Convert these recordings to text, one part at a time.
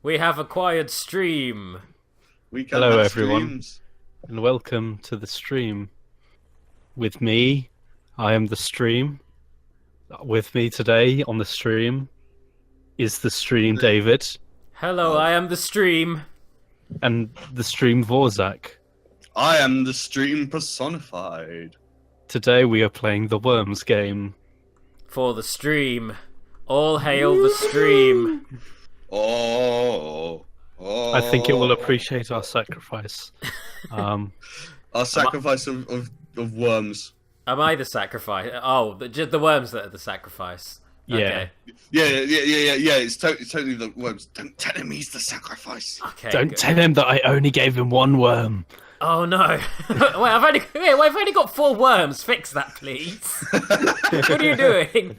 We have acquired stream. We can Hello, have everyone. streams. And welcome to the stream. With me, I am the stream. With me today on the stream is the stream David Hello, I am the stream. and the stream Vorzak. I am the stream personified. Today we are playing the Worms game. For the stream. All hail the stream. Oh. I think it will appreciate our sacrifice. Our sacrifice of worms. Am I the sacrifice? Oh, the worms that are the sacrifice. Yeah. Okay. Yeah. It's totally the worms. Don't tell him he's the sacrifice. Okay. Don't good. tell him that I only gave him one worm. Oh no! I've only got 4 worms. Fix that, please. What are you doing?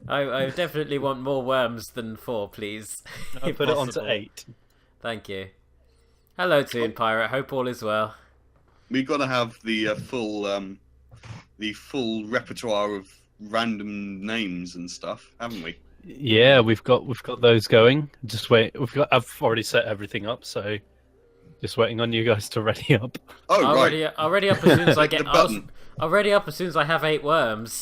I definitely want more worms than 4, please. I If put it on possible. to 8. Thank you. Hello, ToonPirate. Hope all is well. We've got to have the full repertoire of random names and stuff, haven't we? Yeah, we've got those going. Just wait. I've already set everything up, so just waiting on you guys to ready up. Oh, Already up as soon as I get. The button. Already up as soon as I have 8 worms.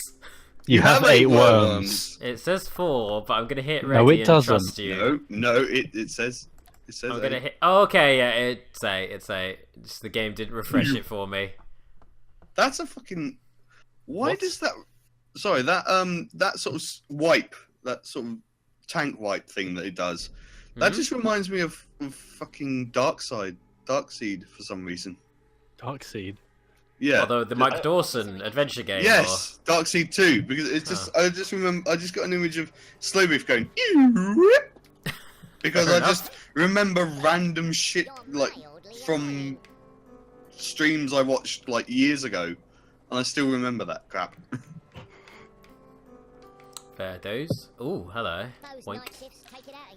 You have 8 worms. It says 4, but I'm gonna hit No, ready it doesn't. and trust you. No, it says I'm gonna eight. hit. Oh, okay, yeah, it's 8. It's 8. Just the game didn't refresh it for me. That's a fucking. Why What? does that? Sorry, that sort of wipe, that sort of tank wipe thing that it does. That Mhm. just reminds me of fucking Darkseid for some reason. Darkseid. Yeah. Although the Mike Dawson adventure game. Yes, Darkseid 2, because it's just I just got an image of Slowbeef going because Fair I enough. just remember random shit like from streams I watched like years ago, and I still remember that crap. Fair dues. Ooh, hello. Boink.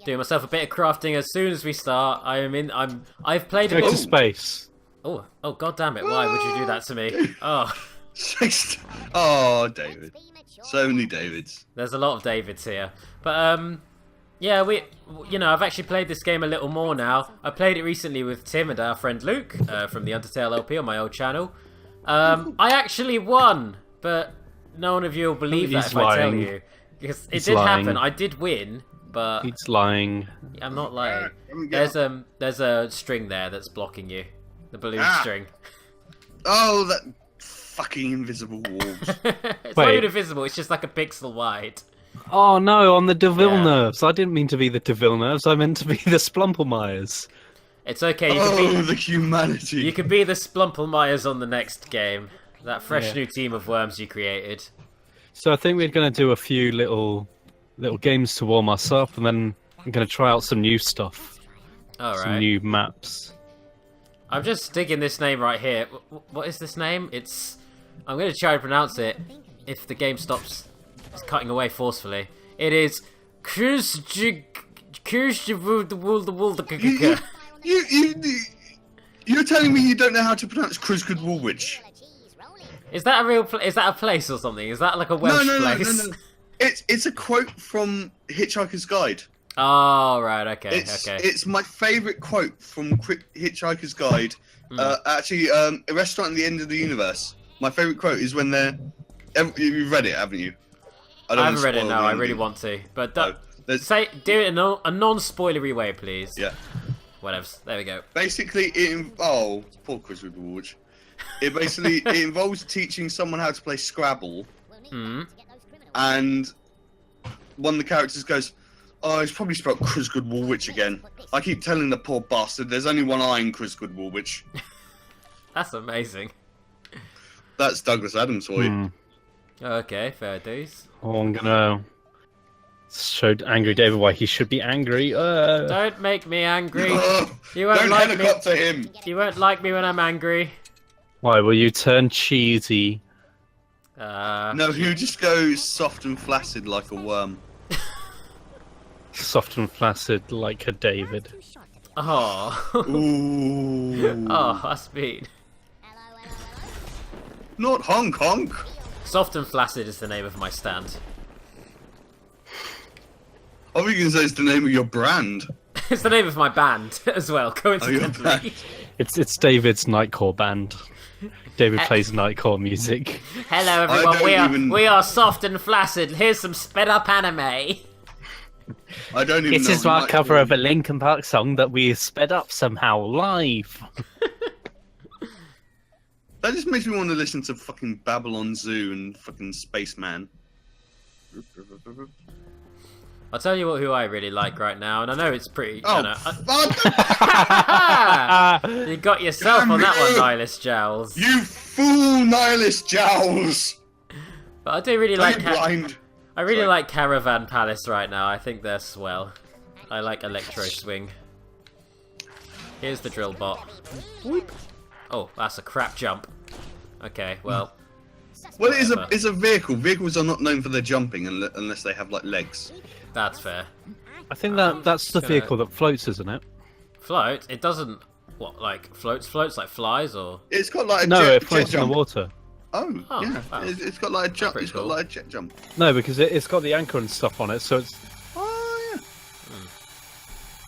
Doing myself a bit of crafting as soon as we start. I've played a Go to bit. space. Oh, god damn it! Why would you do that to me? Oh, Oh, David, so many Davids. there's a lot of Davids here. But yeah, I've actually played this game a little more now. I played it recently with Tim and our friend Luke from the Undertale LP on my old channel. I actually won, but no one of you will believe that He's if I tell lying. you, because it He's did lying. happen. I did win, but He's lying. I'm not lying. Get There's a string there that's blocking you, the balloon Ah. string. Oh, that fucking invisible walls. It's not Wait. even invisible. It's just like a pixel wide. Oh no, on the Deville Yeah. nerves. I didn't mean to be the Deville nerves. I meant to be the Splumplemeyers. It's okay. Oh, the humanity. You could be the Splumplemeyers on the next game. That fresh Yeah. new team of worms you created. So I think we're going to do a few little games to warm us up, and then I'm going to try out some new stuff, All some right. new maps. I'm just digging this name right here. What is this name? I'm going to try to pronounce it if the game stops cutting away forcefully. It is You're telling me you don't know how to pronounce Cruzgood Woolwich? Is that a real? Is that a place or something? Is that like a Welsh place? No. It's a quote from Hitchhiker's Guide. Oh right, okay, okay. It's my favourite quote from Hitchhiker's Guide. Actually, a restaurant at the end of the universe. My favourite quote is when they're. You've read it, haven't you? I don't haven't wanna read it. spoil No, the I really ending. want to. But No, there's- do it in a non-spoilery way, please. Yeah. Whatever. There we go. Basically, poor Cruzgood Woolwich. It involves teaching someone how to play Scrabble, and one of the characters goes, "Oh, he's probably spelled Cruzgood Woolwich again. I keep telling the poor bastard there's only one eye in Cruzgood Woolwich." That's amazing. That's Douglas Adams for you. Okay, fair dues. Oh, I'm going to show Angry David why he should be angry. Don't make me angry. You won't Don't like me. helicopter him. You won't like me when I'm angry. Why will you turn cheesy? No, he'll just go soft and flaccid like a worm. Soft and flaccid like a David. Oh. Ooh. Oh, that's mean. Not honk honk. Soft and Flaccid is the name of my stand. I was going to say it's the name of your brand. It's the name of my band as well, coincidentally. band. It's David's nightcore band. David plays nightcore music. Hello everyone, we are soft and flaccid. Here's some sped up anime. I don't even know. This is our cover of a Linkin Park song that we sped up somehow live. That just makes me want to listen to fucking Babylon Zoo and fucking Spaceman. I'll tell you who I really like right now, and I know it's pretty... Oh, You got yourself on that one, Nihilist Jowls. You fool, Nihilist Jowls! But I do really like... blind. I really like Caravan Palace right now. I think they're swell. I like Electro Swing. Here's the drill bot. Whoop. Oh, that's a crap jump. Okay, well... Well, it's a vehicle. Vehicles are not known for their jumping unless they have, like, legs. That's fair. I think that's the vehicle that floats, isn't it? Float? It doesn't... What, like, floats like flies, or...? It's got, like, a No, jet, it floats jet in jump. the water. Oh, yeah. Wow. It's got, like, a jump. Pretty It's got, cool. like, a jet jump. No, because it's got the anchor and stuff on it, so it's... Oh, yeah.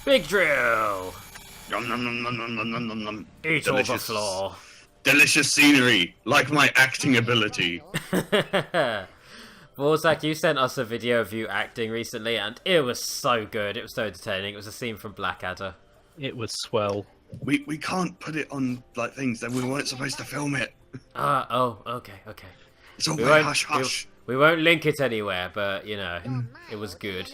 Big drill! Yum, nom, nom, nom, nom, nom, nom, nom, nom. Eat all the floor. Delicious scenery, like my acting ability. Warzak, you sent us a video of you acting recently, and it was so good. It was so entertaining. It was a scene from Blackadder. It was swell. We can't put it on, like, things that we weren't supposed to film it. Oh, okay. It's all very hush hush. We won't link it anywhere, but, you know, it was good.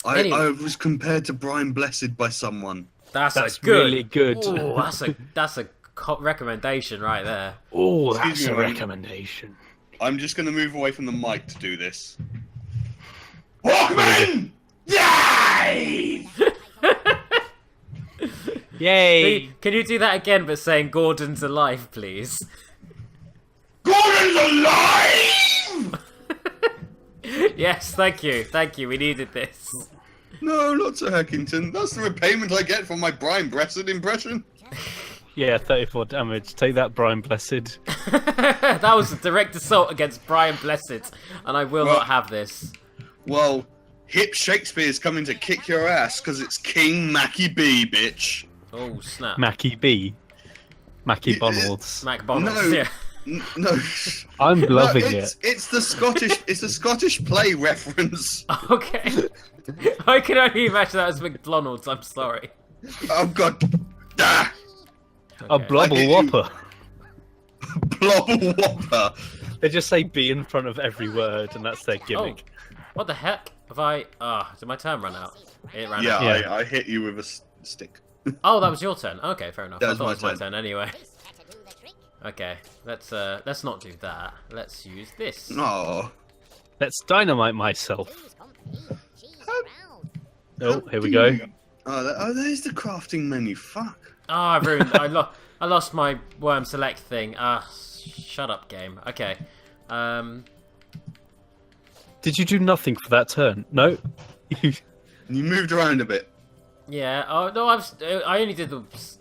Anyway. I was compared to Brian Blessed by someone. That's really good. Ooh, that's a recommendation right there. Oh, that's Excuse a me, recommendation. I'm just going to move away from the mic to do this. Walkman! Yay! Yay! Can you do that again, but saying Gordon's alive, please? Gordon's alive! Yes, thank you. We needed this. No, not Sir Heckington. That's the repayment I get for my Brian Blessed impression. Yeah, 34 damage. Take that, Brian Blessed. That was a direct assault against Brian Blessed, and I will not have this. Well, Hip Shakespeare's coming to kick your ass because it's King Mackie B, bitch. Oh, snap. Mackie B. Mackie Bonalds. Mac Bonalds, No. yeah. No, I'm loving it. It's the Scottish play reference. Okay. I can only imagine that as McDonald's, I'm sorry. Oh god. Ah, A blobble whopper. Blobble Whopper. They just say B in front of every word, and that's their gimmick. What the heck? Have I... did my turn run out? It ran Yeah, out. Yeah. I hit you with a stick. Oh, that was your turn. Okay, fair enough. That I was thought my it was my turn. turn anyway. Okay, let's not do that. Let's use this. Oh. Let's dynamite myself. Oh, here we go. Oh, there's the crafting menu. Fuck. Oh, I ruined. I lost my worm select thing. Shut up, game. Okay. Did you do nothing for that turn? No? You moved around a bit. Yeah. Oh no, I only did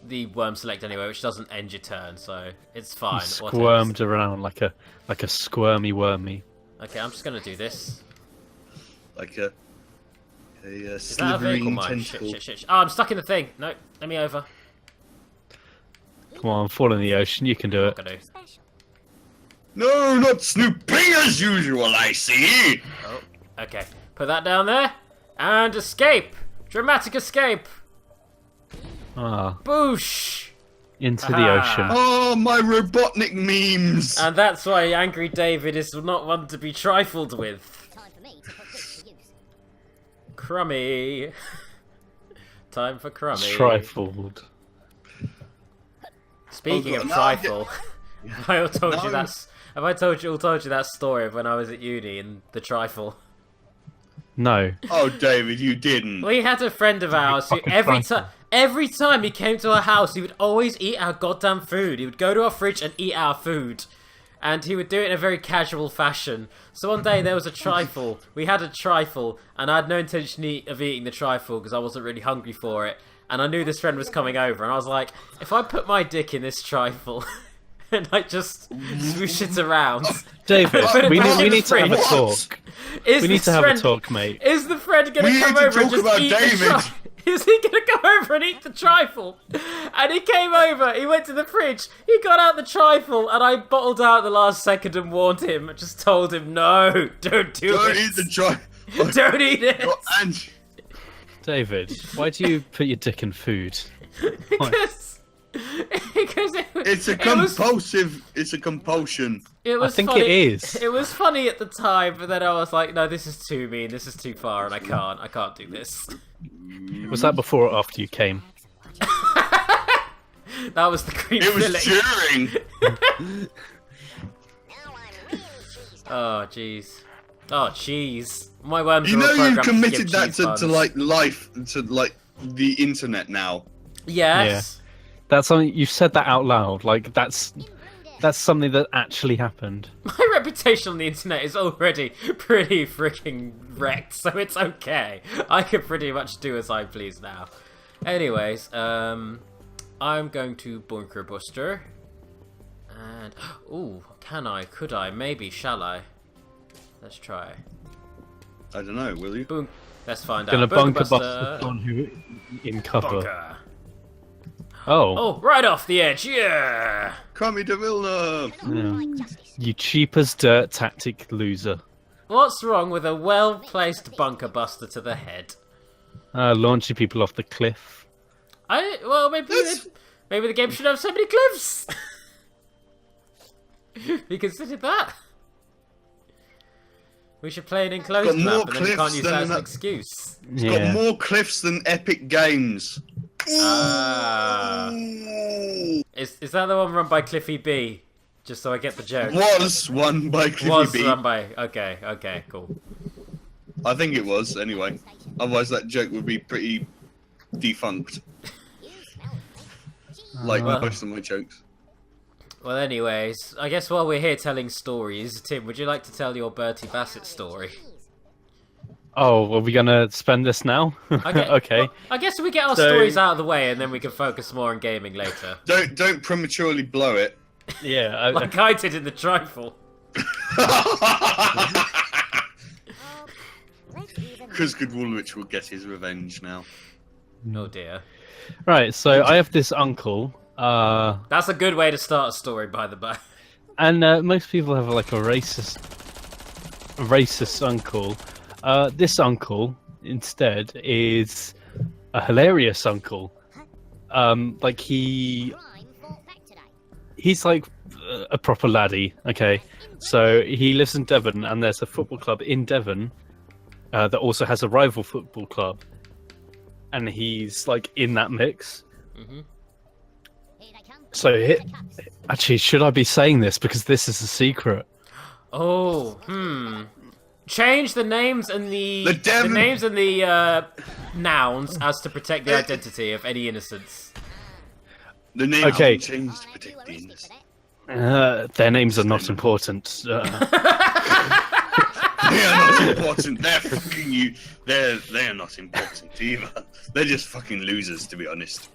the worm select anyway, which doesn't end your turn, so it's fine. Squirmed around like a squirmy wormy. Okay, I'm just gonna do this. Like a Is that a vehicle slithering mine? tentacle. Shit. Oh, I'm stuck in the thing. No, let me over. Come on, fall in the ocean. You can do it. Not gonna do. No, not snooping as usual, I see. Oh, okay. Put that down there and escape. Dramatic escape. Ah, Boosh. into the Ah. ocean. Oh, my Robotnik memes. And that's why Angry David is not one to be trifled with. Crummy. Time for Crummy. Trifled. Speaking Oh, of God, trifle, have I all told you No. that? Have I told you that story of when I was at uni and the trifle? No. Oh, David, you didn't. We had a friend of ours who Fucking every time he came to our house, he would always eat our goddamn food. He would go to our fridge and eat our food. And he would do it in a very casual fashion. So one day there was a trifle. We had a trifle, and I had no intention of eating the trifle because I wasn't really hungry for it. And I knew this friend was coming over, and I was like, if I put my dick in this trifle and like just swoosh it around. David, Put it we back in the need to have a fridge. talk. Is We need this to have a friend- talk, mate. Is the friend gonna We come need to over and talk just about eat David. the Is he gonna come over and eat the trifle? And he came over, he went to the fridge, he got out the trifle, and I bottled out the last second and warned him. I just told him, no, don't do Don't it. eat the try. Don't eat it. And David, why do you put your dick in food? because it's a it was- compulsive. It's a compulsion. It was I think funny. it is. It was funny at the time, but then I was like, no, this is too mean, this is too far, and I can't do this. Was that before or after you came? That was the cream It was filling. during. Oh, jeez. Oh, cheese. My worms You are know all you programmed to committed give that cheese to buns. like life, to like the internet now. Yes. That's something you've said that out loud. Like that's something that actually happened. My reputation on the internet is already pretty freaking wrecked, so it's okay. I can pretty much do as I please now. Anyways, I'm going to Bunker Buster. And, ooh, can I? Could I? Maybe, shall I? Let's try. I don't know. Will you? Boom. Let's find Gonna out. bunker bust on who in cover. Bunker. Oh, Oh, right off the edge, yeah! Crummy de Villeneuve. yeah. You cheap as dirt tactic loser. What's wrong with a well-placed bunker buster to the head? Launching people off the cliff. Well, maybe the game should have so many cliffs. We considered that. We should play an enclosed Got more map, and then we can't cliffs use than that as an that- excuse. It's Yeah. got more cliffs than Epic Games. Ah. Ooh. Is that the one run by Cliffy B? Just so I get the joke. Was won by Cliffy Was B. run by. Okay, cool. I think it was, anyway. Otherwise that joke would be pretty defunct. Like Well. most of my jokes. Well, anyways, I guess while we're here telling stories, Tim, would you like to tell your Bertie Bassett story? Oh, are we gonna spend this now? Okay. Well, I guess we get our So- stories out of the way, and then we can focus more on gaming later. Don't prematurely blow it. Yeah. Like I did in the trifle. Because Good Woolwich will get his revenge now. Oh dear. Right. So I have this uncle. That's a good way to start a story, by the way. And most people have like a racist uncle. This uncle instead is a hilarious uncle. Like he's like a proper laddie. Okay, so he lives in Devon, and there's a football club in Devon that also has a rival football club, and he's like in that mix. Mm-hmm. So actually, should I be saying this because this is a secret? Oh, Change the names and the Devon- names and the nouns as to protect the identity of any innocents. The name Okay. hasn't changed to protect the innocent. Their names are not important. They are not important. They're fucking you. They are not important either. They're just fucking losers, to be honest.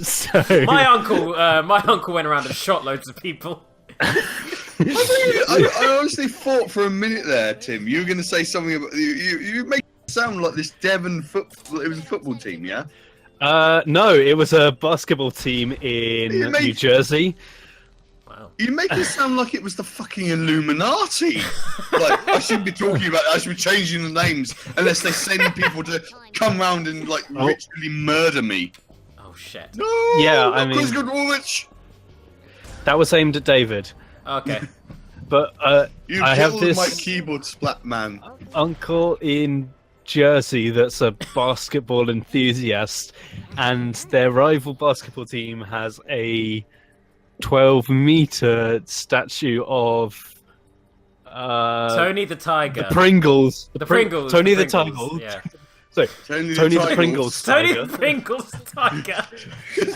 So My uncle went around and shot loads of people. I honestly thought for a minute there, Tim, you were going to say something about you make it sound like this Devon football. It was a football team, yeah. no, it was a basketball team in You made- New Jersey. Wow. You make it sound like it was the fucking Illuminati. Like I shouldn't be talking about it. I should be changing the names unless they send people to come round and like ritually murder me. Oh shit. No. Yeah, I not mean- Chris Good Woolwich. That was aimed at David. Okay. But You I have killed this my keyboard splat man. uncle in Jersey that's a basketball enthusiast, and their rival basketball team has a 12-meter statue of Tony the Tiger. the Pringles. The Pringles. Tony the Pringles, Tiger. Yeah. So Tony Tony the Tigers. Pringles Tony tiger. the Pringles Tiger.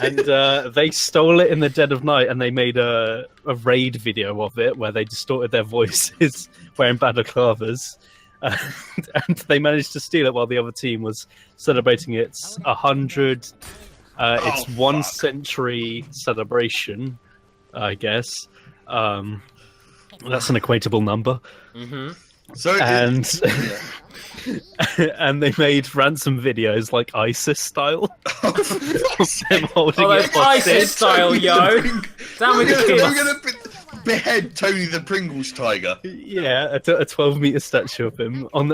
And they stole it in the dead of night, and they made a raid video of it where they distorted their voices wearing balaclavas, and they managed to steal it while the other team was celebrating its 100, its 1 fuck. century celebration. I guess. That's an equatable number. Mm-hmm. So And yeah. and they made ransom videos like ISIS style. Of them holding Oh, it that's ISIS hostage. style, yo. Down with the We're kids. gonna behead Tony the Pringles tiger. Yeah, a 12-meter statue of him on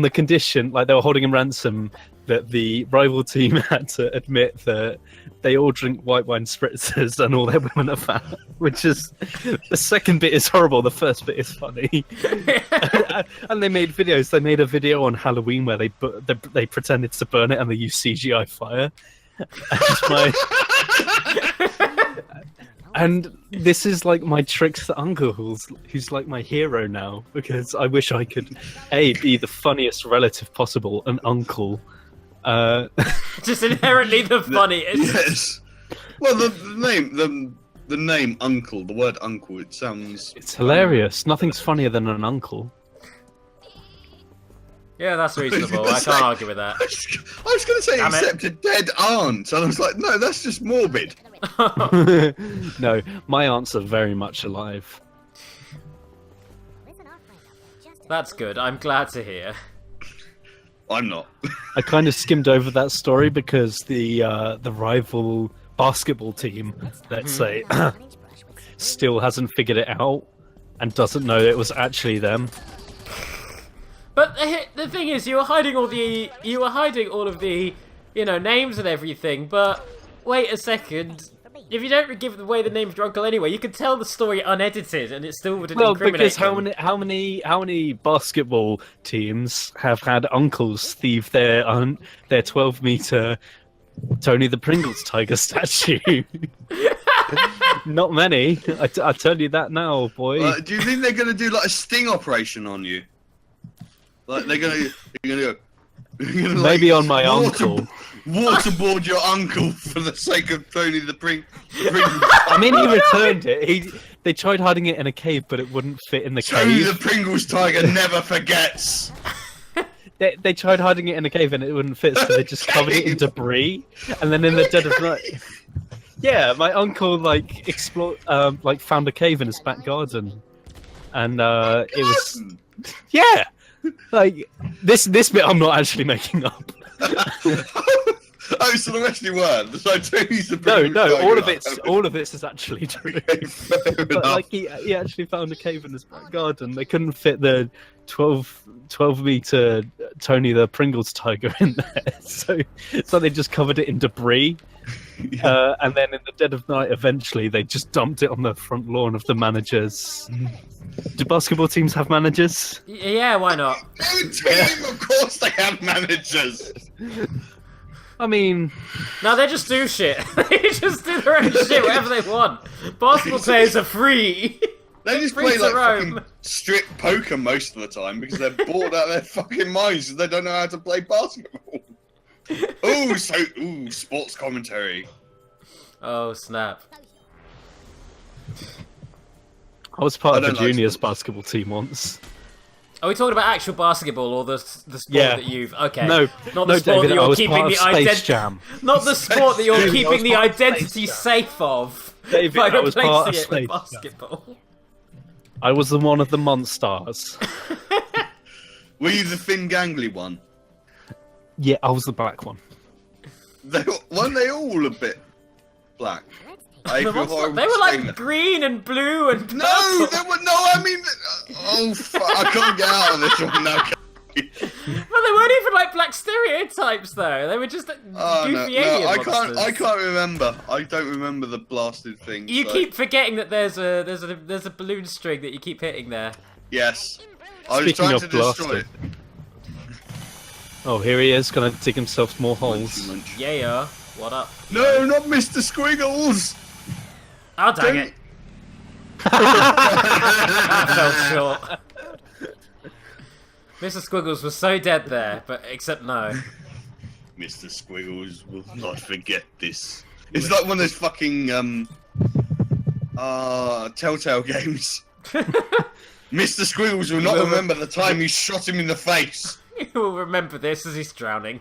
the condition, like they were holding him ransom, that the rival team had to admit that they all drink white wine spritzers and all their women are fat. Which is, the second bit is horrible, the first bit is funny. And they made videos. They made a video on Halloween where they pretended to burn it and they used CGI fire. And this is like my trickster uncle, who's like my hero now, because I wish I could be the funniest relative possible, an uncle. Just inherently the funniest. Yes. Well, the name Uncle, the word Uncle, it sounds. It's hilarious. Nothing's funnier than an uncle. Yeah, that's reasonable. I can't argue with that. I was going to say, Damn it. except a dead aunt, and I was like, no, that's just morbid. No, my aunts are very much alive. That's good. I'm glad to hear. I'm not. I kind of skimmed over that story because the rival basketball team, let's say, still hasn't figured it out and doesn't know it was actually them. But the thing is, you were hiding all of the, names and everything. But wait a second. If you don't give away the name of your uncle anyway, you could tell the story unedited, and it still wouldn't incriminate because them. how many basketball teams have had uncles thieve their 12-meter Tony the Pringles tiger statue? Not many. I tell you that now, boy. Do you think they're going to do like a sting operation on you? Like they're gonna go. Maybe on my uncle. Waterboard your uncle for the sake of Tony the Pringles. I mean, he returned it. They tried hiding it in a cave, but it wouldn't fit in the Tony cave. the Pringles tiger never forgets. They tried hiding it in a cave and it wouldn't fit, so they just covered it in debris. And then in the dead of night, yeah, my uncle found a cave in his back garden, and it was like this bit I'm not actually making up. Oh, so the rest you weren't. So Tony's the Pringles tiger. All of this is actually true. Okay, fair But enough. like he actually found a cave in his back garden. They couldn't fit the 12-meter Tony the Pringles tiger in there, so they just covered it in debris. And then in the dead of night, eventually they just dumped it on the front lawn of the managers. Do basketball teams have managers? Yeah, why not? No team, of course they have managers. I mean, No, they just do shit. They just do their own shit, whatever they want. Basketball players are free. They just Free play to like roam. fucking strip poker most of the time because they're bored out of their fucking minds and they don't know how to play basketball. Sports commentary. Oh, snap. I was part I of the don't like juniors sports. basketball team once. Are we talking about actual basketball or the sport Yeah. that you've... Okay. No, Not the no, sport David, that I you're was keeping part of the Space identity... Jam. Not the sport that you're David, I keeping was the part of Space identity Jam. safe of. David, by I was part of replacing it with Space Jam. basketball. I was one of the Monstars. Were you the thin gangly one? Yeah, I was the black one. Weren't they all a bit black? I The feel monster- horrible they were saying like that. green and blue and purple. No, they were no. I mean, oh fuck! I can't get out of this one now. Well, they weren't even like black stereotypes though. They were just Oh goofy no, alien I monsters. can't remember. I don't remember the blasted thing. You so- keep forgetting that there's a balloon string that you keep hitting there. Yes. I was Speaking trying of to destroy blasted. Oh, here he is, gonna dig himself more it. holes. Yeah, what up? No, not Mr. Squiggles. Oh, dang Don't- it. I fell short. Mr. Squiggles was so dead there, but except no. Mr. Squiggles will not forget this. It's like one of those fucking Telltale games. Mr. Squiggles will not Will- remember the time you shot him in the face. You will remember this as he's drowning.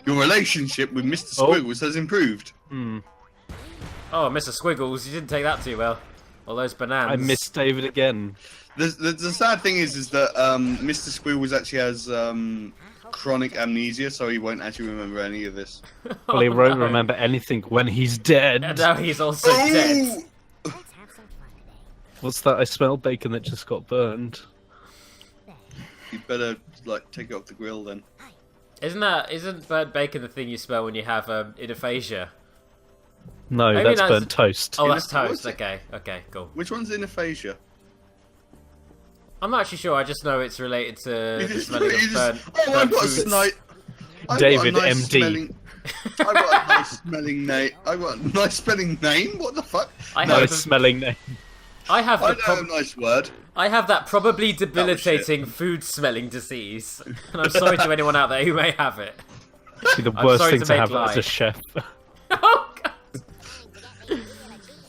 Your relationship with Mr. Oh. Squiggles has improved. Oh, Mr. Squiggles, you didn't take that too well. All those bananas. I missed David again. The sad thing is that Mr. Squiggles actually has chronic amnesia, so he won't actually remember any of this. Well, he Oh, won't no. remember anything when he's dead. And now he's also dead. What's that? I smell bacon that just got burned. You better like take it off the grill then. Isn't burnt bacon the thing you smell when you have inaphasia? No, Maybe that's that's- burnt toast. Oh, that's What's toast. it? Okay, cool. Which one's inaphasia? I'm not actually sure. I just know it's related to You the just- smelling you of just- burnt, oh, I've burnt got a foods. snipe. David M.D. I've got a nice smelling name. I've got a nice spelling name. What the fuck? I No, have it's the- smelling name. I have I the know a nice word. I have that probably shit. debilitating food-smelling disease, and I'm sorry to anyone out there who may have it. Be the I'm worst sorry thing to to make have as a lies. chef. Oh God!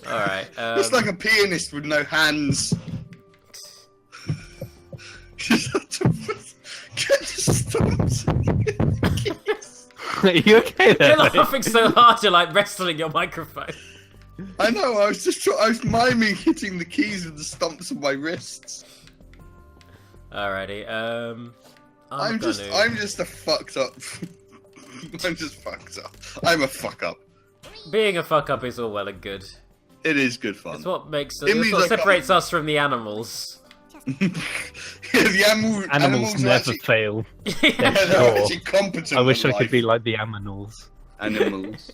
All right. It's like a pianist with no hands. Get the stumps. Are you okay there? You're laughing so hard, you're like wrestling your microphone. I know. I was miming hitting the keys with the stumps of my wrists. Alrighty. I'm just a fucked up. I'm just fucked up. I'm a fuck up. Being a fuck up is all well and good. It is good fun. It's what makes It it's means what I can't- separates us from the animals. The Animals are never actually, fail. yeah, they're Sure. actually competent. I wish I at could life. be like the Aminals. Animals.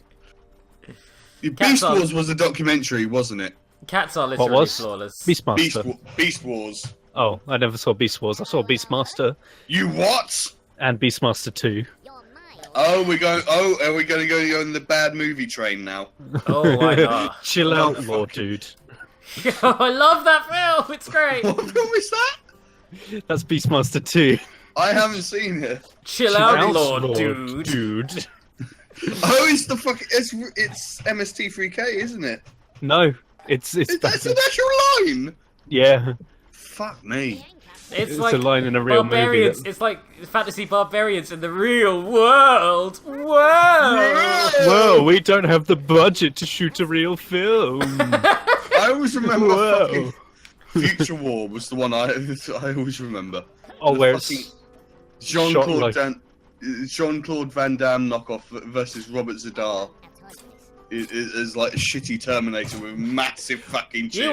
Cats Beast are- Wars was a documentary, wasn't it? Cats are literally was? flawless. Beastmaster. Beast Wars. Oh, I never saw Beast Wars. I saw Beastmaster You what? and Beastmaster 2. Oh, are we going to go on the bad movie train now? Oh, why not? Chill out, Lord dude. I love that film. It's great. What film is that? That's Beastmaster 2. I haven't seen it. Chill out, Lord, dude. Dude. Oh, it's the fuck. It's MST3K, isn't it? No, it's That's an actual line. yeah. Fuck me. It's It's like a line in a real movie. barbarians. That... It's like fantasy barbarians in the real world. Whoa! Whoa, we don't have the budget to shoot a real film. I always remember Whoa. fucking Future War was the one I always remember. Oh, The where fucking it's shot like- Jean-Claude Van Damme knockoff versus Robert Z'Dar. It is like a shitty Terminator with massive fucking chin.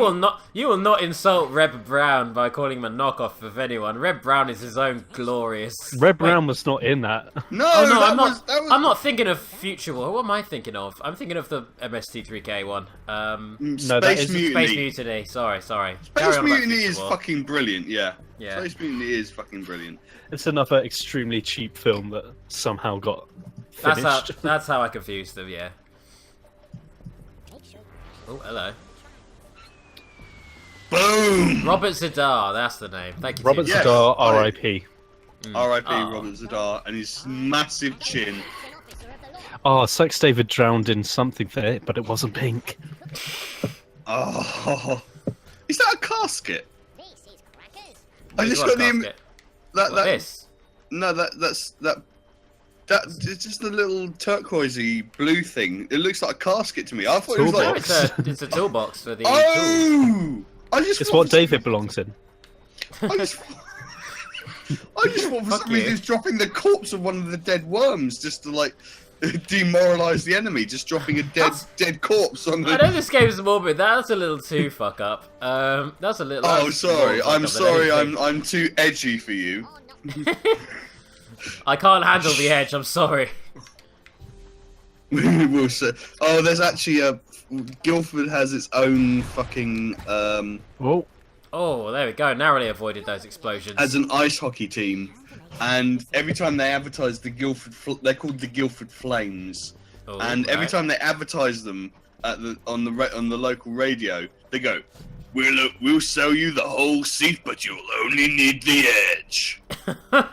You will not insult Reb Brown by calling him a knockoff of anyone. Reb Brown is his own glorious. Red Brown was not in that. No, Oh no, that was I'm not thinking of Future War. What am I thinking of? I'm thinking of the MST3K one. No, that Space is Mutiny. Space Mutiny. Sorry. Carry Space on about Mutiny Future is War. fucking brilliant. Yeah. Yeah. Space Mutiny is fucking brilliant. It's another extremely cheap film that somehow got finished. That's how I confused them. Yeah. Oh, hello. Boom. Robert Z'Dar, that's the name. Thank you. Robert Tim. Yes. Z'Dar, R.I.P. R.I.P. Oh. Robert Z'Dar and his massive chin. Oh, Sykes David drowned in something there, but it wasn't pink. Oh, is that a casket? I Where's just one got the casket? that What, this? no that it's just a little turquoisey blue thing. It looks like a casket to me. I thought it was No, like it's a toolbox for the tools. oh, I just It's thought what for some- David belongs in. I just thought for Fuck some reason you. he was dropping the corpse of one of the dead worms just to like demoralize the enemy. Just dropping a dead corpse on I the. know this game's morbid. That's a little too fuck up. That's a little. Oh, that's sorry. more fuck I'm up than sorry. anything. I'm too edgy for you. I can't handle the edge. I'm sorry. We'll say. Oh, there's actually a Guildford has its own fucking Oh, Oh, there we go. Narrowly avoided those explosions. as an ice hockey team, and every time they advertise the they're called the Guildford Flames, Oh, and every right. time they advertise them at on the local radio, they go, "We'll sell you the whole seat, but you'll only need the edge."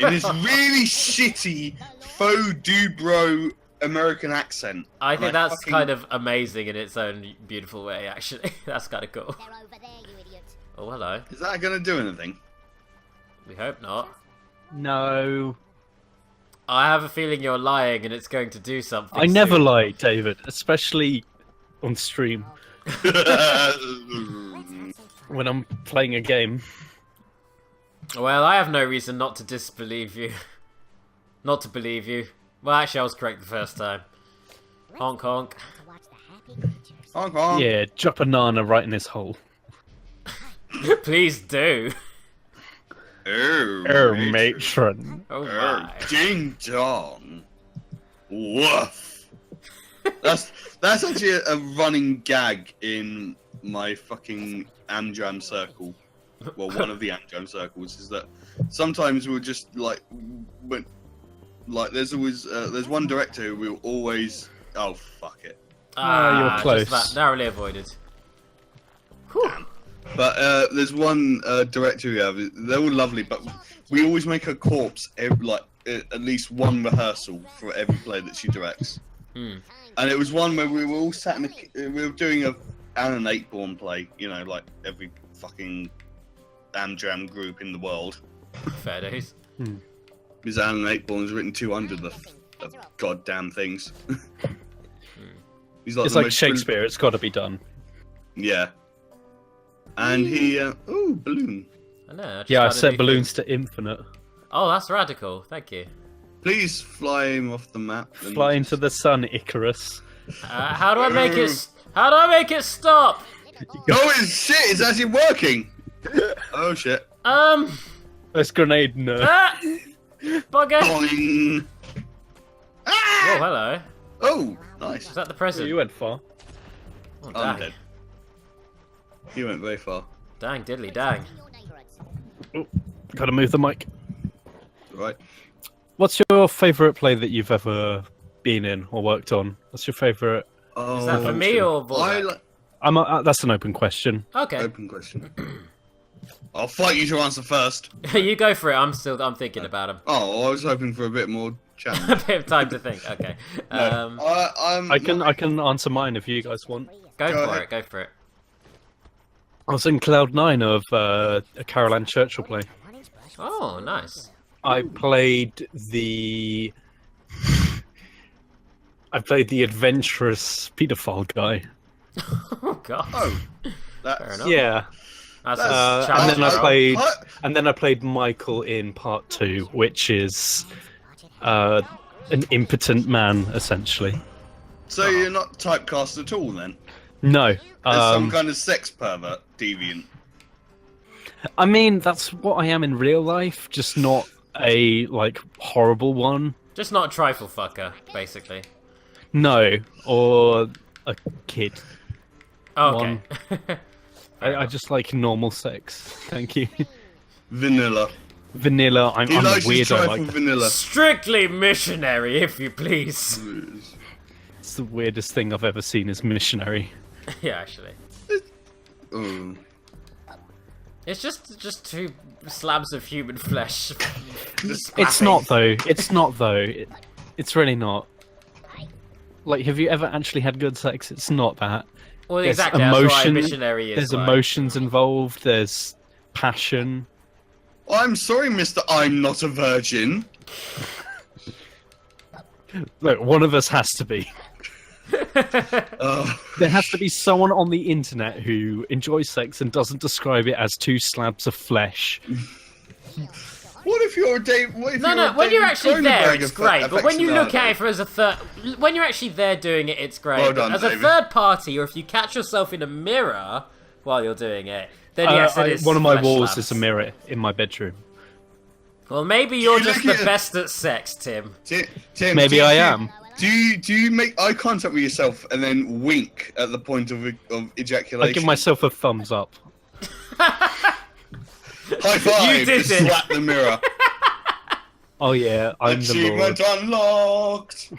In this really shitty faux dubro American accent. I think And that's fucking- kind of amazing in its own beautiful way. Actually, that's kind of cool. They're over there, you idiot. Oh, hello. Is that gonna do anything? We hope not. no. I have a feeling you're lying, and it's going to do something. I never soon. lie, David. Especially on stream when I'm playing a game. Well, I have no reason not to disbelieve you. Not to believe you. Well, actually, I was correct the first time. Honk honk. Honk, honk. Yeah, drop a banana right in his hole. Please do. Matron. Oh my. Ding dong. Woof. That's actually a running gag in my fucking Amjam circle. Well, one of the Amjam circles is that sometimes we'll just like there's always there's one director who will always fuck it. You're close. Just narrowly avoided. Whew. But there's one director we have. They're all lovely, but we always make her corpse at least one rehearsal for every play that she directs. Hmm. And it was one where we were all sat we were doing Alan Ayckbourn play, you know, like every fucking Amjam group in the world. Fair days. Because Alan Ayckbourn has written 200 of the goddamn things. He's It's like Shakespeare, it's got to be done. Yeah. And he, balloon. I know. Yeah, I set balloons to infinite. Oh, that's radical. Thank you. Please fly him off the map. Fly into the sun, Icarus. How do I make it? How do I make it stop? Oh shit! It's actually working. Oh shit! That's grenade nerf. Bugger! Boing. Oh, Ah! hello. Oh, nice. Is that the present? You went far. Oh, I'm dang. dead. You went very far. Dang, diddly, dang. Oh, gotta move the mic. Right. What's your favourite play that you've ever been in or worked on? What's your favourite? Oh, Is that for me or Volvac? That's an open question. Okay. Open question. I'll fight you to answer first. You go for it. I'm thinking about him. Oh, I was hoping for a bit more A challenge. bit of time to think. Okay. I can answer mine if you guys want. Go Go for ahead. it. Go for it. I was in Cloud 9 of a Carol Ann Churchill play. Oh, nice. I played the adventurous paedophile guy. Oh god. Oh, Fair that's enough. Yeah, That's and then challenge, I bro. played Michael in part 2, which is an impotent man essentially. so you're not typecast at all then? No, As some kind of sex pervert deviant. I mean that's what I am in real life, just not a horrible one. Just not a trifle fucker, basically. No, or a kid. Oh, okay. I just like normal sex. Thank you. Vanilla. Vanilla. I'm He a likes his weirdo. trifle vanilla. Strictly missionary, if you please. It's the weirdest thing I've ever seen is missionary. Yeah, actually. Oh. It's just two slabs of human flesh. It's not though. It's not though. It's really not. Like, have you ever actually had good sex? It's not that. Well, There's exactly. That's why emotion. missionary is. There's like... emotions involved. There's passion. I'm sorry, Mr. I'm not a virgin. Look, one of us has to be. There has to be someone on the internet who enjoys sex and doesn't describe it as two slabs of flesh. What if you're a Dave? No. When you're actually there, it's great. But when you look at it for as a third, when you're actually there doing it, it's great. Well But done, as a David. third party, or if you catch yourself in a mirror while you're doing it, then yes, it is. One of my flesh walls slabs. is a mirror in my bedroom. Well, maybe you're You just look the at- best at sex, Tim. Tim, Maybe I am. Do you make eye contact with yourself and then wink at the point of ejaculation? I give myself a thumbs up. high five. You did just it. Slap the mirror. Oh yeah, I'm the Lord. Achievement unlocked.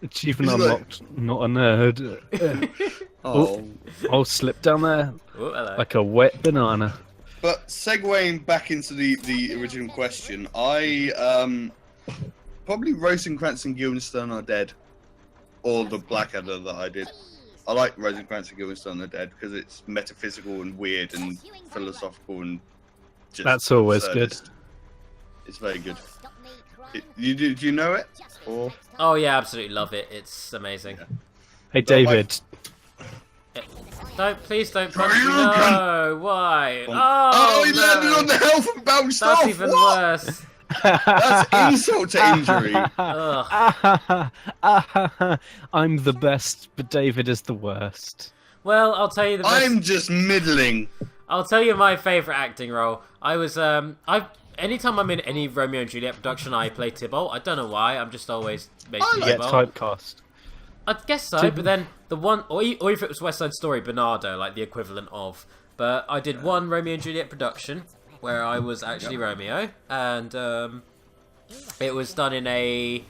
Achievement Isn't unlocked. Not a nerd. Oh. I'll slip down there Oh, hello. like a wet banana. But segueing back into the original question, I probably Rosencrantz and Guildenstern Are Dead, or the Blackadder that I did. I like Rosencrantz and Guildenstern Are Dead because it's metaphysical and weird and philosophical and just That's always absurdist. good. It's very good. Do you know it? Or Oh yeah, absolutely love it. It's amazing. Hey, David. Please don't punch me. No, why? Oh, he no. landed on the health and bounced That's off. even What? worse. That's insult to injury. Ugh. I'm the best, but David is the worst. Well, I'll tell you the best. I'm just middling. I'll tell you my favourite acting role. I was anytime I'm in any Romeo and Juliet production, I play Tybalt. I don't know why. I'm just always making You get Tybalt. typecast. I guess so, but then the one, or if it was West Side Story, Bernardo, like the equivalent of. But I did one Romeo and Juliet production where I was actually Romeo, and it was done in a,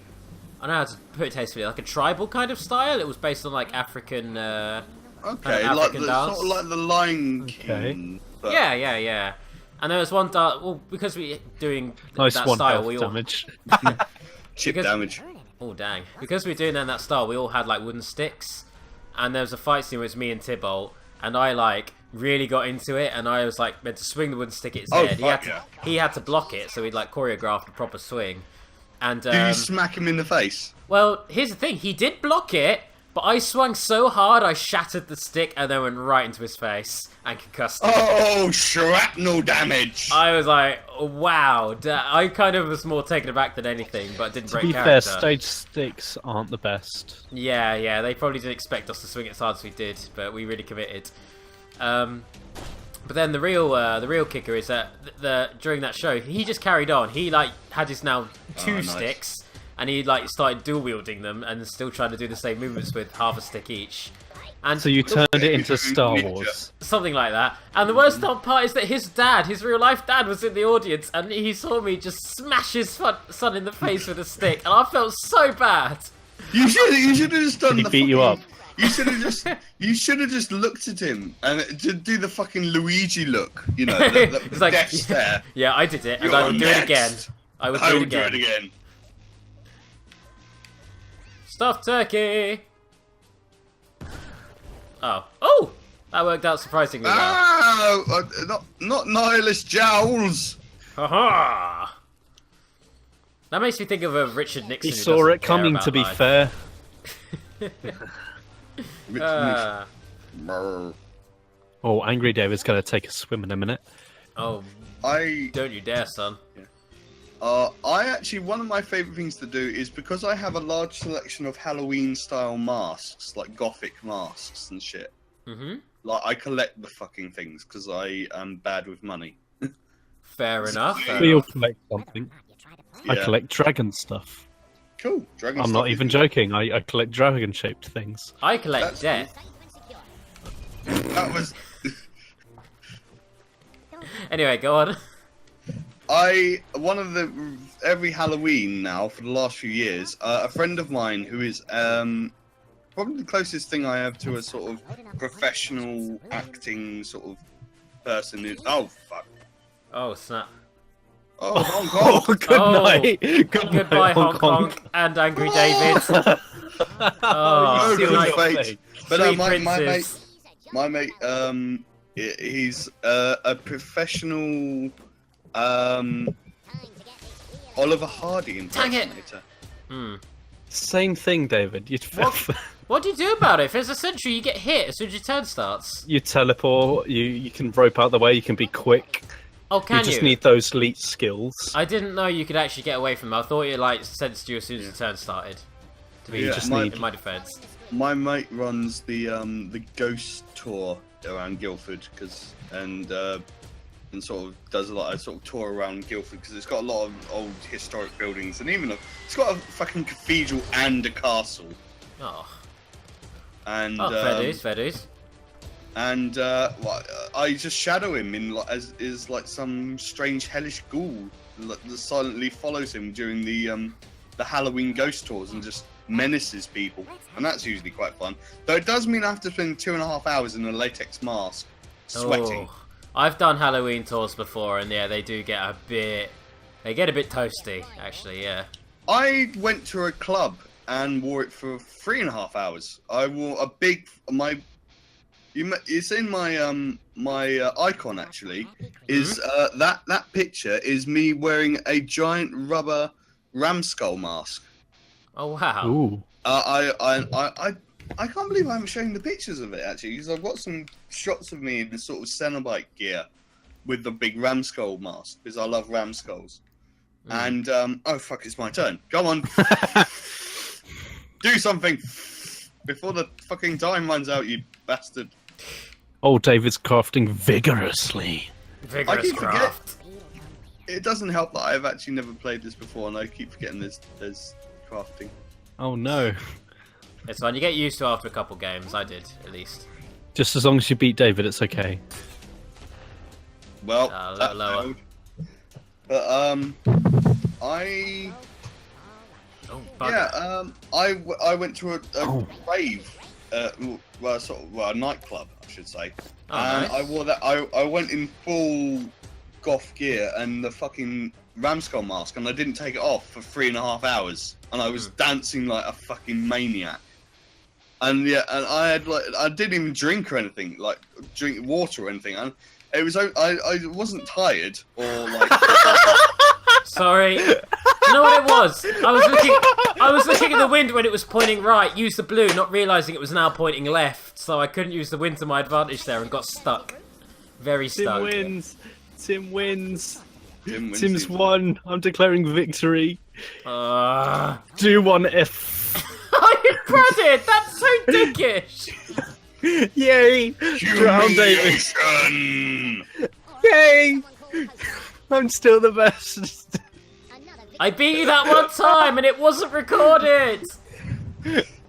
I don't know how to put it tastefully, like a tribal kind of style. It was based on like African, Okay, kind of like African the dance. sort of like the Lion King. But Yeah. And there was one dance. Well, because we doing Nice that one style, health we all. damage. chip Because- damage. Oh dang! Because we were doing that style, we all had like wooden sticks, and there was a fight scene where it's me and Tybalt, and I like really got into it, and I was like meant to swing the wooden stick at his Oh, head. fuck He had to block it, so we'd like choreographed a proper swing. And Do you smack him in the face? well, here's the thing: he did block it, but I swung so hard I shattered the stick and then went right into his face and concussed him. Oh, shrapnel damage. I was like, wow. I kind of was more taken aback than anything, but didn't To break be fair, character. stage sticks aren't the best. Yeah, they probably didn't expect us to swing it as hard as we did, but we really committed. But then the real kicker is that during that show, he just carried on. He like had his now two nice. sticks, and he like started dual wielding them and still trying to do the same movements with half a stick each. And So you turned it into Star Ninja. Wars. something like that. And the worst part is that his dad, his real life dad, was in the audience, and he saw me just smash his son in the face with a stick, and I felt so bad. You should have just done. Did he beat you up? You should have just looked at him and to do the fucking Luigi look. You know, the It's like, death stare. Yeah, I did it, and You're I would do it again. next. I would I do will it do again. it again. Stuffed turkey. Oh, that worked out surprisingly well. Ah, not nihilist jowls. Ha. That makes me think of a Richard Nixon. He who saw doesn't it care coming, about to be life. fair. Brr. Oh, Angry David's going to take a swim in a minute. Oh, I don't you dare, son. I actually, one of my favourite things to do is because I have a large selection of Halloween-style masks, like gothic masks and shit. Mm-hmm. Like, I collect the fucking things because I am bad with money. Fair enough. fair We all enough. collect something. I Yeah. collect dragon stuff. Cool. Dragon I'm stuff not is even good. joking. I collect dragon-shaped things. I collect That's debt. That was... Anyway, go on. Every Halloween now, for the last few years, a friend of mine who is probably the closest thing I have to a sort of professional acting sort of person is... Oh, fuck. Oh, snap. Oh, Hong Kong. Oh, good Oh, night. Goodbye, Hong Kong and Angry David. Oh, no good good night. fate. But Sweet my princes. mate, he's a professional Oliver Hardy Dang it. impersonator. Same thing, David. What do you do about it? If there's a sentry, you get hit as soon as your turn starts. You teleport. You can rope out the way. You can be quick. Oh, can You you? just need those elite skills. I didn't know you could actually get away from them. I thought it like sensed you as soon as your turn started. To be Yeah, just my- need- in my defense. My mate runs the ghost tour around Guildford and sort of does a lot of sort of tour around Guildford because it's got a lot of old historic buildings and even it's got a fucking cathedral and a castle. Oh, And fair dues, fair dues. and I just shadow him in as like some strange hellish ghoul that silently follows him during the Halloween ghost tours and just menaces people, and that's usually quite fun. Though it does mean I have to spend 2.5 hours in a latex mask, sweating. Oh, I've done Halloween tours before, and yeah, they do get a bit. They get a bit toasty, actually. Yeah. I went to a club and wore it for 3.5 hours. I wore a big it's in my icon actually. Is that picture is me wearing a giant rubber Ramskull mask. Oh wow. Ooh. I can't believe I haven't shown the pictures of it actually, because I've got some shots of me in the sort of Cenobite gear with the big Ramskull mask, because I love Ramskulls. And oh fuck, it's my turn. Go on, do something before the fucking time runs out, you bastard. Oh, David's crafting vigorously. Vigorous craft. It doesn't help that I've actually never played this before, and I keep forgetting there's crafting. Oh no. It's fine. You get used to after a couple games. I did, at least. Just as long as you beat David, it's okay. Well, little lower. failed. But I Oh, bugger. I went to a rave, well, a nightclub, I should say. Oh, And nice. I wore that. I went in full goth gear and the fucking Ramskull mask, and I didn't take it off for 3.5 hours, and I was dancing like a fucking maniac. And yeah, and I didn't even drink or anything, like drink water or anything, and it was I wasn't tired or like. Sorry. You know what it was? I was looking at the wind when it was pointing right, used the blue, not realising it was now pointing left, so I couldn't use the wind to my advantage there and got stuck. Very stuck. Tim wins. Tim wins Tim's the- won. I'm declaring victory. Do one if. Oh, you prodded! That's so dickish! Yay! Drown David. Humiliation! Yay! I'm still the best. I beat you that one time and it wasn't recorded!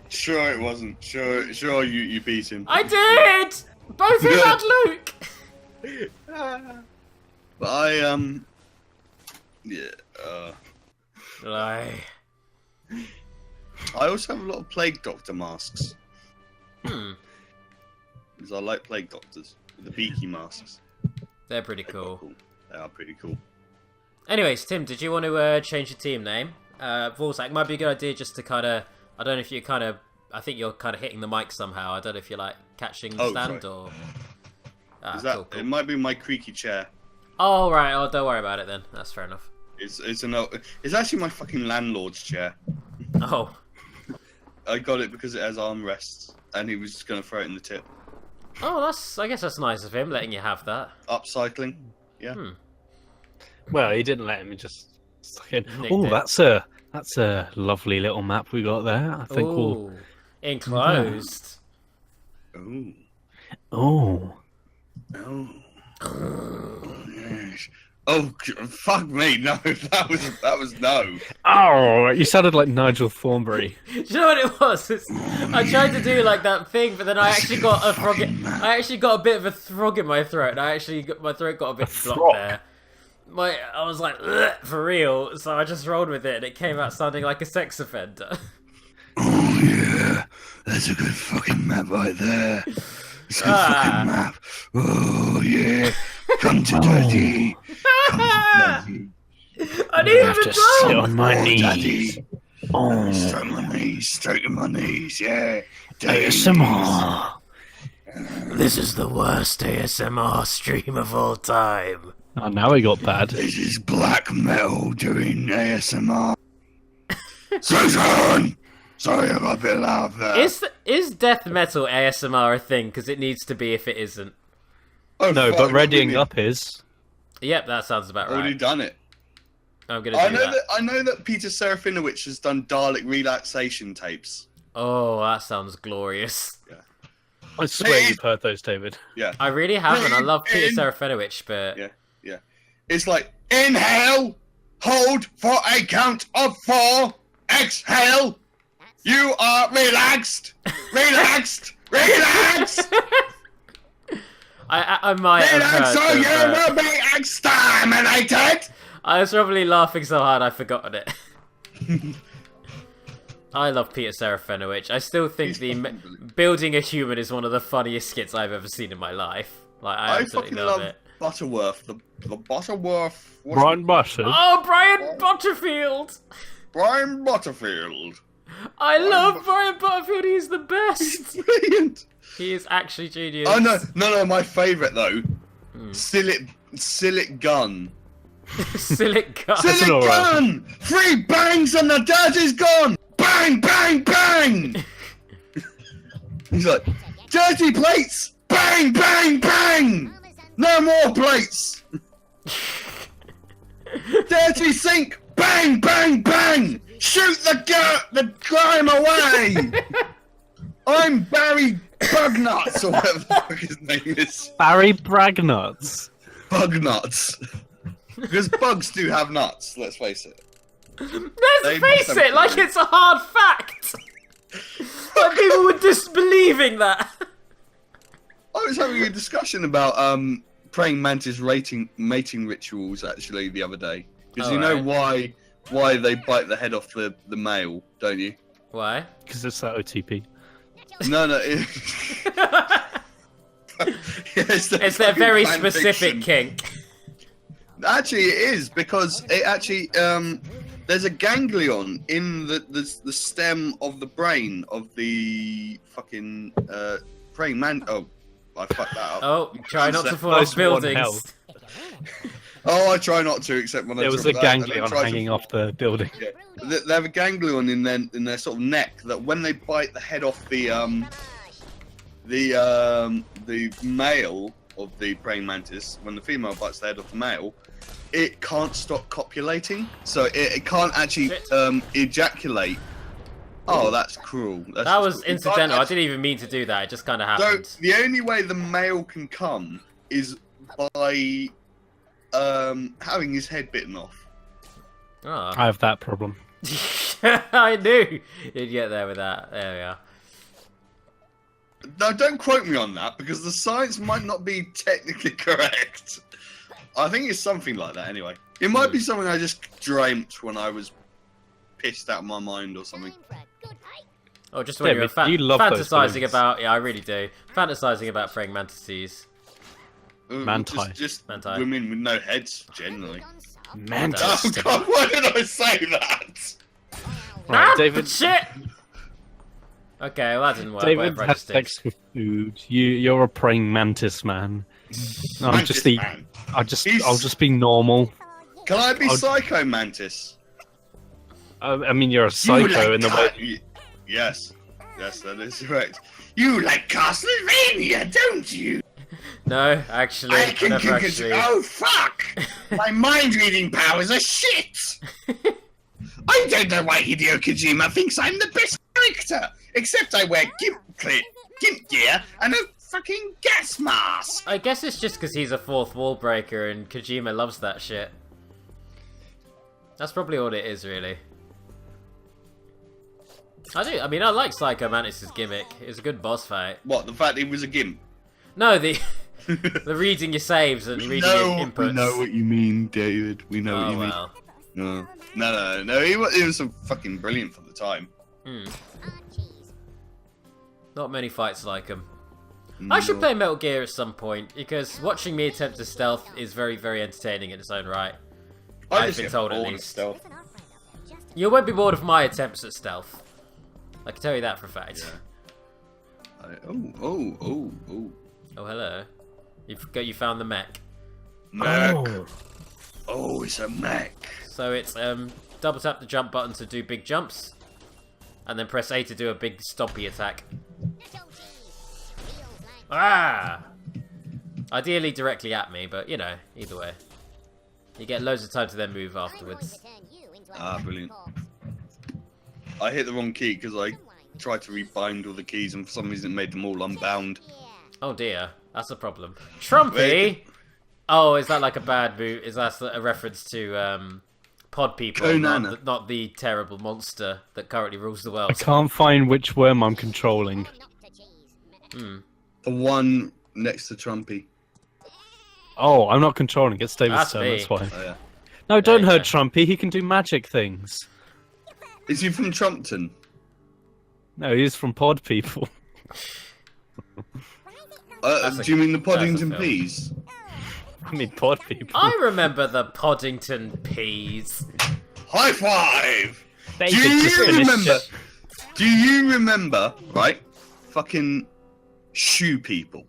Sure, it wasn't. Sure, you beat him. I did! Both of you had Luke! But yeah. Lie. I also have a lot of Plague Doctor masks. Hmm. Because I like Plague Doctors. The beaky masks. They're pretty cool. They are pretty cool. Anyways, Tim, did you want to change your team name? Vorsak, might be a good idea just to kind of... I don't know if you kind of... I think you're kind of hitting the mic somehow. I don't know if you're like catching the stand sorry. or... Is that? Cool. It might be my creaky chair. Oh, right. Oh, don't worry about it then. That's fair enough. It's actually my fucking landlord's chair. Oh. I got it because it has armrests, and he was just gonna throw it in the tip. Oh, I guess that's nice of him, letting you have that. Upcycling. Yeah. Well, he didn't let me just. Nicked Oh, it. that's a lovely little map we got there. I think we'll. Ooh. Enclosed. Oh. Oh. Oh. Yes. Oh, fuck me! No, that was no. Oh, you sounded like Nigel Thornberry. Do you know what it was? I tried to do like that thing, but then I actually got a frog. I actually got a bit of a throg in my throat. And my throat got a bit blocked throg? there. I was like, "Ugh," for real. So I just rolled with it, and it came out sounding like a sex offender. Oh yeah, that's a good fucking map right there. It's a good fucking map. Oh yeah, come to daddy. Come to daddy. I didn't even Sit know. on my knees. Daddy. Oh, Straight on my knees, straight on my knees, yeah. Daddy. ASMR. This is the worst ASMR stream of all time. Oh, now it got bad. This is black metal doing ASMR. Susan! Sorry, I got a bit loud there. Is death metal ASMR a thing? Because it needs to be if it isn't. Oh, No, fuck, but readying really? up is. Yep, that sounds about Already right. done it. I'm gonna do that. I know that Peter Serafinowicz has done Dalek relaxation tapes. Oh, that sounds glorious. I swear you've heard those, David. Yeah. I really haven't. I love Peter In- Serafinowicz, but Yeah. It's like, inhale, hold for a count of 4, exhale, you are relaxed, relaxed, relaxed, I might have relaxed, heard so of, you will be exterminated. I was probably laughing so hard I've forgotten it. I love Peter Serafinowicz. I still think He's fucking brilliant. building a human is one of the funniest skits I've ever seen in my life. Like I I absolutely fucking love love it. Butterworth, the Butterworth, Brian Button. Oh, Brian Butterfield! Brian Butterfield. I love Brian Butterfield. He's the best. Brilliant. He is actually genius. Oh no, my favourite though, Sillet Gunn Silic gun. Silic all right. gun! 3 bangs and the dirt is gone! Bang, bang, bang! He's like, dirty plates! Bang, bang, bang! No more plates! Dirty sink! Bang, bang, bang! Shoot the grime away! I'm Barry Bugnuts, or whatever the fuck his name is. Barry Bragnuts. Bugnuts. Because bugs do have nuts, let's face it. Let's face it, like it's a hard fact. Like people would disbelieving that. I was having a discussion about praying mantis mating rituals actually the other day. Because you know why they bite the head off the male, don't you? Why? Because it's that OTP. No. It's their very specific kink. Actually, it is because it actually there's a ganglion in the stem of the brain of the fucking praying man. Oh, I fucked that up. Oh, try not to fall off buildings. Oh, I try not to, except when There was a ganglion hanging off the building. Yeah. They have a ganglion in their sort of neck that when they bite the head off the male of the praying mantis, when the female bites the head off the male, it can't stop copulating, so it can't actually ejaculate. Oh, that's cruel. That was incidental. I didn't even mean to do that. It just kind of happened. So the only way the male can come is by having his head bitten off. Oh. I have that problem. I knew you'd get there with that. There we are. Now, don't quote me on that because the science might not be technically correct. I think it's something like that anyway. It might be something I just dreamt when I was pissed out of my mind or something. Oh, just when David, you're you love those fantasizing balloons. about... Yeah, I really do. Fantasizing about praying mantises. Manti. Just Manti. women with no heads, generally. Mantis. Oh god, why did I say that? Right, David. Shit! Okay, well that didn't work. David Whatever, I has just did. sex with food. You're a praying mantis man. No, I'm just the. Man. I'll just be normal. Can I be Psycho Mantis? I mean, you're a psycho in the way. Yes, that is correct. You like Castlevania, don't you? No, actually, I can never actually. Oh fuck! My mind-reading powers are shit. I don't know why Hideo Kojima thinks I'm the best character, except I wear gimp gear and a fucking gas mask. I guess it's just because he's a fourth wall breaker and Kojima loves that shit. That's probably all it is, really. I mean, I like Psycho Mantis' gimmick. It's a good boss fight. What, the fact he was a gimp? No, the reading your saves and reading your inputs. We know what you mean, David. We know what you well. mean. No. He was fucking brilliant for the time. Not many fights like him. I should play Metal Gear at some point, because watching me attempt to stealth is very, very entertaining in its own right. I've been told at least. Stealth. You won't be bored of my attempts at stealth. I can tell you that for a fact. Yeah. Oh, Oh, hello. You found the mech. mech. Oh, it's a mech. So it's double tap the jump button to do big jumps, and then press A to do a big stompy attack. Ah! Ideally directly at me, but you know, either way. You get loads of time to then move afterwards. Ah, brilliant. I hit the wrong key because I tried to rebind all the keys and for some reason it made them all unbound. Oh dear, that's a problem. Trumpy! Oh, is that like a bad move? Is that a reference to pod people, not the terrible monster that currently rules the world? I can't find which worm I'm controlling. The one next to Trumpy. Oh, I'm not controlling it. It's David's That's turn, me. that's why. Oh, yeah. No, don't There you hurt go. Trumpy. He can do magic things. Is he from Trumpton? No, he's from Pod People. That's Do you mean the that's a Poddington film. Peas? I mean, Pod People. I remember the Poddington Peas. High five! David Do you just finished remember? it. Do you remember? Right, fucking shoe people.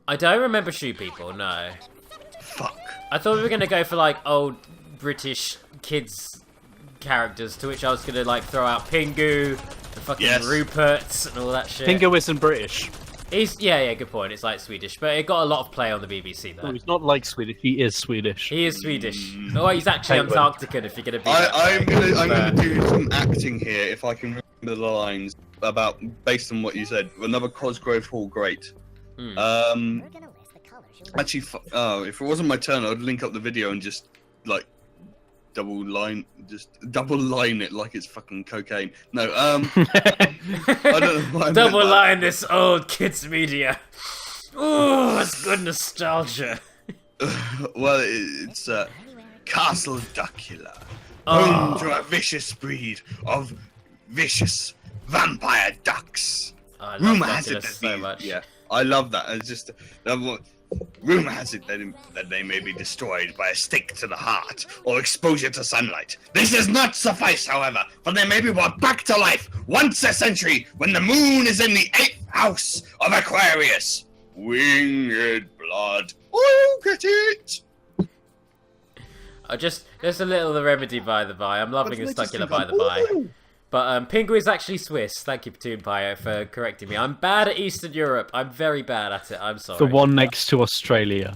I don't remember Shoe People, no. Fuck. I thought we were gonna go for like old British kids characters, to which I was gonna like throw out Pingu, the fucking Rupert, and all that shit. Pingu isn't British. He's yeah, good point. It's like Swedish, but it got a lot of play on the BBC though. No, he's not like Swedish. He is Swedish. He is Swedish. Oh, he's actually Penguin. Antarctican. If you're gonna be, I'm gonna do some acting here if I can remember the lines about based on what you said. Another Cosgrove Hall great. Actually, if it wasn't my turn, I'd link up the video and just like double line it like it's fucking cocaine. No, I don't know why I double line this old kids media. Ooh, that's good nostalgia. Well, it's Castle Duckula, home to a vicious breed of vicious vampire ducks. I love Rumor has it Duckula that so much. Yeah, I love that. It's just rumor has it that they may be destroyed by a stake to the heart or exposure to sunlight. This does not suffice, however, for they may be brought back to life once a century when the moon is in the 8th house of Aquarius. Winged blood. Oh, get it! Just a little of the remedy by the by. I'm loving a Duckula by the by. But Pingu is actually Swiss. Thank you, ToonPirate, for correcting me. I'm bad at Eastern Europe. I'm very bad at it. I'm sorry. The one next to Australia.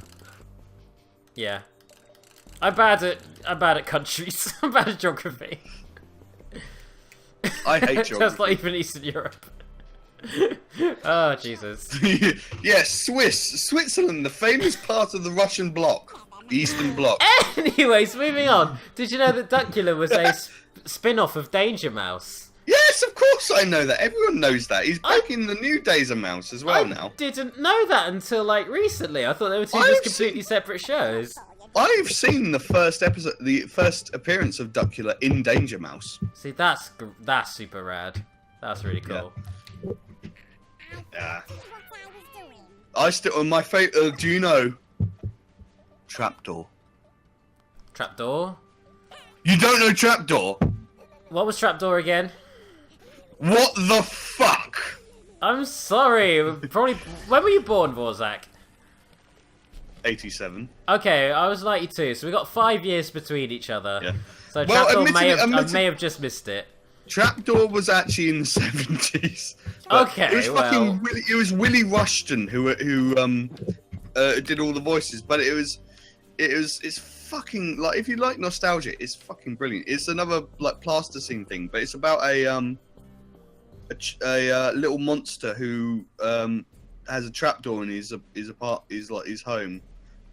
Yeah. I'm bad at countries. I'm bad at geography. I hate geography. Just not even Eastern Europe. Oh, Jesus. Yes, Switzerland, the famous part of the Russian bloc. The Eastern Bloc. Anyways, moving on. Did you know that Duckula was a spin-off of Danger Mouse? Yes, of course I know that. Everyone knows that. He's back in the new Days of Mouse as well now. I didn't know that until like recently. I thought they were two just completely separate shows. I've seen the first episode, the first appearance of Duckula in Danger Mouse. See, that's super rad. That's really cool. Yeah. I still my favorite. Do you know Trapdoor? Trapdoor? You don't know Trapdoor? What was Trapdoor again? What the fuck? I'm sorry. Probably. When were you born, Vorzak? 87. Okay, I was 92, so we got 5 years between each other. Yeah. So Well, Trapdoor I may have just missed it. Trapdoor was actually in the 70s. Okay, it was fucking it was Willie Rushton who did all the voices, but it's fucking like if you like nostalgia, it's fucking brilliant. It's another like plasticine thing, but it's about a little monster who has a trapdoor in his home,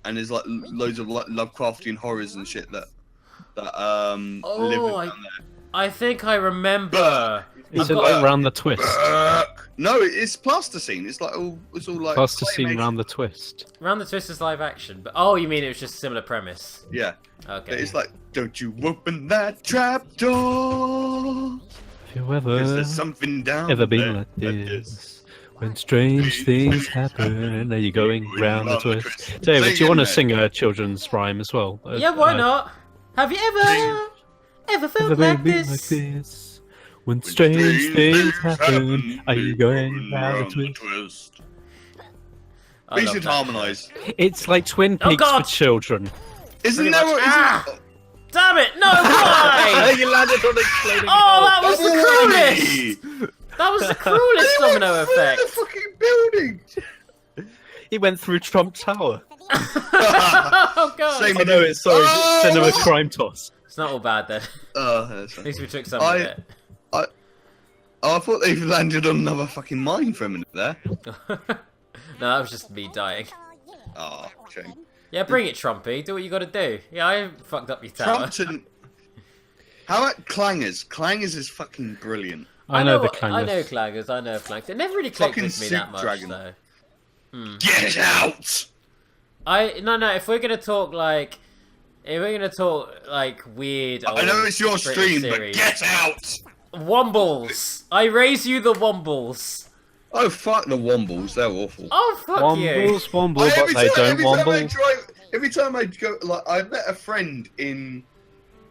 and there's like loads of like Lovecraftian horrors and shit that live down there. I think I remember. Is it like Round the Twist? No, it's plasticine. It's all like Plasticine Round the Twist. Round the Twist is live action, but oh, you mean it was just a similar premise? Yeah. Okay. But it's like, don't you open that trap door? If you ever There's something down ever there been like this, when strange things happen, are you going round the twist? David, do you want to sing a children's rhyme as well? Yeah, why not? Have you ever felt like this? When strange things happen, are you going round the twist? We should harmonise. It's like Twin Peaks for children. Isn't that what? Damn it! No, why? You landed on exploding. Oh, that was the cruelest! That was the cruelest domino effect. The fucking building. He went through Trump Tower. Oh god! Same I know it's sorry, cinema crime toss. It's not all bad then. That's At least we took some of it. I thought they landed on another fucking mine for a minute there. No, that was just me dying. Oh, shame. Yeah, bring it, Trumpy. Do what you gotta do. Yeah, I fucked up your tower. How about Clangers? Clangers is fucking brilliant. I know the Clangers. I know Clangers. I know Clangers. It never really clicked Fucking with me that Soup much, Dragon. though. Get out! No. If we're gonna talk like weird. I know it's your British stream, series. but get out! Wombles. I raise you the Wombles. Oh fuck the Wombles, they're awful. Oh fuck you. Womble, but they don't womble. Every time I go, like I met a friend in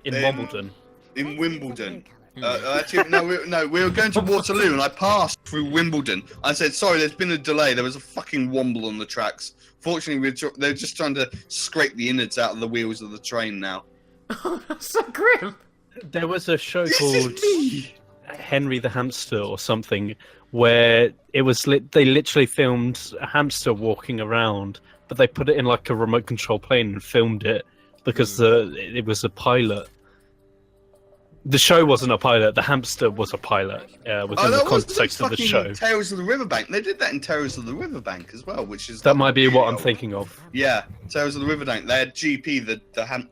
Wimbledon. In Wimbledon, Actually, no, we were going to Waterloo, and I passed through Wimbledon. I said, "Sorry, there's been a delay. There was a fucking womble on the tracks." Fortunately, they're just trying to scrape the innards out of the wheels of the train now. Oh, that's so grim. There was a show called Henry the Hamster or something where it was they literally filmed a hamster walking around, but they put it in like a remote control plane and filmed it because it was a pilot. The show wasn't a pilot. The hamster was a pilot within the context of the show. Tales of the Riverbank. They did that in Tales of the Riverbank as well, which is that might be what I'm thinking of. Yeah, Tales of the Riverbank. They had GP the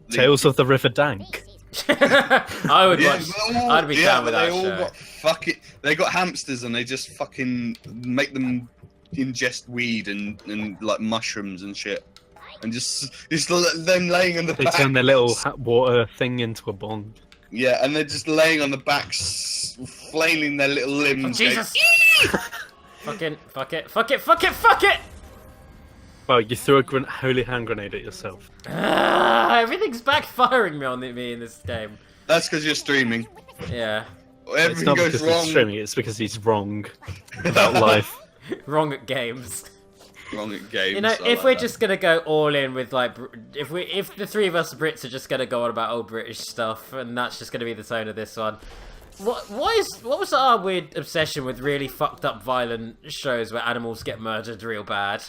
Tales of the River Dank. I would watch. I'd be down with that show. They all got They got hamsters and they just fucking make them ingest weed and like mushrooms and shit, and just them laying on the back. They turn their little water thing into a bomb. Yeah, and they're just laying on the backs, flailing their little limbs. Oh, Jesus! Fuck it! Well, you threw a holy hand grenade at yourself. Everything's backfiring on me in this game. That's because you're streaming. Yeah. Everything it's not goes because wrong. he's streaming, it's because he's wrong about life. Wrong at games. Wrong at games. You know, if we're just gonna go all in with like, if the three of us Brits are just gonna go on about old British stuff, and that's just gonna be the tone of this one. What was our weird obsession with really fucked up violent shows where animals get murdered real bad?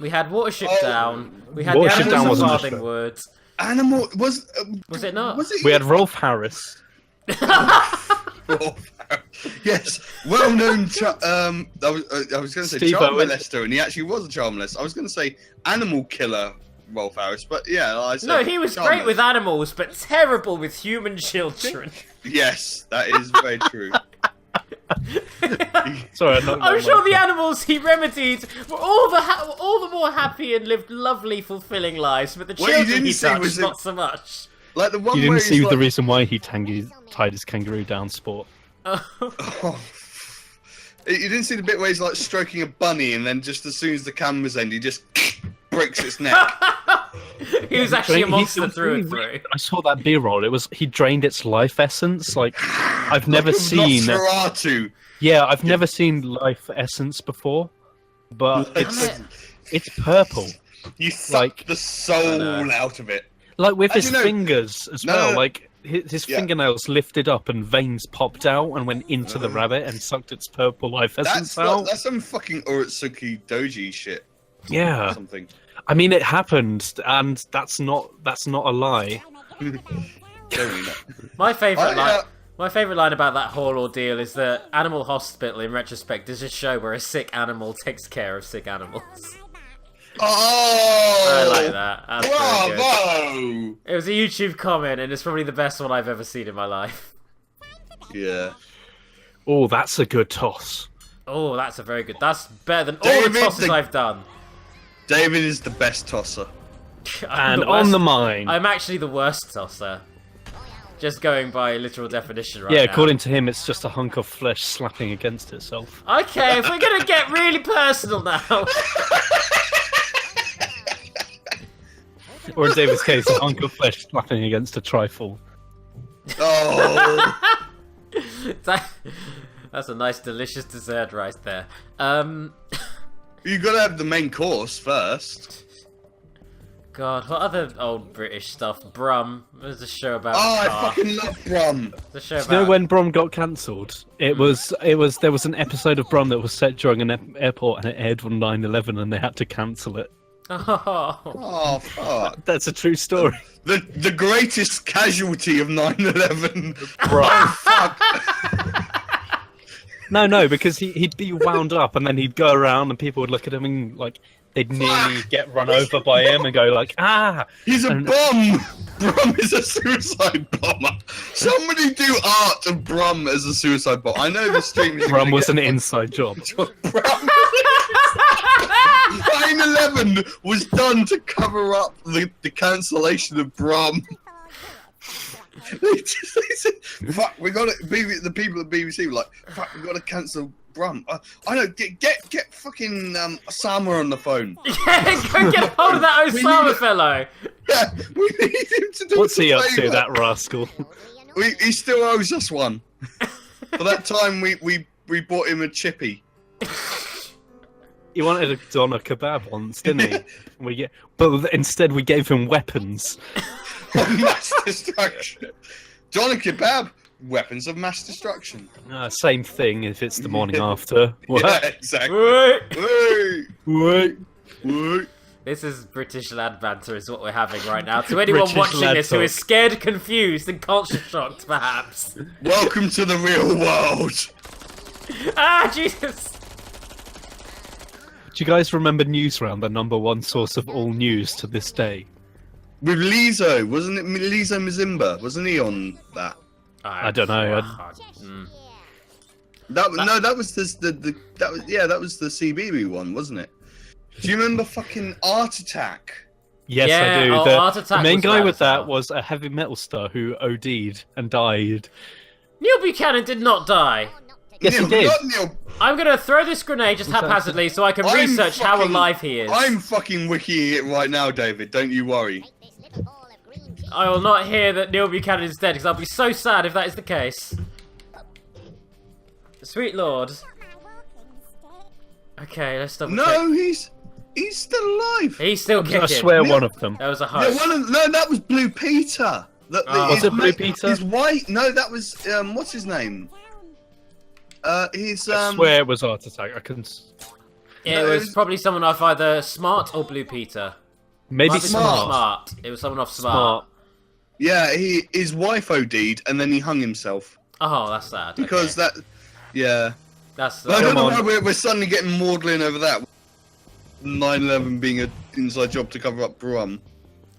We had Watership Down. We had Watership the Down Animals of wasn't a show. Farthingwood. Animal was it not? Was it? We had Rolf Harris. Yes, well-known. I was going to say Steve child Owen. molester, and he actually was a child molester. I was going to say animal killer, Rolf Harris, but yeah, I said No, he was child great with molester. animals, but terrible with human children. Yes, that is very true. Sorry, I'm sure the animals he remedied were all the more happy and lived lovely, fulfilling lives, but the What you children didn't he see touched, was not so much. Like the one You where didn't see he's the like, reason why he tied his kangaroo down, Sport. Oh. You didn't see the bit where he's like stroking a bunny, and then just as soon as the camera's end, he just breaks its neck. He was actually a monster through and through. I saw that B-roll. He drained its life essence. Like I've never seen. Nosferatu. Yeah, I've never seen life essence before, but it's purple. You suck the soul know. out of it. Like with his Actually, no. fingers as well. No. Like his fingernails lifted up and veins popped out and went into the rabbit and sucked its purple life essence out. That's some fucking Uratsuki Doji shit. Yeah. Something. I mean, it happened, and that's not a lie. Totally not. My favourite line about that whole ordeal is that Animal Hospital, in retrospect, is a show where a sick animal takes care of sick animals. Oh! I like that. That's very good. Bravo! It was a YouTube comment, and it's probably the best one I've ever seen in my life. Yeah. Oh, that's a good toss. Oh, that's a very good. That's better than all David, the tosses I've done. David is the best tosser. I'm And the on worst- the mine. I'm actually the worst tosser. Just going by literal definition right Yeah, now. according to him, it's just a hunk of flesh slapping against itself. Okay, if we're gonna get really personal now. Or in David's case, a hunk of flesh slapping against a trifle. Oh! That's a nice, delicious dessert right there. You gotta have the main course first. God, what other old British stuff? Brum. There's a show about. Oh, a car. I fucking love Brum. There's a show You about. know when Brom got cancelled? There was an episode of Brom that was set during an airport and it aired on 9/11 and they had to cancel it. Oh. Oh, fuck. That's a true story. The greatest casualty of 9/11. Brom. Oh, fuck. No, because he'd be wound up and then he'd go around and people would look at him and like they'd nearly get run over by him and go like, ah! He's a And- bum! Brum is a suicide bomber. Somebody do art of Brum as a suicide bomber. I know the stream is Brum was an inside job. 9/11 was done to cover up the cancellation of Brum. They said, fuck, we gotta, the people at BBC were like, fuck, we gotta cancel Brum. I know, get fucking Osama on the phone. Yeah, go get hold of that Osama fellow. Yeah, we need him to do What's us a he up to, favour. that rascal? he still owes us one. For that time, we bought him a chippy. He wanted a doner kebab once, didn't he? But instead we gave him weapons. Mass destruction. Doner kebab, weapons of mass destruction. Same thing if it's the morning after. Yeah, exactly. Wait. This is British lad banter is what we're having right now. To anyone British watching lad this who talk. is scared, confused, and culture shocked, perhaps. Welcome to the real world. Ah, Jesus! Do you guys remember Newsround, the #1 source of all news to this day? With Lizzo, wasn't it? Lizzo Mzimba, wasn't he on that? I don't know. That was that was the CBB one, wasn't it? Do you remember fucking Art Attack? Yes, Yeah, I do. Art The Attack main was guy bad with as that hell. was a heavy metal star who OD'd and died. Neil Buchanan did not die. Yes, he Neil, did. not Neil. I'm gonna throw this grenade just haphazardly so I can I'm research how fucking- alive he is. I'm fucking wikiing it right now, David. Don't you worry. I will not hear that Neil Buchanan is dead because I'll be so sad if that is the case. Sweet Lord. Okay, let's double check. No, he's still alive. He's still kicking. I swear Neil- one of them. That was a No, hoax. no, that was Blue Peter. Was it Blue Peter? His white. No, that was what's his name? He's I swear it was Art Attack. I couldn't. Yeah, it was probably someone off either Smart or Blue Peter. Maybe Might be someone Smart. Smart. It was someone off Smart. Yeah, his wife OD'd and then he hung himself Oh, that's sad. because okay. that. Yeah, That's. I don't know on. why we're suddenly getting maudlin over that. 9/11 being an inside job to cover up Brum.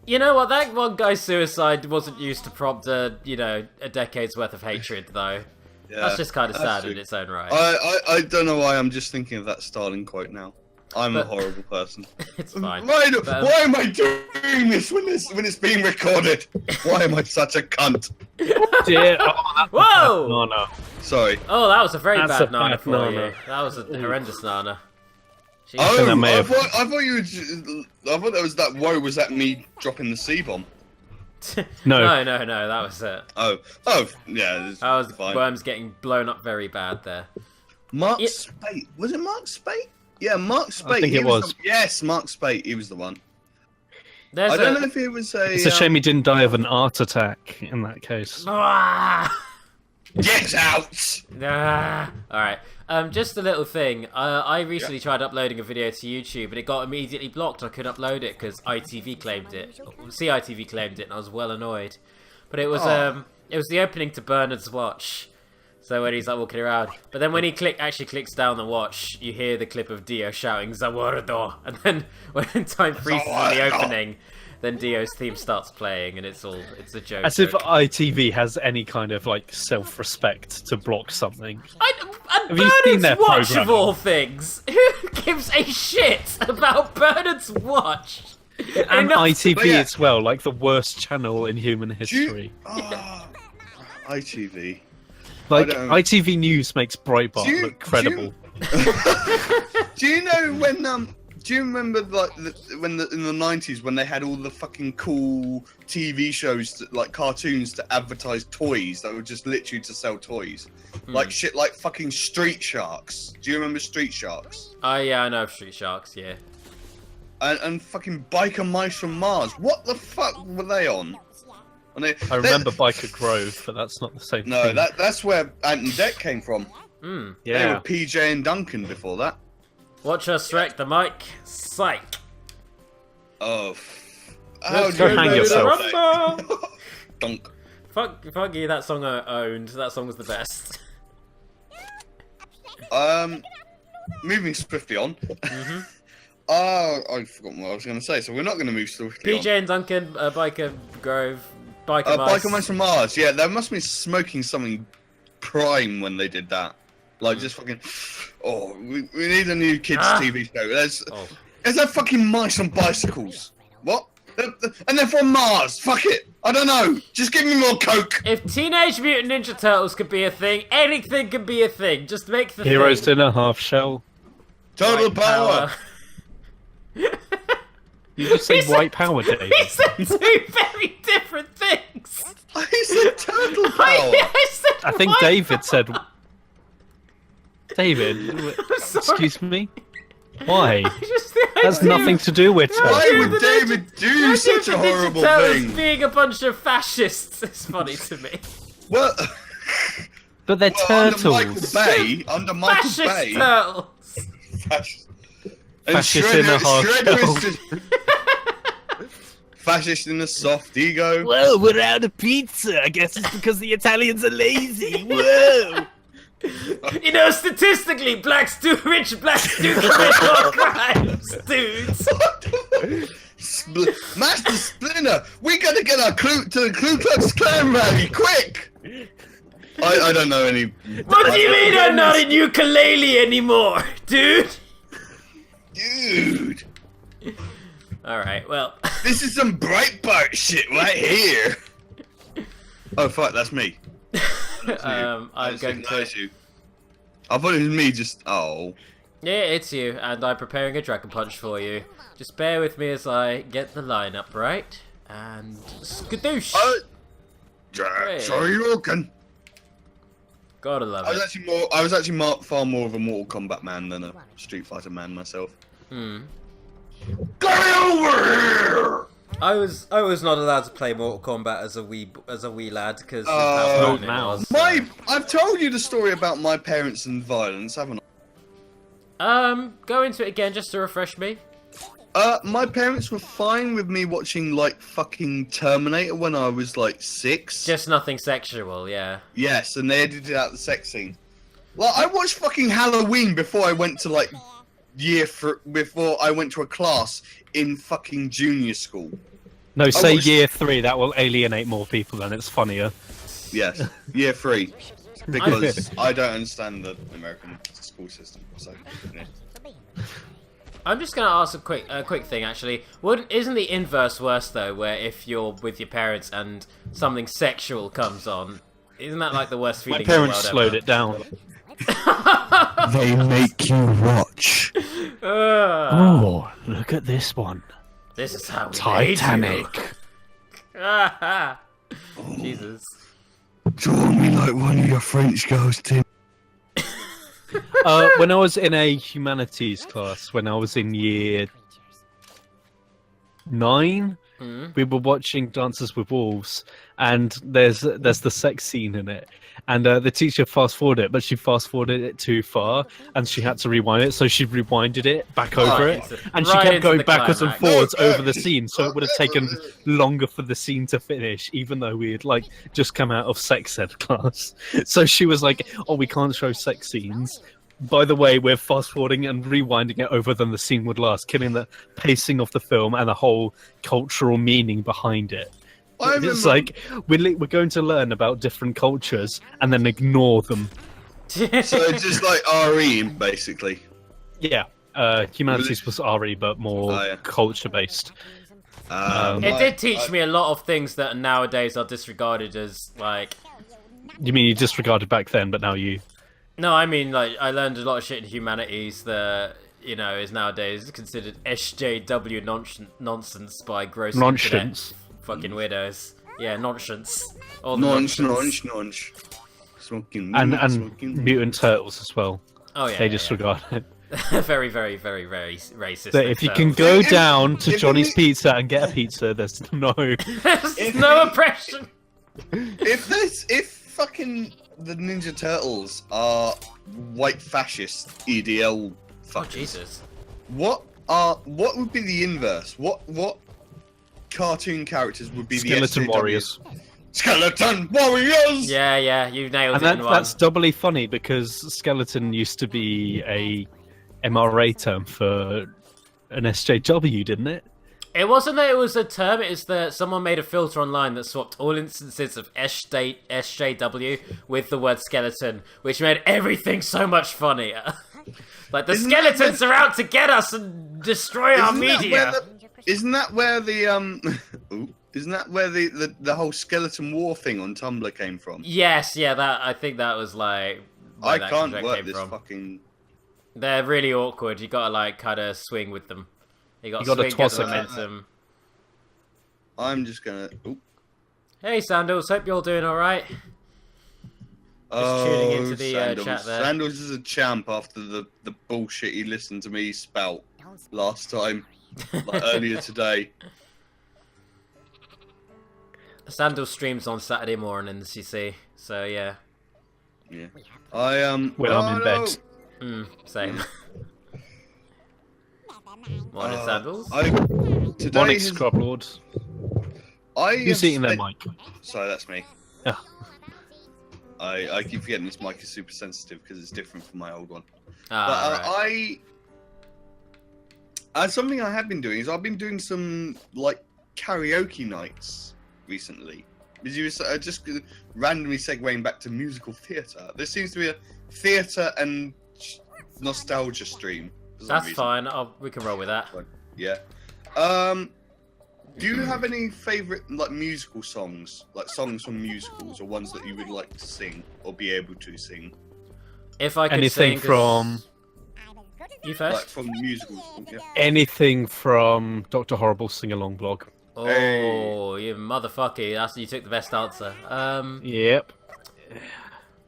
You know what? That one guy's suicide wasn't used to prompt a decade's worth of hatred, though. Yeah, That's just kind of that's sad true. in its own right. I don't know why I'm just thinking of that Stalin quote now. I'm a But- horrible person. It's fine. Why But, am I doing this when it's being recorded? Why am I such a cunt? Dear. Oh, Whoa! no, no. Sorry. Oh, that was a very That's bad a nana bad for nana. you. That was a horrendous nana. Jeez. Oh, that may I have- thought you were. I thought that was that. Woe was that me dropping the C bomb? No. no, that was it. Oh, yeah. It's That was fine. Worms getting blown up very bad there. Mark Yeah. Spate. Was it Mark Spate? Yeah, Mark Spate. I think he it was. Yes, Mark Spate. He was the one. There's I don't know if he was a. It's a shame he didn't die of an art attack in that case. Ah! Get out! Ah. All right. Just a little thing. I recently tried uploading a video to YouTube, and it got immediately blocked. I couldn't upload it because ITV claimed it. CITV claimed it, and I was well annoyed. But it was the opening to Bernard's Watch. So when he's like walking around, but then when he actually clicks down the watch, you hear the clip of Dio shouting "Zawardo," and then when time freezes in the Zawardo. opening, then Dio's theme starts playing, and it's a joke. As if ITV has any kind of like self-respect to block something. And Have you seen their Bernard's Watch of programming? all things. Who gives a shit about Bernard's Watch? And Enough- ITV But yeah. as well, like the worst channel in human Do history. you, ITV. Like I don't- ITV News makes Breitbart Do you- look credible. Do you know when Do you remember like in the 90s when they had all the fucking cool TV shows like cartoons to advertise toys that were just literally to sell toys, like shit like fucking Street Sharks. Do you remember Street Sharks? Oh yeah, I know of Street Sharks. Yeah. And fucking Biker Mice from Mars. What the fuck were they on? And I remember Biker Grove, but that's not the same No, thing. that's where Ant and Dec came from. They were yeah. PJ and Duncan before that. Watch us wreck the mic. Psych. Oh. Let's go hang to the yourself. rumble. Dunk. Fuck you, that song I owned. That song was the best. Moving swiftly on. Mm-hmm. I forgot what I was going to say, so we're not going to move swiftly on. PJ and Duncan, Biker Grove, Biker Mice. Biker Mice from Mars. Yeah, they must be smoking something prime when they did that. Like, just fucking... Oh, we need a new kids' TV show. There's that fucking mice on bicycles. What? And they're from Mars. Fuck it. I don't know. Just give me more Coke. If Teenage Mutant Ninja Turtles could be a thing, anything can be a thing. Just make the Heroes thing. in a half shell. Total White power. You just say white power, David. He said two very different things. I said turtle power. I think David said. David, excuse me. Why? That's nothing to do with her. Why would David do such a horrible thing? Being a bunch of fascists is funny to me. Well, But they're turtles. Under Michael Fascist Bay. turtles. And Fascist in a hard Shredder is just fascist in a soft ego. Whoa, we're out of pizza. I guess it's because the Italians are lazy. Whoa. You know, statistically, blacks do commit more crimes, dudes. Master Splinter, we gotta get our to the Ku Klux Klan rally, quick! I don't know any. What do you mean I'm not in ukulele anymore, dude? Dude, Alright, well. this is some Breitbart shit right here. Oh fuck, that's me. I'm going to. You. I thought it was me. Just oh. Yeah, it's you, and I'm preparing a Dragon Punch for you. Just bear with me as I get the line up right. And skadoosh. Sorry, looking. Gotta love I it. was actually far more of a Mortal Kombat man than a Street Fighter man myself. Get over here! I was not allowed to play Mortal Kombat as a wee lad because I've told you the story about my parents and violence, haven't I? Go into it again just to refresh me. My parents were fine with me watching like fucking Terminator when I was like 6. Just nothing sexual, yeah. Yes, and they edited out the sex scene. Well, I watched fucking Halloween before I went to like before I went to a class in fucking junior school. No, say year 3. That will alienate more people, and it's funnier. Yes, year 3, because I don't understand the American school system. So, yeah. I'm just gonna ask a quick thing actually. Isn't the inverse worse though, where if you're with your parents and something sexual comes on, isn't that like the worst feeling? My parents slowed it down. They make you watch. Oh, look at this one. This is how we Titanic. Jesus. Draw me like one of your French girls, Tim. When I was in a humanities class, when I was in year 9, we were watching Dances with Wolves, and there's the sex scene in it, and the teacher fast-forwarded it, but she fast-forwarded it too far, and she had to rewind it, so she rewinded it back over it, and she kept going backwards and forwards over the scene, so it would have taken longer for the scene to finish, even though we had like just come out of sex ed class. So she was like, "Oh, we can't show sex scenes. By the way, we're fast-forwarding and rewinding it over than the scene would last, killing the pacing of the film and the whole cultural meaning behind it." It's like, we're going to learn about different cultures and then ignore them. So it's just like RE, basically. Yeah, humanities was RE, but more culture-based. It did teach me a lot of things that nowadays are disregarded as, like... You mean you disregarded back then, but now you... No, I mean, like, I learned a lot of shit in humanities that, you know, is nowadays considered SJW nonsense by gross internet fucking weirdos. Yeah, nonsense. All the nonsense. Smoking and Mutant Turtles as well. Oh yeah, they disregard it. Very, very, very, very racist. So if you can go down to Johnny's Pizza and get a pizza, there's no oppression. If fucking the Ninja Turtles are white fascist EDL fuckers, oh Jesus, what would be the inverse? What cartoon characters would be Skeleton the Warriors? Skeleton Warriors! Yeah, you nailed it. And that's doubly funny because skeleton used to be a MRA term for an SJW, didn't it? It wasn't that it was a term, it's that someone made a filter online that swapped all instances of SJW with the word skeleton, which made everything so much funnier. Like, the skeletons are out to get us and destroy our media! Isn't that where the the whole skeleton war thing on Tumblr came from? Yes, yeah, I think that was like... I can't work this fucking... They're really awkward, you gotta like kind of swing with them. You gotta toss the momentum. I'm just gonna... Ooh. Hey Sandals, hope you're doing alright. Just tuning into the Sandals. chat there. Sandals is a champ after the bullshit he listened to me spout last time, like earlier today. Sandal streams on Saturday mornings, you see. So yeah. Yeah. I When I'm in bed. Same. Morning, Sandals. Today Morning, has- Scrub Lord. Who's Who's eating their mic? Sorry, that's me. Oh. I keep forgetting this mic is super sensitive because it's different from my old one. Ah, But right. something I have been doing is I've been doing some like karaoke nights recently. Because you were just randomly segueing back to musical theatre. There seems to be a theatre and nostalgia stream. for some That's reason. fine. We can roll with that. Yeah. Do you have any favourite like musical songs, like songs from musicals, or ones that you would like to sing or be able to sing? If I could Anything sing, 'cause- from you Like first. from musicals. Yeah. anything from Dr. Horrible Sing Along blog. Oh, you motherfucker! You took the best answer. Yep.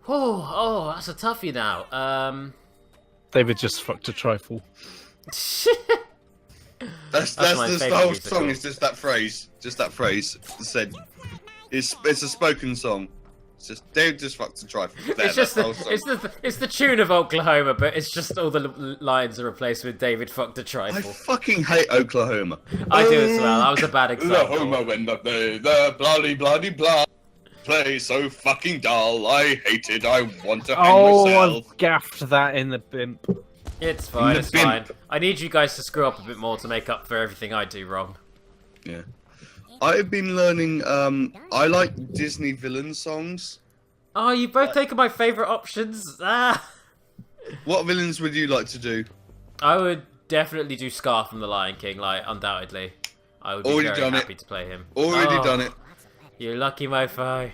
Oh, that's a toughie now. David just fucked a trifle. That's my the favourite whole musical. song. Is just that phrase. Just that phrase. It said, it's a spoken song. It's just Dave just fucked a trifle. There, It's just that's the whole song. it's the tune of Oklahoma, but it's just all the lines are replaced with David fucked a I trifle. fucking hate Oklahoma. I do as well. That was a bad example. Oklahoma when the bloody bloody blah play so fucking dull. I hate it. I want to hang Oh, myself. I've gaffed that in the bimp. It's fine. The It's bimp. fine. I need you guys to screw up a bit more to make up for everything I do wrong. Yeah. I've been learning. I like Disney villain songs. Oh, you both taken my favourite options. Ah. What villains would you like to do? I would definitely do Scar from The Lion King, like undoubtedly. I would be Already very done it. happy to play him. Already Oh, done it. You lucky mofo.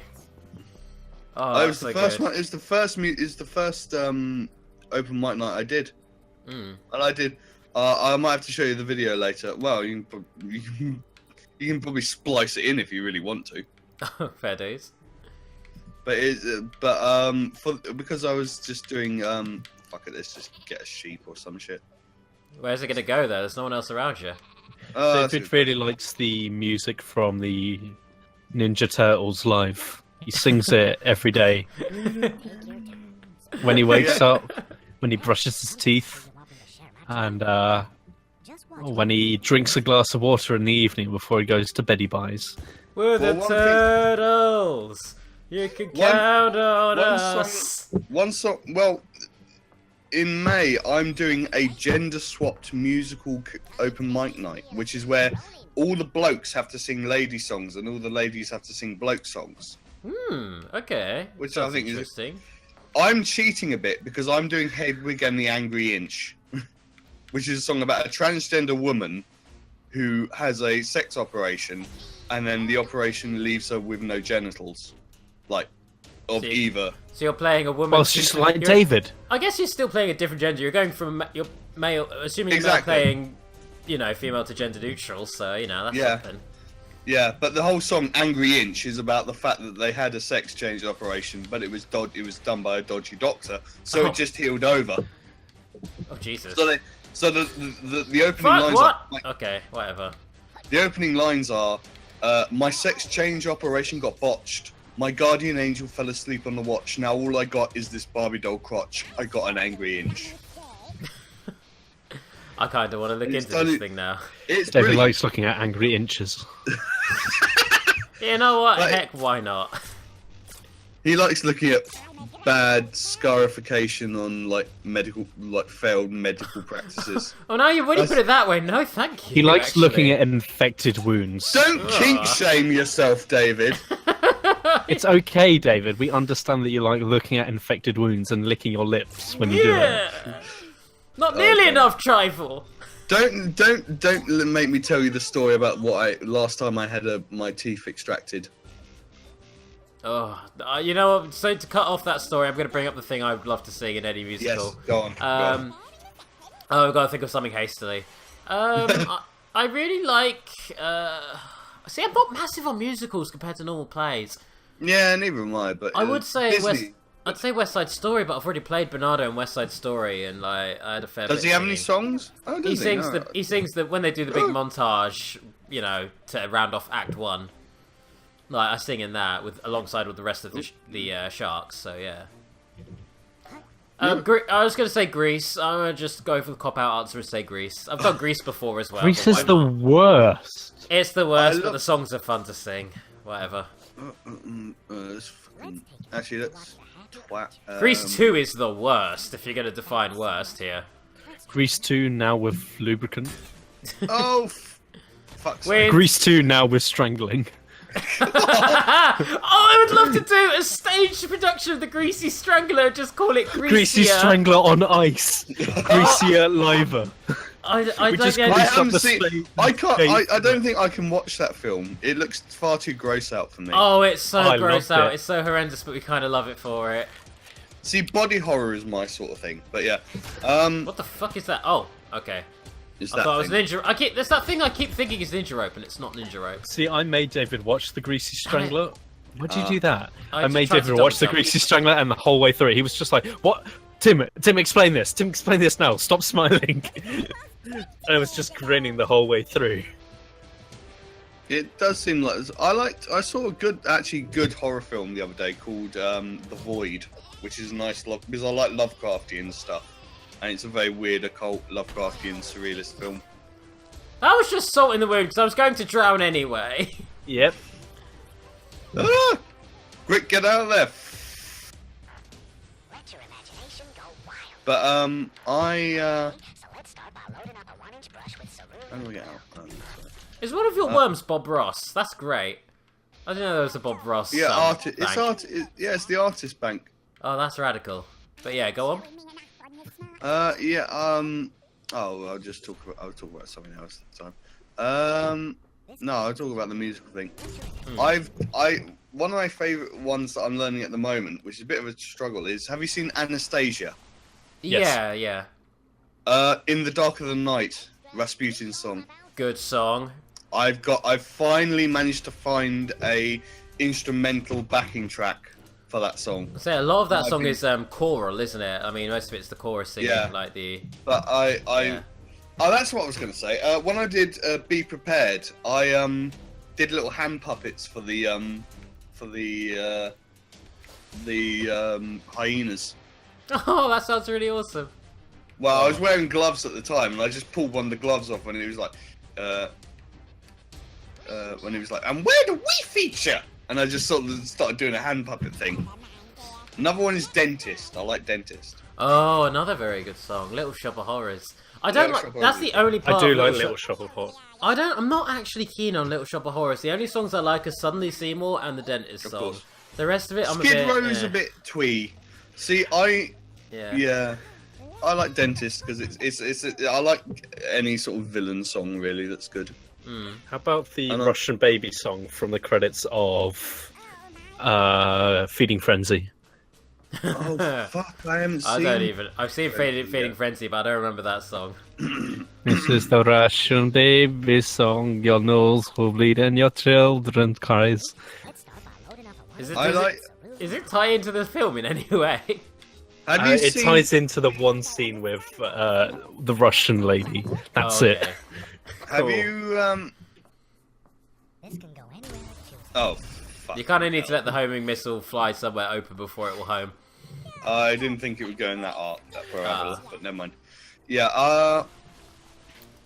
Oh, It that's was the so first good. one. It's the first open mic night I did, Mm. and I did. I might have to show you the video later. Well, you can probably splice it in if you really want to. Fair days. But because I was just doing fuck it, let's just get a sheep or some shit. Where's it gonna go though? There's no one else around you. David really likes the music from the Ninja Turtles live. He sings it every day. When he wakes up, when he brushes his teeth, and when he drinks a glass of water in the evening before he goes to bed, he buys. We're the Well, one thing- turtles. You can count on one us. One song. Well, in May I'm doing a gender-swapped musical open mic night, which is where all the blokes have to sing lady songs and all the ladies have to sing bloke songs. Okay. Which Sounds I think interesting. I'm cheating a bit because I'm doing Hedwig and the Angry Inch, which is a song about a transgender woman who has a sex operation, and then the operation leaves her with no genitals, like of See. either. So you're playing a woman. Well, it's just like you're- David. I guess you're still playing a different gender. You're going from your male, assuming Exactly. you're not playing, female to gender neutral. So that's Yeah. something. Yeah, but the whole song "Angry Inch" is about the fact that they had a sex change operation, but it was done by a dodgy doctor, so Oh. it just healed over. Oh Jesus. So the opening Fuck, lines what? are Okay, whatever. the opening lines are my sex change operation got botched. My guardian angel fell asleep on the watch. Now all I got is this Barbie doll crotch. I got an angry inch. I kind of want to look It's into this totally- thing now. It's David brilliant. likes looking at angry inches. You know what? Like- Heck, why not? He likes looking at bad scarification on failed medical practices. Oh, now you when you That's- put it that way, no, thank you. He likes actually. looking at infected wounds. Don't kink Ugh. shame yourself, David. It's okay, David. We understand that you like looking at infected wounds and licking your lips when you do it. Yeah. Not nearly Okay. enough trifle. Don't make me tell you the story about last time I had my teeth extracted. Oh, you know what? So to cut off that story, I'm going to bring up the thing I would love to sing in any Yes, musical. go on. I've got to think of something hastily. I really like. See, I'm not massive on musicals compared to normal plays. Yeah, neither am I. But I would say Disney. I'd say West Side Story, but I've already played Bernardo in West Side Story, and like I had a fair. Does bit he of have any singing. songs? Oh, He does sings Oh. the he sings the when they do the big montage, you know, to round off Act 1. Like I sing in that alongside with the rest of the sharks. So yeah. I was gonna say Greece. I'm gonna just go for the cop-out answer and say Greece. I've done Greece before as well. Greece but is why the not? worst. It's the worst, but the songs are fun to sing. Whatever. Actually, that's twat. Grease 2 is the worst, if you're going to define worst here. Grease 2 now with lubricant. Oh, fuck's sake. Win. Grease 2 now with strangling. Oh, I would love to do a staged production of the Greasy Strangler and just call it Greasier. Greasy Strangler on ice. Greasier Liver. I We don't just know. call I it haven't the seen. state- I can't. state- I don't think I can watch that film. It looks far too gross out for me. Oh, it's so I gross loved out. it. It's so horrendous, but we kind of love it for it. See, body horror is my sort of thing. But yeah, What the fuck is that? Oh, okay. is I that thought it was thing. Ninja. There's that thing I keep thinking is Ninja Rope, and it's not Ninja Rope. See, I made David watch the Greasy Strangler. Why'd you do that? I I just made tried to David watch the double Greasy Strangler, and the whole way through, he was just like, "What? Tim, explain this. Tim, explain this now. Stop smiling." And I was just grinning the whole way through. It does seem like I saw a good horror film the other day called The Void, which is a nice because I like Lovecraftian stuff, and it's a very weird occult Lovecraftian surrealist film. That was just salt in the wound, because I was going to drown anyway. Yep. Ah! Quick, get out of there! Let your imagination go wild. But So let's start by loading up a 1-inch brush with cerulean. how do we get out? Is one of your worms Bob Ross? That's great. I didn't know there was a Bob Ross. Yeah, bank. it's the artist bank. Oh, that's radical. But yeah, go on. Oh, I'll talk about something else this time. No, I'll talk about the musical thing. One of my favorite ones that I'm learning at the moment, which is a bit of a struggle, is have you seen Anastasia? Yes. Yeah. In the Dark of the Night, Rasputin's song. Good song. I've finally managed to find a instrumental backing track for that song. I say a lot of that I've song been- is choral, isn't it? I mean, most of it's the chorus singing, Yeah. like the. But Yeah. Oh, that's what I was going to say. When I did Be Prepared, I did little hand puppets for the hyenas. Oh, that sounds really awesome. Well, I was wearing gloves at the time, and I just pulled one of the gloves off when he was like, and where do we feature? And I just sort of started doing a hand puppet thing. Another one is Dentist. I like Dentist. Oh, another very good song, Little Shop of Horrors. I don't Little like. Shop of That's Horrors. the only part. I do of like Little Little Shop. Shop of Horrors. I'm not actually keen on Little Shop of Horrors. The only songs I like are Suddenly Seymour and the Dentist Of song. course. The rest of it, I'm Skid a bit. Row is a bit twee. See, yeah, I like Dentist because I like any sort of villain song really that's good. How about the I know. Russian Baby song from the credits of Feeding Frenzy? Oh fuck! I haven't seen. I don't even. I've seen Fading Frenzy, but I don't remember that song. This is the Russian Baby song. Your nose will bleed and your children cries. Let's start by loading up a Is 1-inch it? I Does like. Is it tie into the film in any way? Have you It seen? ties into the one scene with the Russian lady. That's Okay. it. Have Cool. you? This can go anywhere it chooses. Oh, fuck. You kind of need to let the homing missile fly somewhere open before it will home. I didn't think it would go in that far Ah. but never mind. Yeah.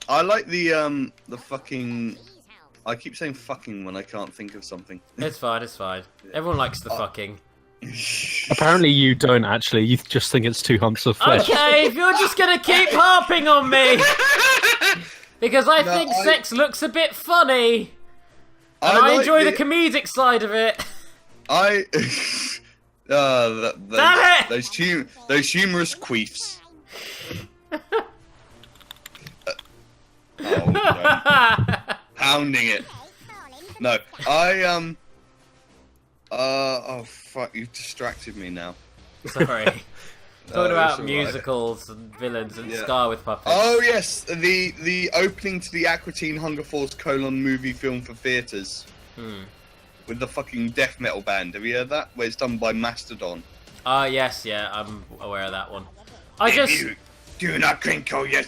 I like the fucking. I keep saying fucking when I can't think of something. It's fine. It's fine. Everyone likes the fucking. Apparently you don't actually. You just think it's two humps of flesh. Okay, if you're just gonna keep harping on me, because I No, think I- sex looks a bit funny, and I like enjoy the comedic side of it. I. Damn it! Those humorous queefs. Oh, no. Pounding it. No, oh fuck! You've distracted me now. Sorry. Talking it's about alright. musicals and villains and Yeah. Scar with puppets. Oh yes, the opening to the Aqua Teen Hunger Force : movie film for theaters with the fucking death metal band. Have you heard that? Where it's done by Mastodon. Yes, yeah, I'm aware of that one. I just... You do not crinkle your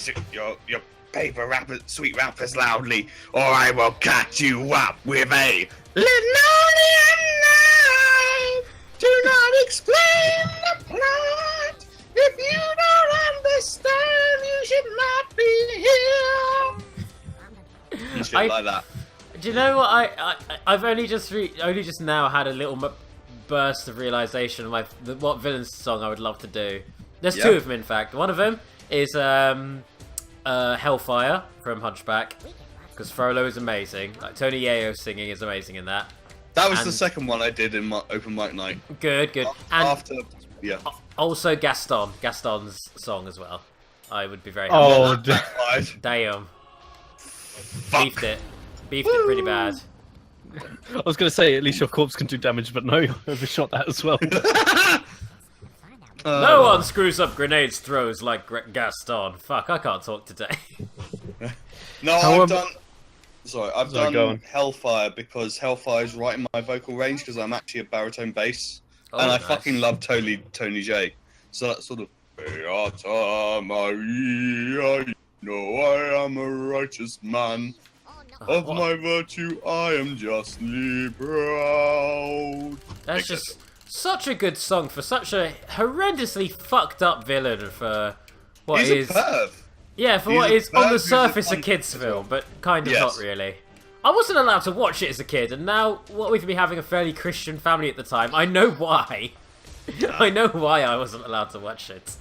paper wrapper, sweet wrappers loudly, or I will cut you up with a linoleum knife. Do not explain the plot. If you don't understand, you should not be here. You shit like that. Do you know what? I've only just now had a little burst of realization of what villain's song I would love to do. There's two of them, in fact. One of them is Hellfire from Hunchback, because Frollo is amazing. Like Tony Yayo singing is amazing in that. That was the second one I did in my open mic night. Good. And After, also Gaston's song as well. I would be very happy. Oh, Damn. Fuck. Beefed it pretty bad. I was going to say, at least your corpse can do damage, but no, you overshot that as well. No one screws up grenades throws like Gaston. Fuck, I can't talk today. No, I've done Hellfire because Hellfire is right in my vocal range because I'm actually a baritone bass. And I fucking love Tony J. So that's sort of... Beata Maria, you know I am a righteous man. Of my virtue I am justly proud. That's just such a good song for such a horrendously fucked up villain for what He's is... a perv. Yeah, for what is on the surface a kid's film, but kind of not really. I wasn't allowed to watch it as a kid, and now, what with me having a fairly Christian family at the time, I know why. I know why I wasn't allowed to watch it.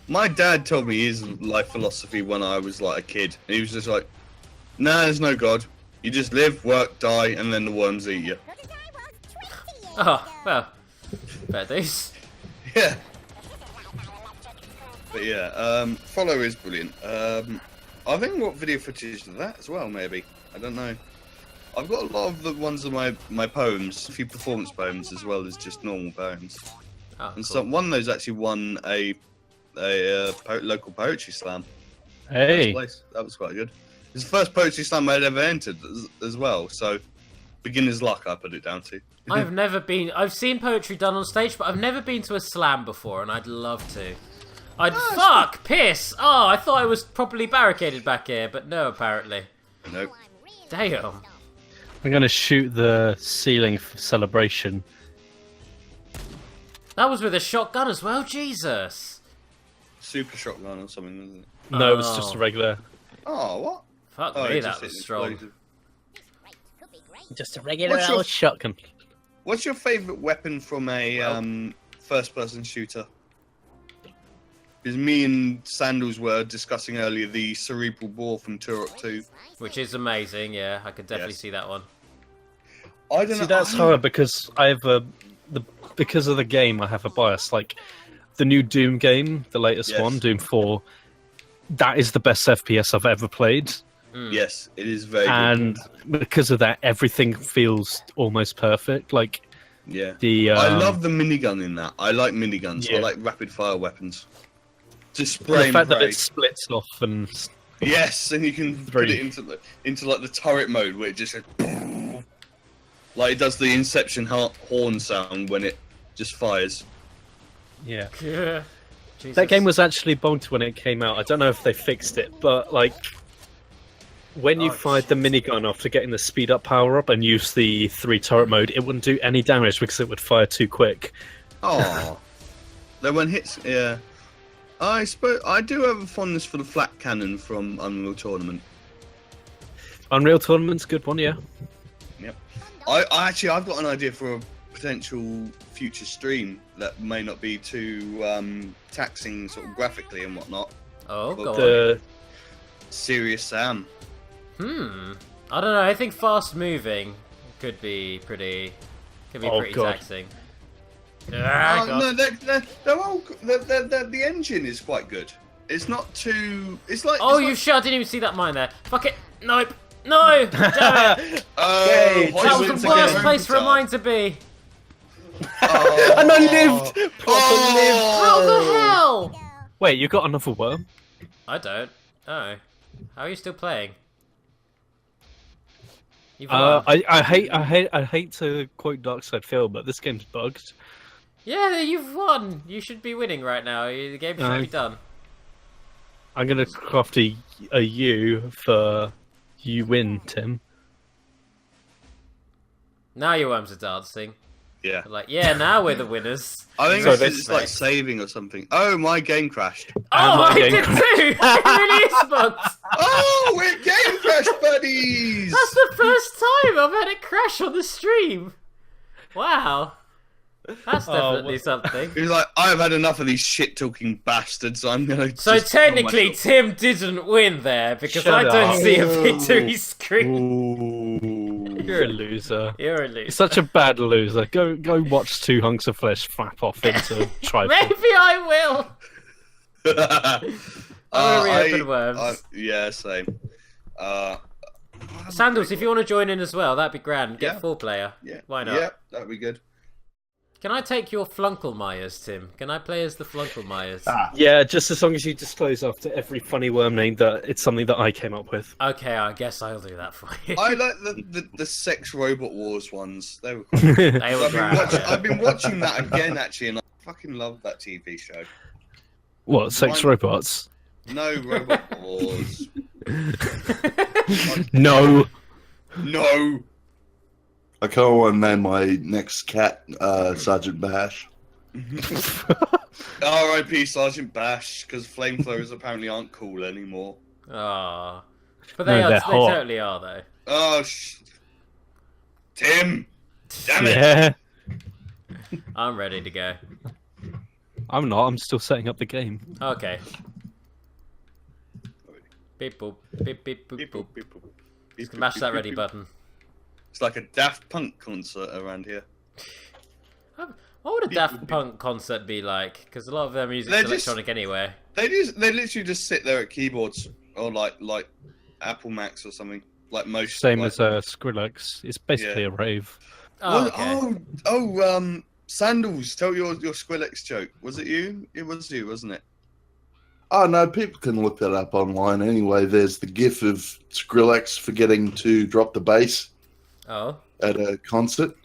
My dad told me his life philosophy when I was like a kid. And he was just like, nah, there's no God. You just live, work, die, and then the worms eat you. Oh, well, fair dues. Yeah. But yeah, Follow is brilliant. I think I've got video footage of that as well, maybe. I don't know. I've got a lot of the ones of my poems, a few performance poems as well as just normal poems. Oh, And cool. one of those actually won a local poetry slam. Hey. That was quite good. It's the first poetry slam I'd ever entered as well, so beginner's luck I put it down to. I've seen poetry done on stage, but I've never been to a slam before, and I'd love to. Fuck! Piss! Oh, I thought I was properly barricaded back here, but no, apparently. Nope. Damn. I'm going to shoot the ceiling for celebration. That was with a shotgun as well? Jesus! Super shotgun or something, isn't it? No, it was just a regular... Oh, what? Fuck Oh, me, it that just was hit strong. exploded. Just a regular What's your- old shotgun. What's your favourite weapon from a first-person shooter? Because me and Sandals were discussing earlier the cerebral bore from Turok 2. Which is amazing, yeah. I could definitely see that one. I don't know. See, that's hard because I have because of the game, I have a bias. Like the new Doom game, the latest one, Doom 4. That is the best FPS I've ever played. Yes, it is very And because of that, everything feels almost perfect. Like, yeah. I love the minigun in that. I like miniguns. I like rapid-fire weapons. Just spray the and fact that pray. it splits off and Yes, and you can put it into like the turret mode where it just goes, like it does the Inception horn sound when it just fires. yeah. Yeah. Jesus. That game was actually bugged when it came out. I don't know if they fixed it, but like when you fired the minigun after getting the speed up power up and use the 3 turret mode, it wouldn't do any damage because it would fire too quick. Oh, then when hits, yeah. I do have a fondness for the flat cannon from Unreal Tournament. Unreal Tournament's a good one, yeah. Yep. I've got an idea for a potential future stream that may not be too taxing sort of graphically and whatnot. Oh, But go on. Serious Sam. I don't know. I think fast moving could be pretty taxing. Ah, God. No, they're all. The engine is quite good. It's not too. It's like. Oh, it's you like, shit! I didn't even see that mine there. Fuck it! Nope! No! Damn it! Yay, That was wins the worst again. place for a mine to be! And I lived! How the hell? Wait, you got another worm? I don't. Oh. How are you still playing? You've won. I hate to quote Darkside Phil, but this game's bugged. Yeah, you've won. You should be winning right now. The game should be done. I'm gonna craft a U for you win, Tim. Now your worms are dancing. Yeah. Like, yeah, now we're the winners. I think So it's like saving or something. Oh, my game crashed. Oh, my I game did too! It really is bugged. Oh, we're game crash buddies! That's the first time I've had it crash on the stream. Wow. That's definitely something. He's like, I've had enough of these shit-talking bastards. I'm gonna. So just technically, kill myself." Tim didn't win there because Shut I don't up. see a victory screen. Ooh. You're a loser. You're a You're loser. such a bad loser. Go watch two hunks of flesh flap off into trifle. Maybe I will. I'm gonna reopen worms. Yeah, same. Sandals, if you want to join in as well, that'd be grand. Get Yeah. 4-player. Yeah. Why not? Yeah, that'd be good. Can I take your Flunkelmeyers, Tim? Can I play as the Flunkelmeyers? Yeah, just as long as you disclose after every funny worm name that it's something that I came up with. Okay, I guess I'll do that for you. I like the sex robot wars ones. They were cool. They were grand. I've been watching that again actually, and I fucking love that TV show. What, sex robots? No robot wars. No. No. I kind of want to name my next cat Sergeant Bash. R.I.P. Sergeant Bash, because flamethrowers apparently aren't cool anymore. Aww. But No, they they're hot. totally are, though. Oh, Tim! Damn it! Yeah. I'm ready to go. I'm not. I'm still setting up the game. Okay. Beep boop, beep beep boop Beep, boop. boop, beep, boop. Just Beep, mash boop, that beep, ready beep. button. It's like a Daft Punk concert around here. What would a Daft Punk concert be like? Because a lot of their music's They're just- electronic anyway. They literally just sit there at keyboards or like Apple Macs or something. Like most. Same like, as Skrillex. It's basically a rave. Oh, Was- okay. Sandals, tell your Skrillex joke. Was it you? It was you, wasn't it? Oh no, people can look that up online anyway. There's the gif of Skrillex forgetting to drop the bass Oh. at a concert.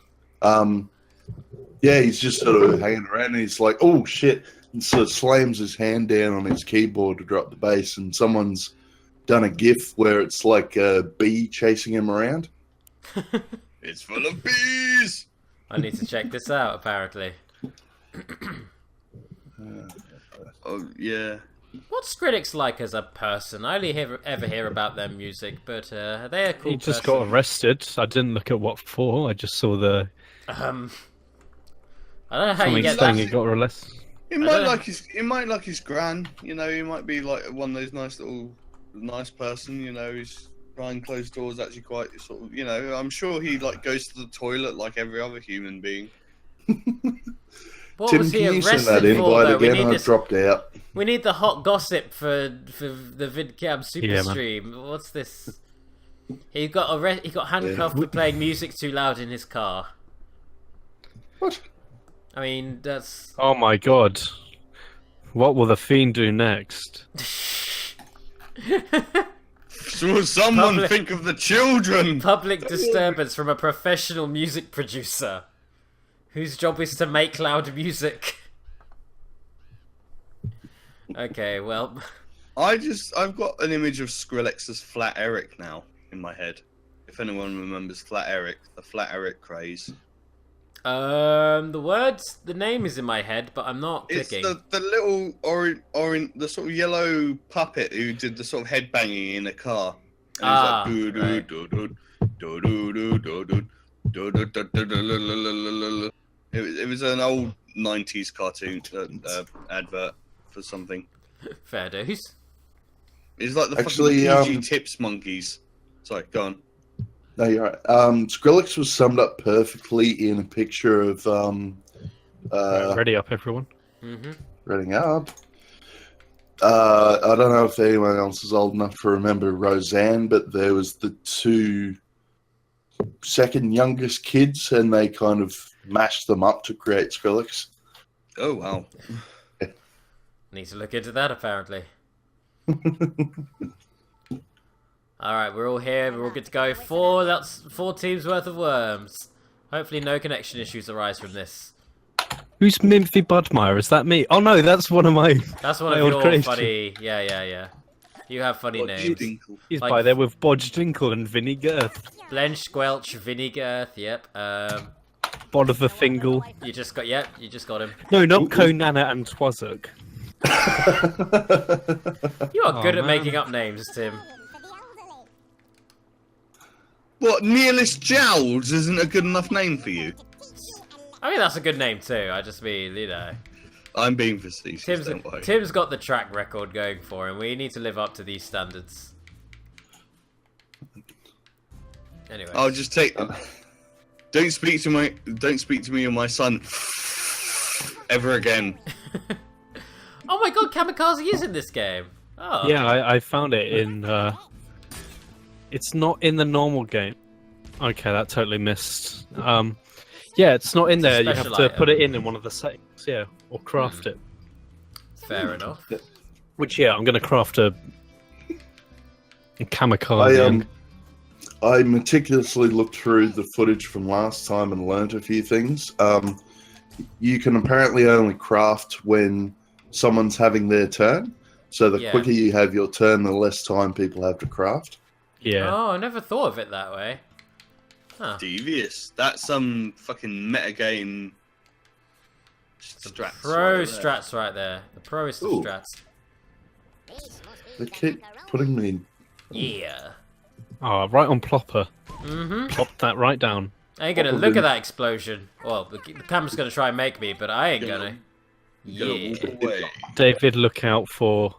Yeah, he's just sort of hanging around and he's like, oh shit, and sort of slams his hand down on his keyboard to drop the bass, and someone's done a gif where it's like a bee chasing him around. It's full of bees. I need to check this out, apparently. Oh yeah. What's Skrillex like as a person? I only ever hear about their music, but are they a cool He just person? got arrested. I didn't look at what for. I just saw the I don't know how you something get saying that. he got arrested. He don't might know. like his gran. You know, he might be like one of those nice person. You know, who's behind closed doors actually quite sort of. You know, I'm sure he like goes to the toilet like every other human being. What Tim, was he can you send arrested that for, invite though? again? I dropped out. We need the hot gossip for the VidCam Superstream. What's this? He got handcuffed for playing music too loud in his car. What? I mean, that's... Oh my god. What will the fiend do next? So someone Public- think of the children. Public disturbance from a professional music producer whose job is to make loud music. Okay, well... I've got an image of Skrillex as Flat Eric now in my head. If anyone remembers Flat Eric, the Flat Eric craze. The name is in my head, but I'm not It's clicking. the little orange, the sort of yellow puppet who did the sort of head banging in a car. And Ah, he was like, right. It was an old 90s cartoon advert for something. Fair dues. It's like the Actually, fucking PG Tips monkeys. Sorry, go on. No, you're right. Skrillex was summed up perfectly in a picture of Ready up, everyone. Mm-hmm. Reading up. I don't know if anyone else is old enough to remember Roseanne, but there was the two second youngest kids, and they kind of mashed them up to create Skrillex. Oh, wow. Need to look into that, apparently. Alright, we're all here. We're all good to go. That's 4 teams worth of worms. Hopefully no connection issues arise from this. Who's Mimphy Budmeyer? Is that me? Oh no, that's one of my. That's one my of old your creation. funny. Yeah. You have funny names. He's Like- by there with Bodge Dinkle and Vinny Girth. Blench, Squelch, Vinny Girth. Yep. Bolivar Fingal. You just got. Yep. You just got him. No, not Konana and Twazuk. You are good at man. making up names, Tim. What, Nihilist Jowls isn't a good enough name for you? I mean, that's a good name too. I just mean, you know. I'm being facetious, don't worry. Tim's got the track record going for him. We need to live up to these standards. Anyway. I'll just take. Don't speak to me or my son ever again. Oh my god, Kamikaze is in this game. Oh. Yeah, I found it in. It's not in the normal game. Okay, that totally missed. Yeah, it's not in there. You have special to item. put it in one of the settings, yeah, or craft it. Fair enough. Which, yeah, I'm going to craft a Kamikaze. I meticulously looked through the footage from last time and learnt a few things. You can apparently only craft when someone's having their turn. So the Yeah. quicker you have your turn, the less time people have to craft. Yeah. Oh, I never thought of it that way. Huh. Devious. That's some fucking metagame strats. Pro right there. strats right there. The proest of Ooh. strats. They keep putting me in. Yeah. Oh, right on Plopper. Mm-hmm. Plop that right down. I ain't gonna Probably. look at that explosion. Well, the camera's gonna try and make me, but I ain't gonna. You're gonna Yeah. walk away. David, look out for...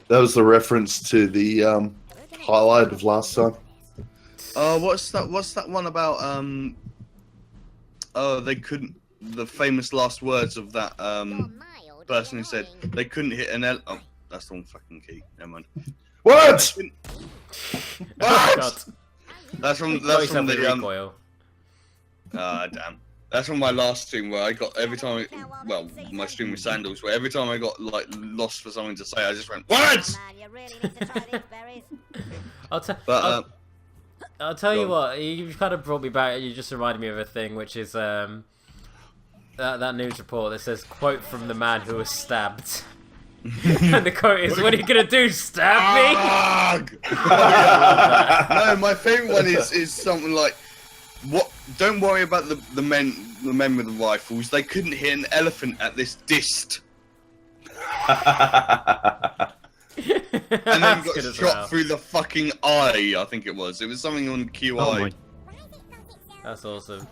That was the reference to the highlight of last time. What's that one about? Oh, they couldn't. The famous last words of that person who said they couldn't hit an oh, that's the wrong fucking key. Never mind. What? Oh, God. That's from Always have the the recoil. damn. That's from my last stream where I got every time. My stream with Sandals, where every time I got like lost for something to say, I just went what? I'll tell you Go what. You've kind of brought me back. You just reminded me of a thing, which is that news report that says quote from the man who was stabbed. And the quote is, "What are you gonna do? Stab me?" No, my favorite one is something like, "What? Don't worry about the men with the rifles. They couldn't hit an elephant at this dist." And then got shot through the fucking eye. I think it was. It was something on QI. Oh my... That's awesome.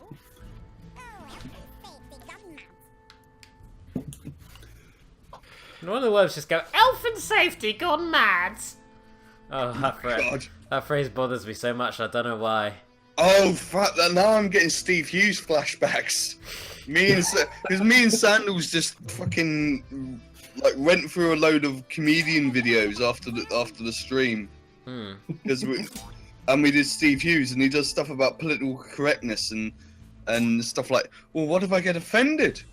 And one of the words just go, "Elfin safety gone mad." Oh, that phrase bothers me so much. I don't know why. Oh fuck! Now I'm getting Steve Hughes flashbacks. Because me and Sandals just fucking like went through a load of comedian videos after the stream. Because we did Steve Hughes, and he does stuff about political correctness and stuff like, well, what if I get offended?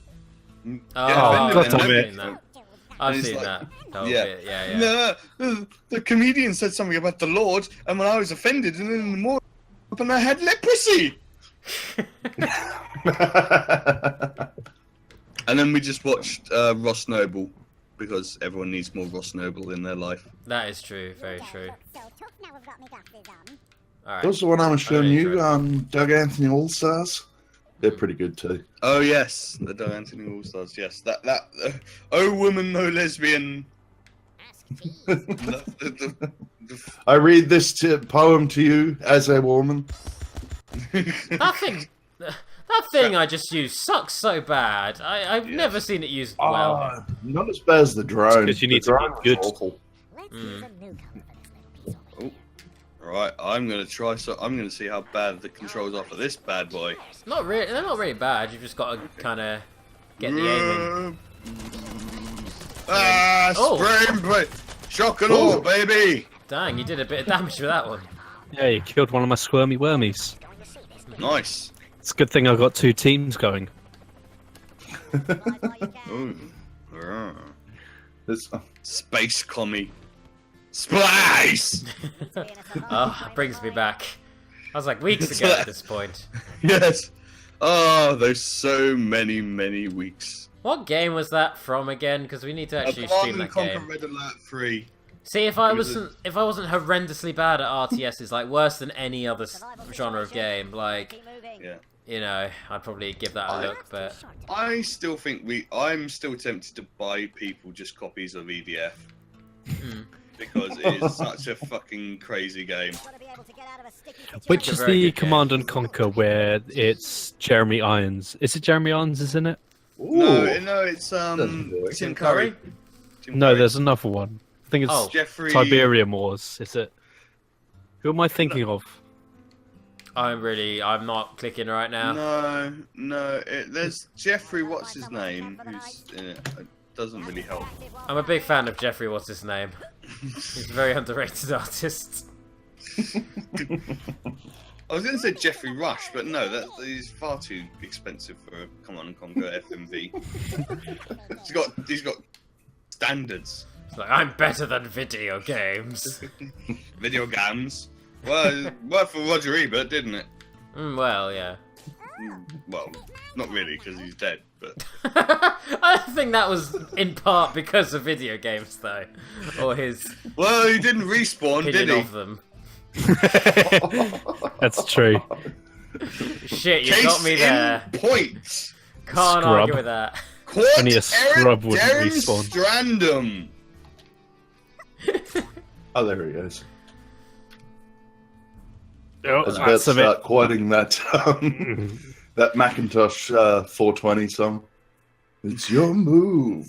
Oh, God I've damn seen it. that. I've And it's seen like- that. Oh, yeah. Yeah. No, the comedian said something about the Lord, and when I was offended, and then the more, and I had leprosy. And then we just watched Ross Noble, because everyone needs more Ross Noble in their life. That is true. Very true. Alright. What's the one I was showing really you? Doug Anthony All Stars. They're pretty good too. Oh yes, the Doug Anthony All Stars. Yes, that. Oh woman, no lesbian. I read this poem to you as a woman. That thing I just used sucks so bad. I've never seen it used well. Not as bad as the drone. Because you need The to drone be was good. awful. Right, I'm gonna try. So I'm gonna see how bad the controls are for this bad boy. Not really. They're not really bad. You've just got to kind of get the aiming. Oh. Spray and pray. Shock and awe, baby. Dang, you did a bit of damage with that one. Yeah, you killed one of my squirmy wormies. Nice. It's a good thing I got 2 teams going. Ooh. This- Space commie. Splice! Oh, that brings me back. I was like weeks ago at this point. Yes. Oh, there's so many weeks. What game was that from again? Because we need to actually stream Command that and Conquer game. Red Alert 3. See, if I It was wasn't horrendously bad at RTSs, like worse than any other genre of game, like, Yeah. you know, I'd probably give that a look. But I still think I'm still tempted to buy people just copies of EDF. Because it is such a fucking crazy game. Which a is very the good game. Command and Conquer where it's Jeremy Irons? Is it Jeremy Irons is in it? No, it's Doesn't Tim Curry. Tim No, Curry. there's another one. I think it's Oh. Jeffrey. Tiberium Wars. Is it? Who am I thinking of? I'm not clicking right now. No. There's Jeffrey. What's his name? Who's in it? It doesn't really help. I'm a big fan of Jeffrey. What's his name? He's a very underrated artist. I was going to say Jeffrey Rush, but no, he's far too expensive for a Command and Conquer FMV. he's got standards. It's like, I'm better than video games. Video games. Well, it worked for Roger Ebert, didn't it? Well, yeah. Well, not really, because he's dead. But I think that was in part because of video games, though, or his well, he didn't respawn, did opinion he? of them. That's true. Shit, you Case got me there. in point. Can't Scrub. argue with that. Quote Only a scrub wouldn't Darren respawn. Strandom. Oh, there he is. Oh, I was about to that's a bit. start quoting that that Macintosh 420 song. It's your move.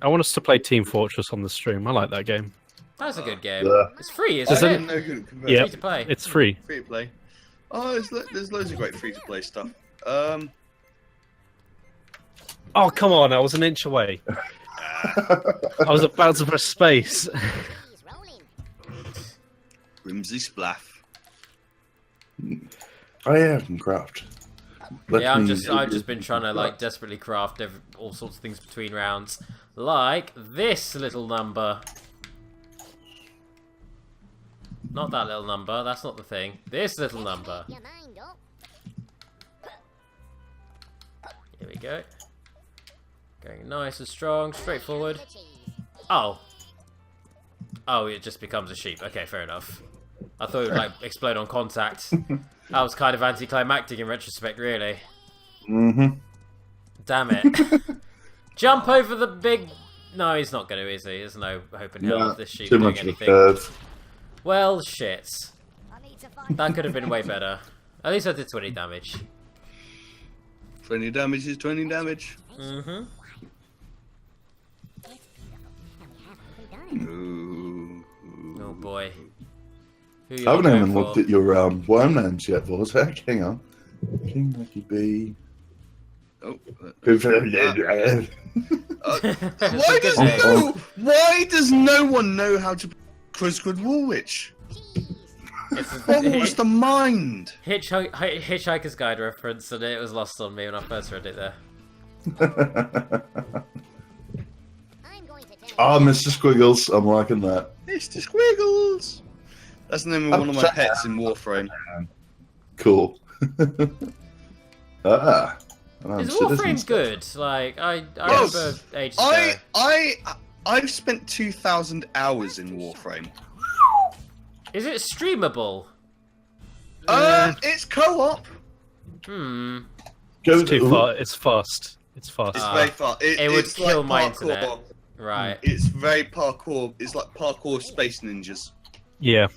I want us to play Team Fortress on the stream. I like that game. That's a good game. Yeah. It's free, I isn't didn't it? know who could convert Yeah. Free to play. It's free. free to play. Oh, there's loads of great free to play stuff. Oh, come on. I was an inch away. I was about to press space. Whimsy Splaff. Oh yeah, I can craft. Yeah, I've just been trying to like desperately craft all sorts of things between rounds, like this little number. Not that little number. That's not the thing. This little number. Here we go. Going nice and strong, straightforward. Oh. Oh, it just becomes a sheep. Okay, fair enough. I thought it would like explode on contact. That was kind of anticlimactic in retrospect, really. Mm-hmm. Damn it. Jump over the big... No, he's not going to, is he? There's no hope in hell of this sheep Too doing much of a anything. curve. Well, shit. That could have been way better. At least I did 20 damage. 20 damage is 20 damage. Mm-hmm. Ooh. Oh boy. Who you I haven't going even for? looked at your worm names yet, Vorzak. Hang on. King Lucky B. Oh. Why does no one know how to Cruzwood Woolwich? What was the mind? Hitchhiker's Guide reference, and it was lost on me when I first read it there. Oh, Mr. Squiggles. I'm liking that. Mr. Squiggles. That's the name of one of my pets in Warframe. Cool. Ah. Is Warframe good? Like, I Yes. remember ages ago. I've spent 2,000 hours in Warframe. Is it streamable? It's co-op. It's too far. It's fast. It's fast. It's very far. It would it's kill like my parkour. internet. Right. It's very parkour. It's like parkour space ninjas. Yeah.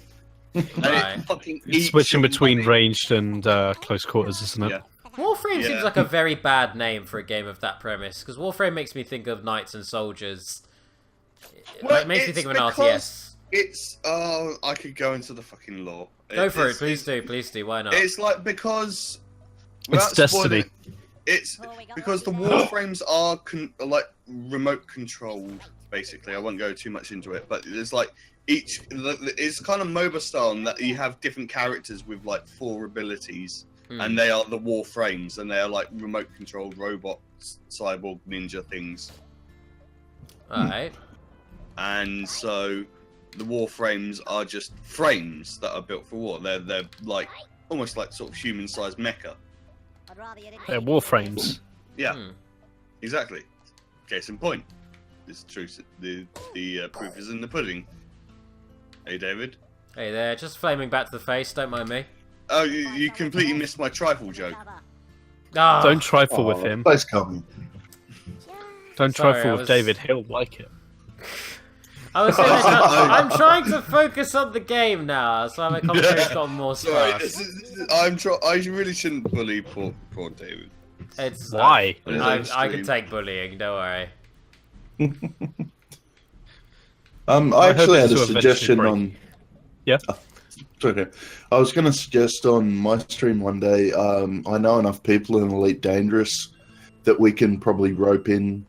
And Right. it fucking It's eats switching your between money. ranged and close quarters, isn't it? Yeah. Warframe Yeah. seems like a very bad name for a game of that premise, because Warframe makes me think of Knights and Soldiers. Well, It makes me it's think of an because RTS. It's I could go into the fucking lore. Go for it, It's- please do. Why not? It's like because It's without spoiling Destiny. it, it's because the warframes are like remote controlled. Basically, I won't go too much into it, but there's like it's kind of MOBA style in that you have different characters with like 4 abilities, and they are the warframes, and they are like remote controlled robots, cyborg ninja things. Alright. And so the warframes are just frames that are built for war. They're like almost like sort of human-sized mecha. They're warframes. Yeah, exactly. Case in point. This truth, the proof is in the pudding. Hey, David. Hey there, just flaming back to the face. Don't mind me. Oh, you completely missed my trifle joke. Ah, Don't trifle with him. Place coming. Don't Sorry, trifle I with was- David. He'll like it. I was saying I'm trying to focus on the game now, so my commentary's gotten more Sorry, sparse. I really shouldn't bully poor David. It's Why? I can take bullying. Don't worry. I I hope actually it's had a to eventually suggestion break. on. Yeah. It's okay. I was going to suggest on my stream one day. I know enough people in Elite Dangerous that we can probably rope in.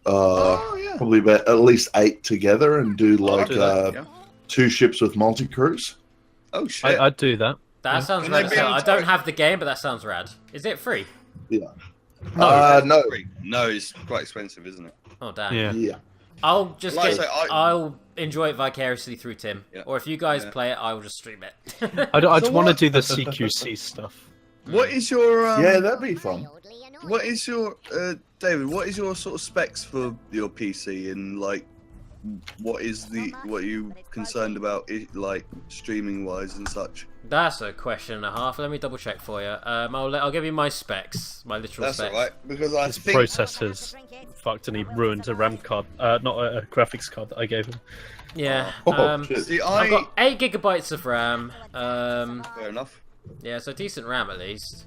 Probably about at least 8 together and do like do that, yeah. 2 ships with multi-crews. Oh shit! I'd do that. That sounds Can rad. they as be hell. on I don't Twitch? have the game, but that sounds rad. Is it free? Yeah. No, No. no, it's quite expensive, isn't it? Oh damn. Yeah. Yeah. I'll just Like I get. say, I'll enjoy it vicariously through Tim, Yeah. or if you guys Yeah. play it, I will just stream it. I'd So want to what- do the CQC stuff. What is your Yeah, that'd be fun. What is your David? What is your sort of specs for your PC and like what are you concerned about like streaming wise and such? That's a question and a half. Let me double check for you. I'll give you my specs, my literal That's specs. alright because I His think processor's fucked and he ruined a RAM card, not a graphics card that I gave him. Yeah. Oh, shit. see, I've got 8 gigabytes of RAM. fair enough. Yeah, so decent RAM at least.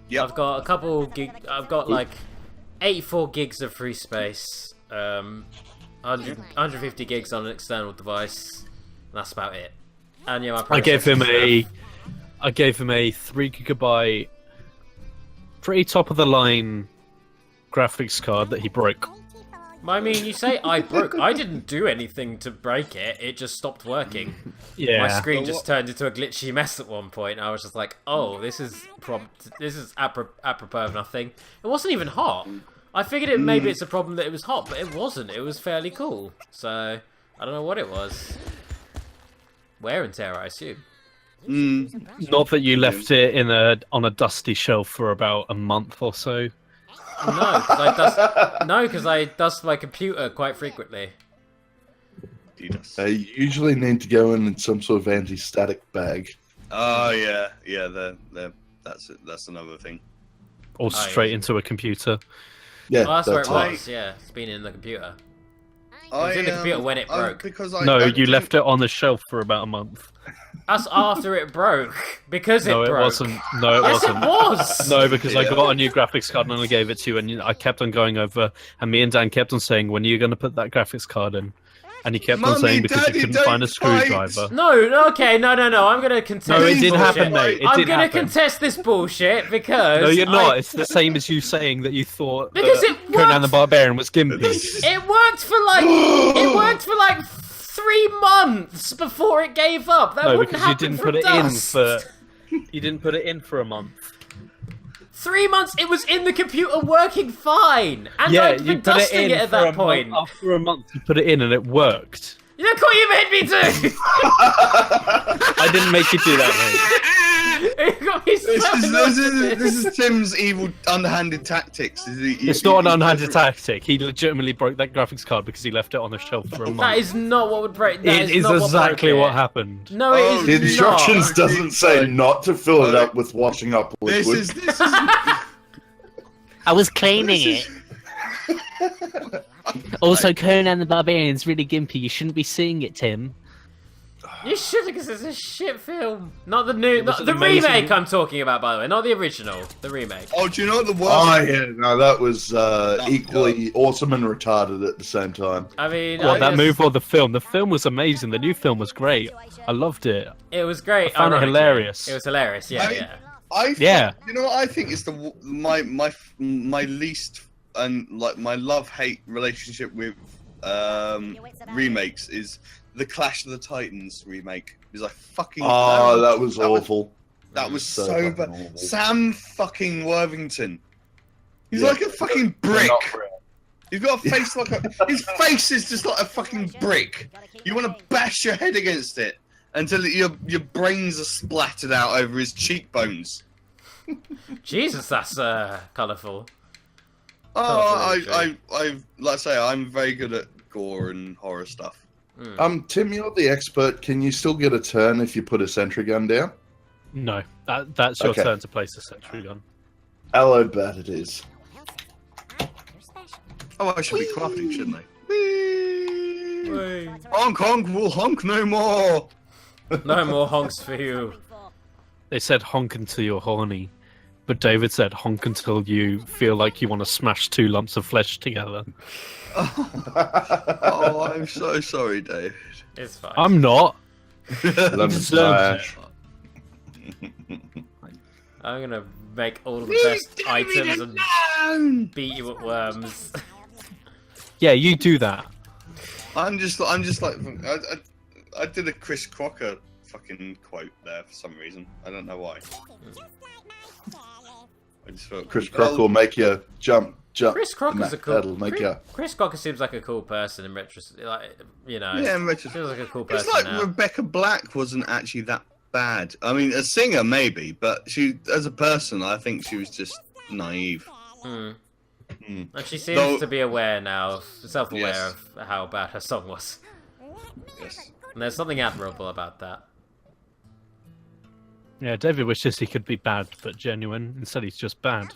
Yep. I've got a couple gig. I've got like 84 gigs of free space. 150 gigs on an external device. And that's about it. And yeah, my I gave him processor's a 3 gigabyte, pretty top of the line graphics card that he broke. I mean, you say I broke. I didn't do anything to break it. It just stopped working. Yeah. My screen But just what- turned into a glitchy mess at one point. I was just like, "Oh, this is apropos of nothing." It wasn't even hot. I figured maybe it's a problem that it was hot, but it wasn't. It was fairly cool. So I don't know what it was. Wear and tear, I assume. Not that you left it on a dusty shelf for about a month or so. No, because I dust my computer quite frequently. They usually need to go in some sort of anti-static bag. Oh yeah, that's another thing. Or straight into a computer. Yeah, Oh, that's where it right. was. Yeah, it's been in the computer. I was in the computer when it broke. Because No, you left it on the shelf for about a month. That's after it broke. Because No, it it broke. wasn't. No, it Yes, it wasn't. was. No, because I Yeah. got a new graphics card and I gave it to you, and I kept on going over, and me and Dan kept on saying, "When are you going to put that graphics card in?" And he kept on Mummy, saying because Daddy, you couldn't find a don't fight. screwdriver. No, okay, no. I'm gonna contest. No, it this did bullshit. happen, mate. It I'm did gonna happen. contest this bullshit because No, you're not. It's the same as you saying that you thought Because it Conan the worked. Barbarian was gimpy. It worked for like 3 months before it gave up. That No, wouldn't because you happen didn't from put it dust. you didn't put it in for a month. 3 months, it was in the computer working fine, and Yeah, I'd you been put it dusting in it at for that a point. month. After a month, you put it in and it worked. You look what you made me do! I didn't make you do that, It got me so annoyed. This is Tim's evil, underhanded tactics. mate. It's not an unhanded tactic. He legitimately broke that graphics card because he left it on the shelf for a month. That is not what would break. That It is not exactly broke what it. happened. No, it Oh, is The instructions No. doesn't say not to fill it up with washing up This liquid. is I was cleaning this it. Also, Conan the Barbarian's really gimpy. You shouldn't be seeing it, Tim. You should, because it's a shit film. Not the new, was not, an the amazing- remake I'm talking about, by the way, not the original. The remake. Oh, do you know what the worst? Oh yeah, no, that was equally awesome and retarded at the same time. I mean, What, I that guess move or the film? The film was amazing. The new film was great. I loved it. It was great. I found it ironically. hilarious. It was hilarious. Yeah, I mean, yeah. Yeah. You know what I think is my least and like my love-hate relationship with remakes is the Clash of the Titans remake. Because I fucking Oh, that was awful. That was So so fucking bad. awful. Sam fucking Worthington. He's Yeah. like a fucking They're brick. not real. He's got a face like a. His face is just like a fucking brick. You want to bash your head against it, until your brains are splattered out over his cheekbones. Jesus, that's colourful. Oh, I like I say, I'm very good at gore and horror stuff. Tim, you're the expert. Can you still get a turn if you put a sentry gun down? No, that's your Okay. turn to place a sentry gun. Hello, bad it is. Oh, I should be crafting, shouldn't I? Whee. Honk honk will honk no more. No more honks for you. They said honk until you're horny, but David said honk until you feel like you want to smash 2 lumps of flesh together. Oh, I'm so sorry, Dave. It's fine. I'm not. Lemon deserved smash. I'm gonna make all of the best items and beat you at worms. Yeah, you do that. I'm just like I did a Chris Crocker fucking quote there for some reason. I don't know why. I just thought Chris Crocker will make you jump. Chris Crocker's a cool. That'll make you. Chris Crocker seems like a cool person in retrospect. Like, you know, Yeah, in retrospect. feels like a cool person It's like now. Rebecca Black wasn't actually that bad. I mean, a singer maybe, but she, as a person, I think she was just naive. And she seems to be aware now, self-aware Yes. of how bad her song was. Yes. And there's something admirable about that. Yeah, David wishes he could be bad but genuine. Instead, he's just bad.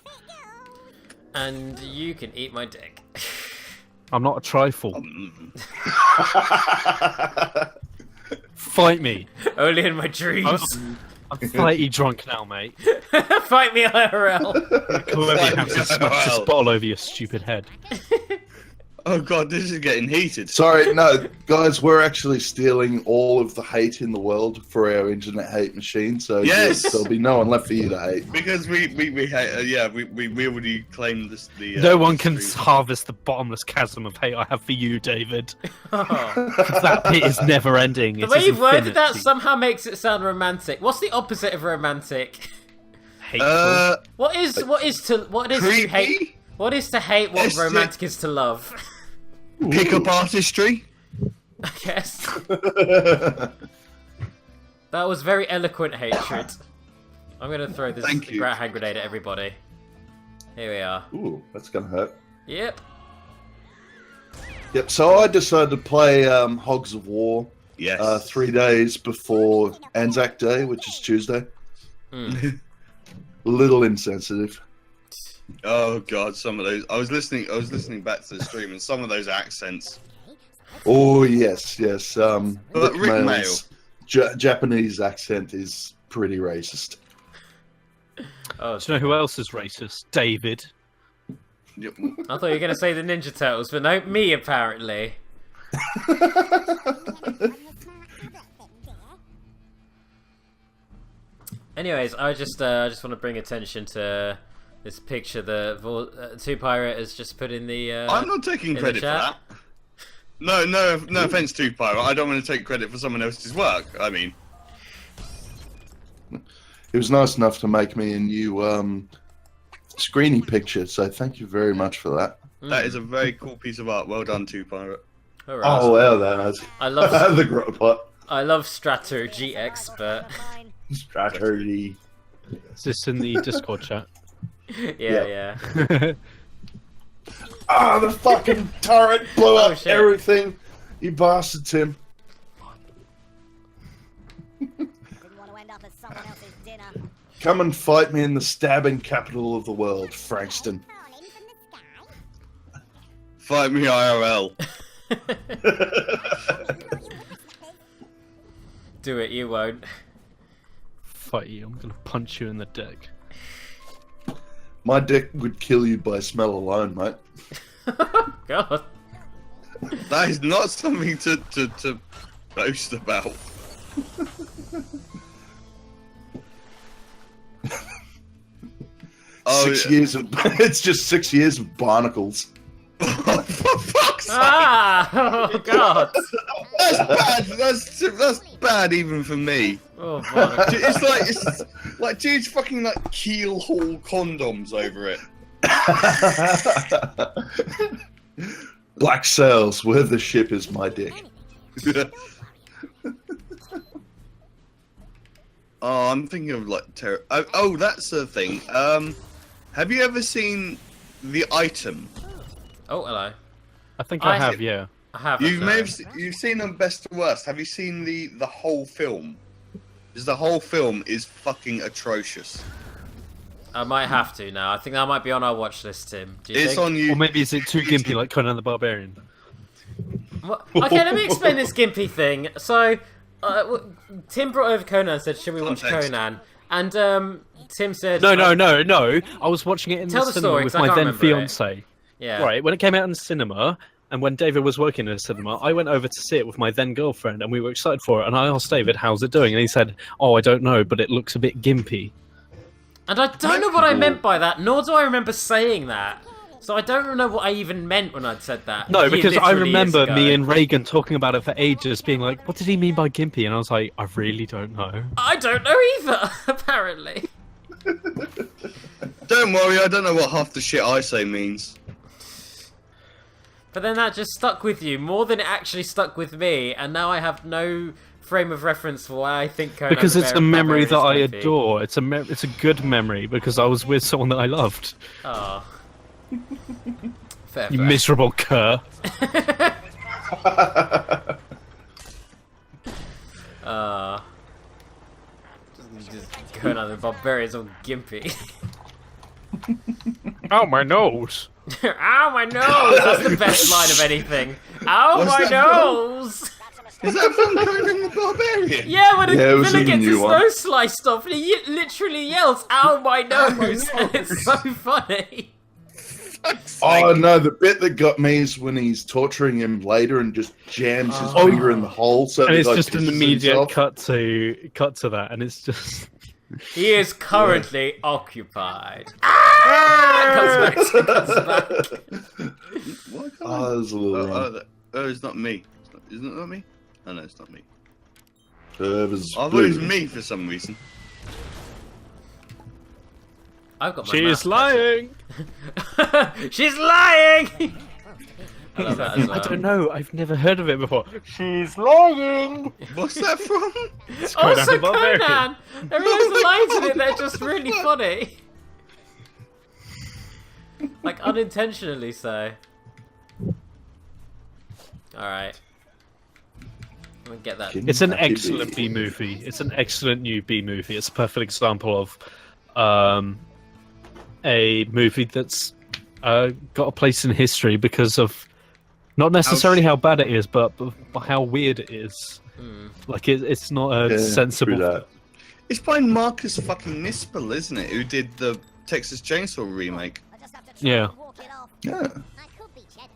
And you can eat my dick. I'm not a trifle. Fight me. Only in my dreams. I'm slightly drunk now, mate. Fight me IRL. Whoever you have to smash this bottle over your stupid head. Oh god, this is getting heated. Sorry, no, guys, we're actually stealing all of the hate in the world for our internet hate machine. So Yes! there'll be no one left for you to hate. Because we hate, we already claimed this. The No one can stream. harvest the bottomless chasm of hate I have for you, David. Oh. 'Cause that pit is never ending. The It way is you've worded that infinity. somehow makes it sound romantic. What's the opposite of romantic? Hateful. What is to hate? Creepy? What is to hate? What It's romantic is to love? Pick-up artistry? I guess. That was very eloquent hatred. I'm gonna throw this Thank you. hand grenade at everybody. Here we are. Ooh, that's gonna hurt. Yep. Yep. So I decided to play Hogs of War Yes. 3 days before Anzac Day, which is Tuesday. Little insensitive. Oh god, some of those. I was listening back to the stream, and some of those accents. Oh yes. But Rick Mail's Japanese accent is pretty racist. Oh, Do you know who else is racist? David. Yep. I thought you were gonna say the Ninja Turtles, but no, me apparently. Anyways, I just want to bring attention to this picture that ToonPirate has just put in the. I'm not taking the credit for chat. that. No offense to Pyro. I don't want to take credit for someone else's work. I mean, It was nice enough to make me a new screeny picture, so thank you very much for that. that is a very cool piece of art. Well done, Pirate. Alright. Oh wow, that was I love the Gropot I love Strategy Expert. strategy. Is this in the Discord chat? Yeah. Ah, the fucking turret blew Oh, up shit. everything. You bastard, Tim. Didn't want to end up as someone else's dinner. Come and fight me in the stabbing capital of the world, Frankston. Fight me IRL. Do it, you won't. Fight you. I'm gonna punch you in the dick. My dick would kill you by smell alone, mate. God. That is not something to boast about. Oh, 6 years of it's just 6 years of barnacles. For fuck's sake! Ah! Oh, God. That's bad. That's bad even for me. Oh, boy. It's like dudes fucking like keel-haul condoms over it. Black sails, where the ship is my dick. Oh, I'm thinking of like terror. Oh, that's the thing. Have you ever seen The Item? Oh, hello. I think I I have, yeah. I haven't. You no. may have you've seen them best to worst. Have you seen the whole film? Because the whole film is fucking atrocious. I might have to now. I think that might be on our watch list, Tim. Do you It's think? on you. Or maybe is it too gimpy like Conan the Barbarian? What? Okay, let me explain this gimpy thing. So, Tim brought over Conan and said, should we watch Context. Conan? And Tim said... No. I was watching it in Tell the the cinema story, with 'cause I my can't then remember it. fiance. Yeah. Right, when it came out in the cinema, and when David was working in a cinema, I went over to see it with my then girlfriend, and we were excited for it. And I asked David, "How's it doing?" And he said, "Oh, I don't know, but it looks a bit gimpy." And I don't know what I meant by that, nor do I remember saying that. So I don't know what I even meant when I'd said that. No, because I literally years remember ago. me and Reagan talking about it for ages, being like, "What did he mean by gimpy?" And I was like, "I really don't know." I don't know either, apparently. Don't worry, I don't know what half the shit I say means. But then that just stuck with you, more than it actually stuck with me, and now I have no frame of reference for why I think Conan Because the it's a memory that I Barbarian is gimpy. adore. It's a good memory because I was with someone that I loved. Oh. Fair You play. miserable cur. Just Conan the Barbarian's all gimpy. Oh, my nose. Ow, my nose! That's the best line of anything. Ow, What's my that from? nose! Is that from Conan the Barbarian? Yeah, when Yeah, it a was villain in the gets his new one. nose sliced off, and he literally yells, "Ow, my nose!" And it's so funny. Oh no, the bit that got me is when he's torturing him later and just jams his Oh. finger in the hole so And the it's guy just an pisses immediate himself. cut to that, and it's just He is currently occupied. Ah! Comes back. Why can't Oh, that was a little wrong. it's not me. Isn't it not me? Oh no, it's not me. It was I thought it was blue. me for some reason. I've got my she's mouse lying. pressure. She's lying! I love that as well. I don't know. I've never heard of it before. She's lying. What's that from? Also, Conan the Barbarian. Conan! There are loads of lines in it that are just really funny. Like, unintentionally so. Alright. I'm gonna get that. It's an excellent B movie. It's an excellent new B movie. It's a perfect example of a movie that's got a place in history because of not necessarily how bad it is, but how weird it is. Like it's not a Yeah, sensible. true that. It's by Marcus fucking Nispel, isn't it? Who did the Texas Chainsaw remake? I just have to try Yeah. and walk it off. Yeah. I could be cheddar.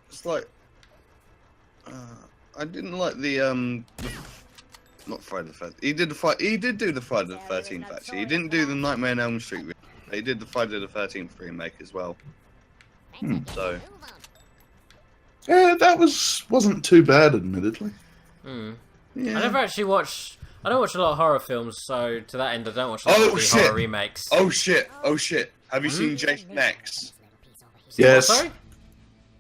It's like I didn't like the not Friday the 13th. He did do the Friday the 13th actually. He didn't do the Nightmare on Elm Street remake. He did the Friday the 13th remake as well. So Yeah, that wasn't too bad, admittedly. Hmm. yeah. I never actually watch. I don't watch a lot of horror films, so to that end, I don't watch a lot Oh, of the shit. horror remakes. Oh shit! Oh shit! Have you seen Jason X? See what, Yes. sorry?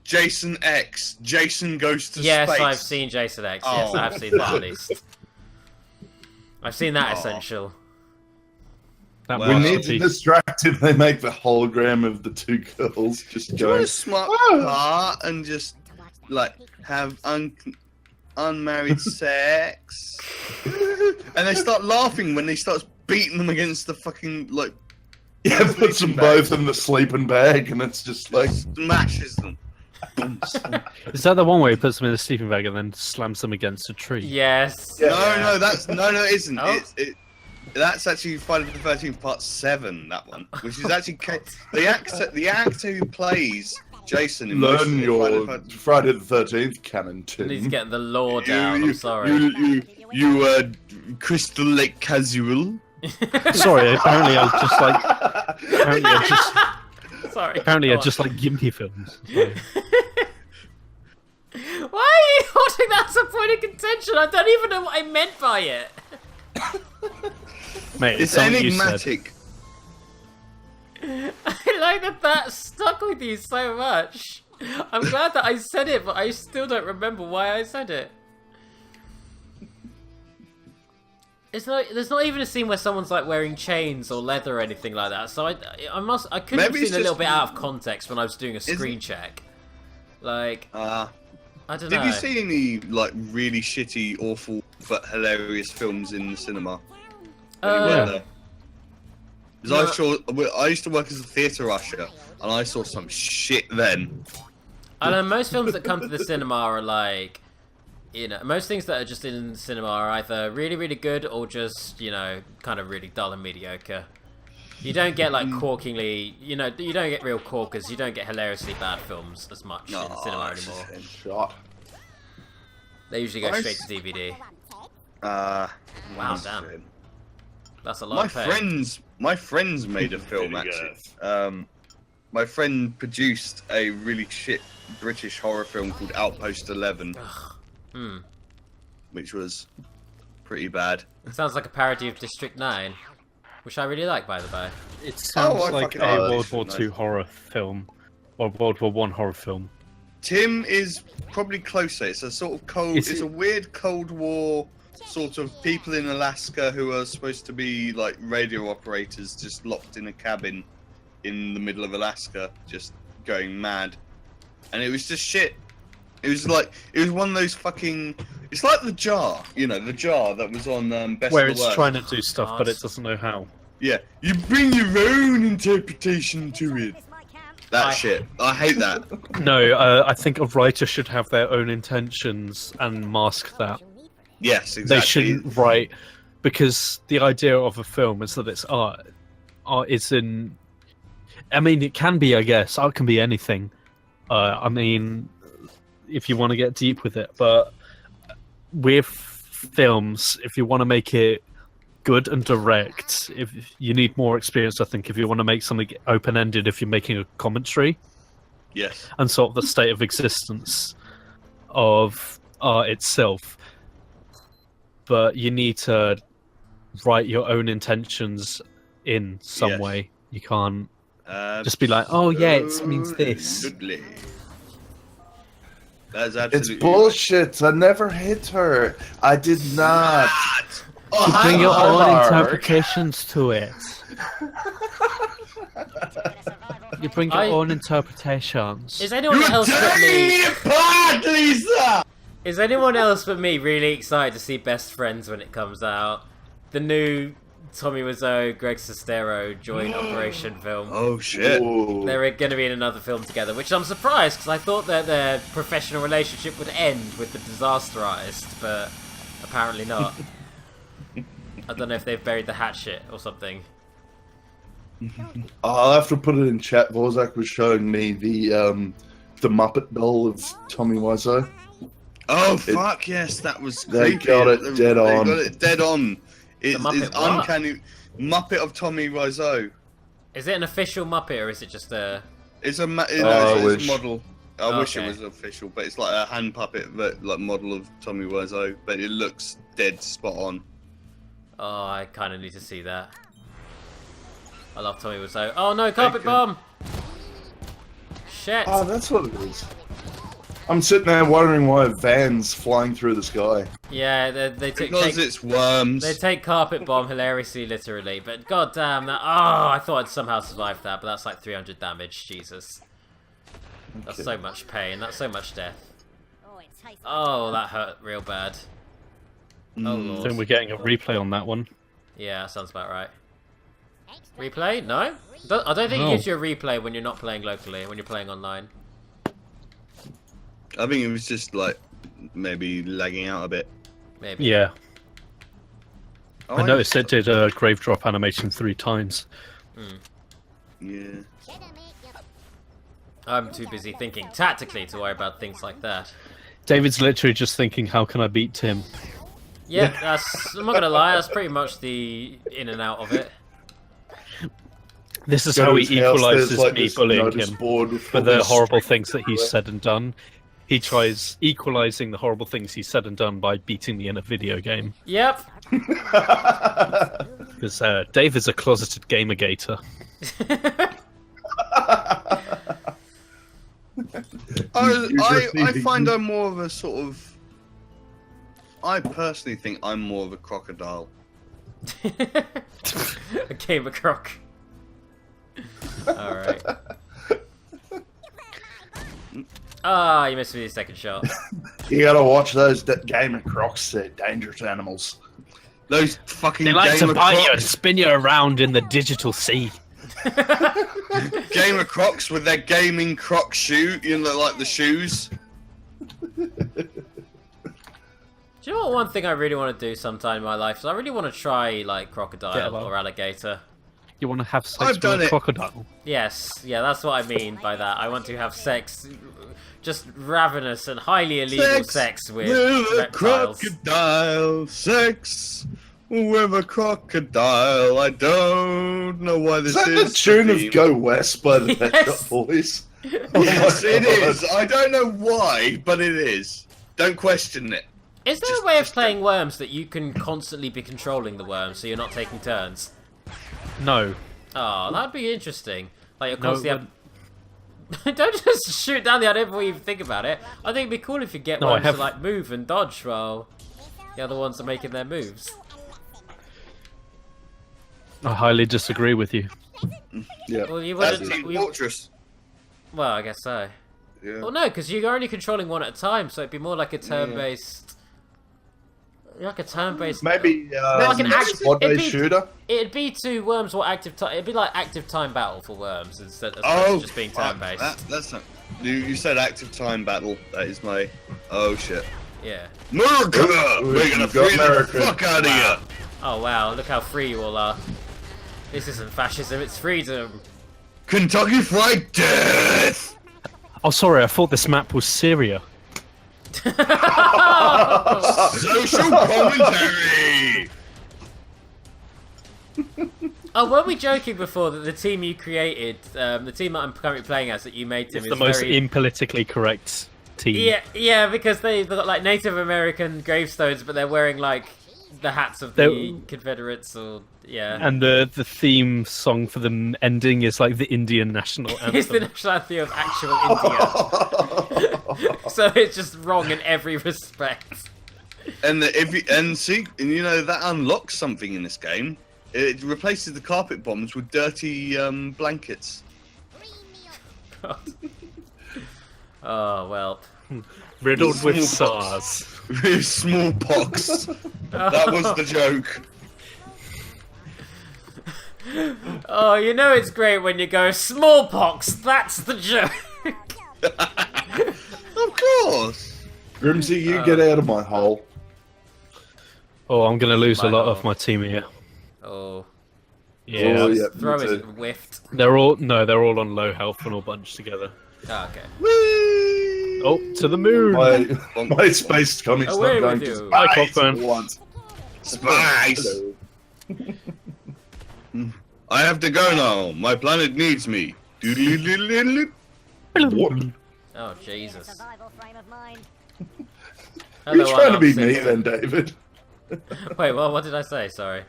Jason X. Jason Goes to Yes, Space. I've seen Jason X. Yes, Oh. I've seen that at least. I've seen that Oh. essential. That Well, We was need to the- distract him. They make the hologram of the two girls just Do you want going. a smart Oh. car and just like have unmarried sex? And they start laughing when they start beating them against the fucking like Yeah, puts them both in the sleeping bag, and it's just like, smashes them. Is that the one where he puts them in a sleeping bag and then slams them against a tree? Yes. Yeah. No, no, it isn't. Oh. That's actually Friday the 13th Part 7. That one, which is actually the actor who plays Jason in most of learn the your Friday the 13th canon, I need to Tim. get the lore down. I'm sorry. You Crystal Lake casual. Sorry, apparently I just like. Sorry. Apparently go I on. just like gimpy films. Why are you holding that as a point of contention? I don't even know what I meant by it. Mate, It's something you said. enigmatic. I like that stuck with you so much. I'm glad that I said it, but I still don't remember why I said it. There's not even a scene where someone's like wearing chains or leather or anything like that. So I could have Maybe seen it's a little just- bit out of context when I was doing a screen check. Like, I don't know. Did you see any like really shitty, awful but hilarious films in the cinema? When you were there? 'Cause I used to work as a theatre usher, and I saw some shit then. I know most films that come to the cinema are like, most things that are just in the cinema are either really, really good or just, kind of really dull and mediocre. You don't get like corkingly, you don't get real corkers, you don't get hilariously bad films as much in cinema anymore. Shot. They usually go straight to DVD. Wow, damn. That's a lot of pay. My friends made a film actually. My friend produced a really shit British horror film called Outpost 11, which was pretty bad. It sounds like a parody of District 9, which I really like, by the way. It sounds I like fucking a hate World this War shit, II mate. horror film, or World War One horror film. Tim is probably closer. It's a sort of it's a weird Cold War sort of people in Alaska who are supposed to be like radio operators, just locked in a cabin in the middle of Alaska, just going mad. And it was just shit. It was one of those fucking. It's like The Jar, the Jar that was on Best Where of the it's Worst. trying to do stuff, but it doesn't know how. Yeah, you bring your own interpretation to it. That shit. I hate that. No, I think a writer should have their own intentions and mask that. Yes, exactly. They shouldn't write, because the idea of a film is that it's art. Art is in. I mean, it can be, I guess. Art can be anything. I mean, if you want to get deep with it, but with films, if you want to make it good and direct, if you need more experience, I think, if you want to make something open-ended, if you're making a commentary, Yes. and sort of the state of existence of art itself, but you need to write your own intentions in some way. You can't just be like, oh yeah, it means this. Absolutely. That's absolutely It's bullshit. I never hit her. I did not. You bring your own interpretations to it. You bring your own interpretations. Is anyone else but me? Apart, Lisa! Is anyone else but me really excited to see Best Friends when it comes out? The new Tommy Wiseau, Greg Sestero joint operation film. Oh shit. Ooh. They're going to be in another film together, which I'm surprised because I thought that their professional relationship would end with the Disaster Artist, but apparently not. I don't know if they've buried the hatchet or something. I'll have to put it in chat. Vorzak was showing me the Muppet doll of Tommy Wiseau. Oh fuck yes, that was They creepy. got it dead on. They got it dead on. It's Muppet what? uncanny. Muppet of Tommy Wiseau. Is it an official Muppet or is it just a... It's a I it's a wish. model. I wish it Okay. was official, but it's like a hand puppet, like model of Tommy Wiseau. But it looks dead spot on. Oh, I kind of need to see that. I love Tommy Wiseau. Oh no, carpet bomb! Shit! Oh, that's what it is. I'm sitting there wondering why a van's flying through the sky. Yeah, they Because it's worms. They take carpet bomb hilariously literally, but goddamn that! Oh, I thought I'd somehow survived that, but that's like 300 damage. Jesus, that's so much pain. That's so much death. Oh, that hurt real bad. Oh I lord. think we're getting a replay on that one. Yeah, sounds about right. Replay? No? I don't think it gives you a replay when you're not playing locally, when you're playing online. I think it was just like maybe lagging out a bit. Maybe. Yeah, Oh, I noticed it did a grave drop animation 3 times. Yeah. I'm too busy thinking tactically to worry about things like that. David's literally just thinking, how can I beat Tim? Yeah, I'm not gonna lie, that's pretty much the in and out of it. This is Go how to he his house, equalizes there's, like, me this bullying notice him board with for all the these horrible strings things that he's everywhere. said and done. He tries equalizing the horrible things he's said and done by beating me in a video game. Yep. Because Dave is a closeted gamergator. I find I'm more of a sort of. I personally think I'm more of a crocodile A game of croc. Alright. Ah, you missed me the second shot. You gotta watch those Game of Crocs. They're dangerous animals. Those fucking They like Game to of bite you and Crocs. spin you around in the digital sea. Game of Crocs with their gaming croc shoe, you know, like the shoes. Do you know what one thing I really want to do sometime in my life is I really want to try like crocodile or alligator. You want to have sex I've with done a it. crocodile? Yes, yeah, that's what I mean by that. I want to have sex, just ravenous and highly illegal sex with a reptiles. crocodile. Sex with a crocodile. I don't know why this Is that is the tune theme. of Go West by the Pet Yes. Shop Boys? Yes, it God. is. I don't know why, but it is. Don't question it. Is there Just- a way of just playing worms that you can constantly be controlling the worm so you're not taking turns? No. Oh, that'd be interesting. Like you're No, constantly Don't just shoot down the idea before you even think about it. I think it'd be cool if you get No, I worms have- to like move and dodge while the other ones are making their moves. I highly disagree with you. Yeah. Well, you That's wouldn't. Team Fortress. Well, I guess so. Yeah. Well, no, because you're only controlling one at a time, so it'd be more like a turn-based. Like a turn-based. Maybe Like an act- squad-based it'd be- shooter. It'd be to worms or active time. It'd be like active time battle for worms instead of just being fuck, turn-based. That's not. You said active time battle. That is my. Oh shit. Yeah. America! Ooh, We're gonna you've got free the America. fuck out of Wow. here. Oh wow! Look how free you all are. This isn't fascism; it's freedom. Kentucky Fried Death! Oh, sorry, I thought this map was Syria. Social commentary! Oh, were we joking before that the team you created, the team that I'm currently playing as, that you made, Tim, It's is the most very... impolitically correct team. Yeah, because they've got like Native American gravestones, but they're wearing like the hats of the They're- Confederates, or yeah. And the theme song for the ending is like the Indian national anthem. It's the national anthem of actual India. So it's just wrong in every respect. And you know that unlocks something in this game. It replaces the carpet bombs with dirty blankets. Oh well. Riddled with Smallpox. SARS. With smallpox. That was the joke. Oh, you know it's great when you go smallpox. That's the joke. Of course. Grimsy, you get out of my hole. Oh, I'm gonna lose a My lot hole. of my team here. Oh, Yeah, Oh, yeah. throw me is too. whiffed. they're all on low health and all bunched together. Oh, okay. Whee! Oh, to the moon! My space commic's Away not going with to you. Hi, space Cockburn. for once. Spice! Hello. I have to go now. My planet needs me. Doodly-doodly-doodly. Oh Jesus. Survival frame of mind. You're trying to be unarmed me citizen. then, David. Wait, well, what did I say? Sorry.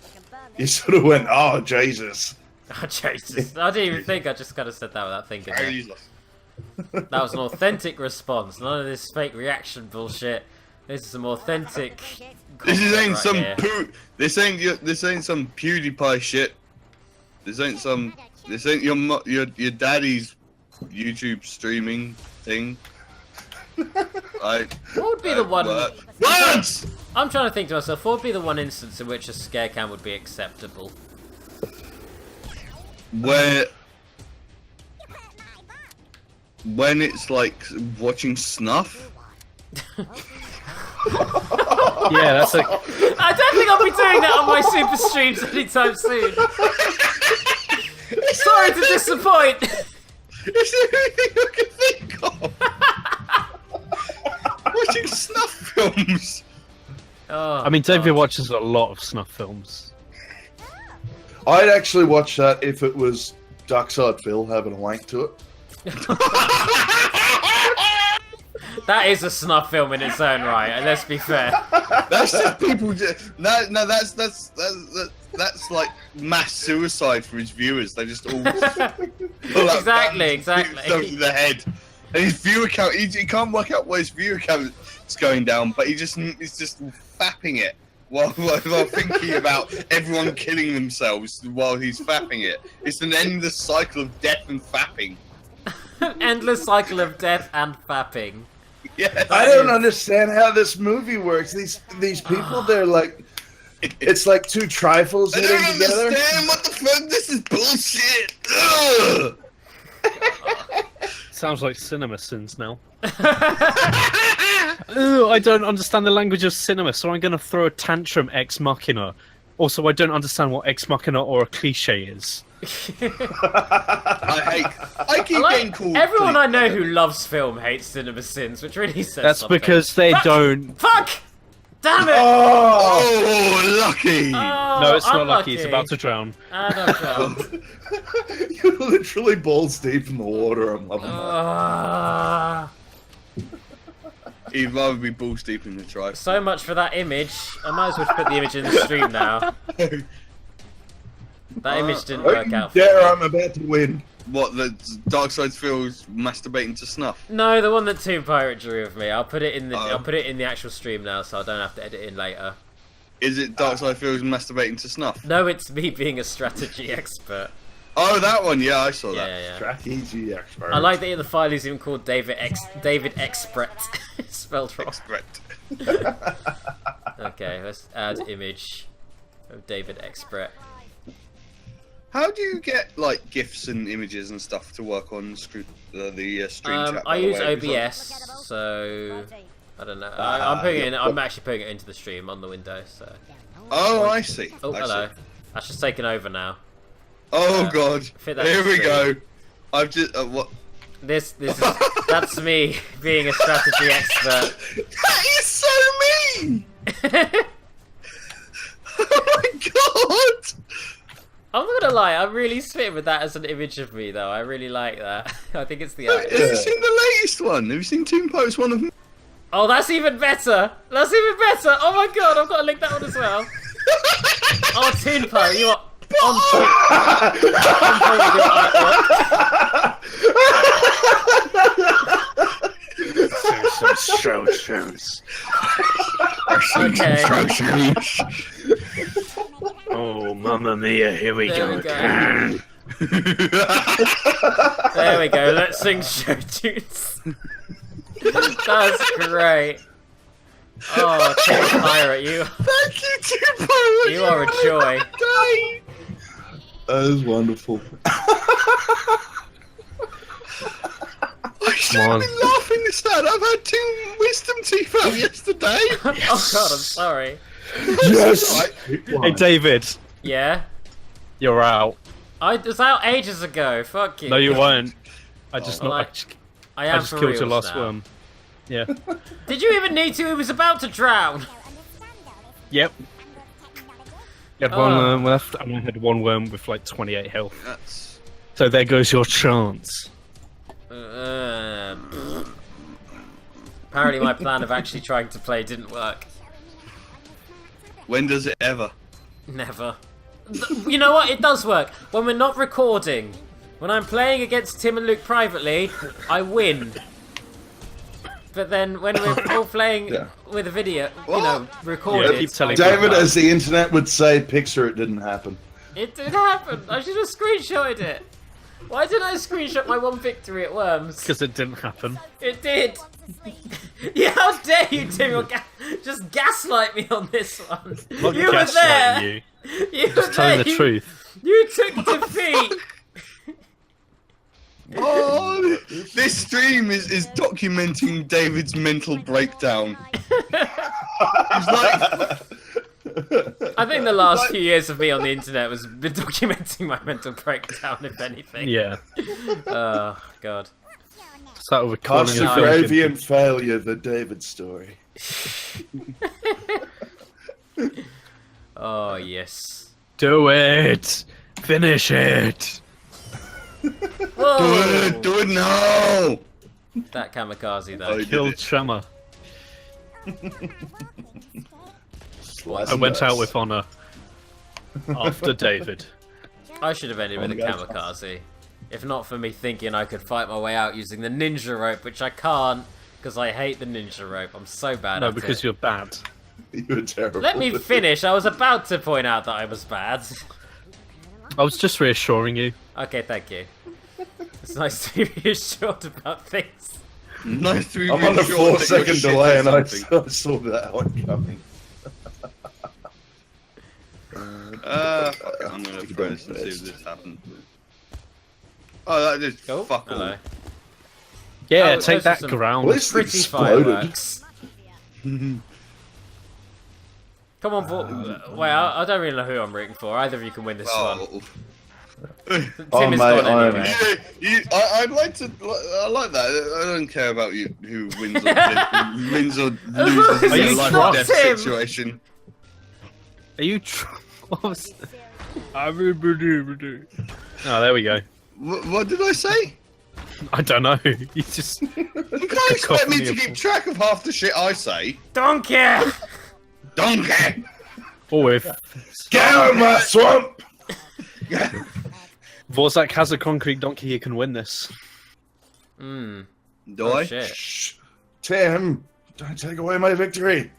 We can burn You this. sort of went, oh, Jesus. Oh Jesus! I didn't even think. I just kind of said that without thinking. Very useless. That was an authentic response. None of this fake reaction bullshit. This is some authentic. This content ain't right some here. This ain't some PewDiePie shit. This ain't your daddy's YouTube streaming thing. What would be the one? What? I'm trying to think to myself. What would be the one instance in which a scare cam would be acceptable? When it's like watching snuff. Yeah, that's like I don't think I'll be doing that on my super streams anytime soon. Sorry to disappoint. Is there anything you can think of? Watching snuff films. Oh, I mean, David God. watches a lot of snuff films. I'd actually watch that if it was Duckside Phil having a wank to it. That is a snuff film in its own right, and let's be fair. That's just people. That's like mass suicide for his viewers. They just all pull up Exactly, guns and exactly. shoot themselves in the head. And his viewer count, he can't work out where his viewer count is going down, but he's just fapping it while thinking about everyone killing themselves while he's fapping it. It's an endless cycle of death and fapping. An endless cycle of death and fapping. Yeah. I don't understand how this movie works. These people, they're like, it's like two trifles I hitting don't together. understand what the fuck. This is bullshit. Ugh. Sounds like cinema sins now. Ugh, I don't understand the language of cinema, so I'm going to throw a tantrum ex machina. Also, I don't understand what ex machina or a cliche is. I keep getting called. Everyone I know who loves film hates Cinema Sins, which really says That's something. because they don't. Fuck! Damn it! Oh, lucky! Oh, No, it's not unlucky. lucky. It's about to drown. And I'm drowned. You're literally balls deep in the water. I'm loving that. He'd rather be balls deep in the tribe. So much for that image. I might as well put the image in the stream now. That image didn't work out for There, me. I'm about to win. What, the Darkseid feels masturbating to snuff? No, the one that ToonPirate drew of me. I'll put it in the actual stream now, so I don't have to edit in later. Is it Darkseid feels masturbating to snuff? No, it's me being a strategy expert. Oh, that one, yeah, I saw Yeah, that. yeah. Strategy expert. I like that in the file he's even called David Expret. Spelled wrong. Expert. Okay, let's add image of David Expret. How do you get, like, GIFs and images and stuff to work on the stream chat? I use OBS, so I don't know. I'm putting it in. I'm actually putting it into the stream on the window. So. Oh, I see. Oh, I hello. see. That's just taken over now. Oh, God. fit that Here we stream. go. I've just... what? This is that's me being a strategy expert. That is so mean! Oh, my God! I'm not gonna lie, I'm really smitten with that as an image of me, though. I really like that. I think it's the Have you seen the latest one? Have you seen ToonPirate's one of them? Oh, that's even better! That's even better! Oh my god, I've got to link that one as well. Oh, ToonPirate, you are on point with your artwork. Okay. Oh, mamma mia, here we There go. we go. There we go, let's sing show tunes. That's great. Oh, ToonPirate, Thank you, ToonPirate! you are a joy. That is wonderful. I should have been laughing this out. I've had 2 wisdom teeth out yesterday. Oh god, I'm sorry. Yes! Hey, David, Yeah? you're out. I was out ages ago, fuck you. No, you weren't. I just Well, not. I I am just for killed your reals last now. worm. Yeah. Did you even need to? He was about to drown. Yep. You had one Oh. worm left, and I had one worm with like 28 health. That's... So there goes your chance. Apparently my plan of actually trying to play didn't work. When does it ever? Never. You know what? It does work. When we're not recording. When I'm playing against Tim and Luke privately, I win. But then when we're all playing with a video, you know, recorded. Yeah, keep telling David, as the internet would say, picture it didn't happen. It did happen. I should have screenshotted it. Why didn't I screenshot my one victory at Worms? Because it didn't happen. It did. Yeah, how dare you, Tim? You're just gaslight me on this one. Not You were there. gaslighting you. You were Just telling there. the truth. You took defeat. Oh, this stream is documenting David's mental breakdown. He's like... I think the last few years of me on the internet was been documenting my mental breakdown, if anything. Yeah. Oh god. Start with calling Cost a of film gravy and failure, the David story. Oh yes. Do it! Finish it! Whoa. Do it now! That kamikaze though. Oh, Kill Tremor. I went out with honor. After David. I should have ended with a kamikaze. If not for me thinking I could fight my way out using the ninja rope, which I can't, because I hate the ninja rope. I'm so bad No, at because it. you're bad. You were terrible. Let me finish. I was about to point out that I was bad. I was just reassuring you. Okay, thank you. It's nice to be reassured about things. Nice to be I'm on a reassured that 4-second you're delay, shit and or I something. saw that one coming. Fuck it, I'm gonna throw this and see if this happens. Oh, that just Oh, fuck all. hello. Yeah, Oh, take those are that some ground. Well, it's Pretty exploded. fireworks. Come on, well, I don't really know who I'm rooting for. Either of you can win this one. Oh. Tim Oh, is mate, gone I'm- anyway. I'd like to. I like that. I don't care about you who wins or, wins or loses in Are a you life not or death Tim? situation. Are you? What was? Oh, there we go. What did I say? I don't know. You just. You can't expect me to keep track of half the shit I say. Don't care! Don't care. Or if Get out of my swamp! Vorzak has a concrete donkey, he can win this. Hmm. Do Oh, I? shit. Shh. Tim, don't take away my victory.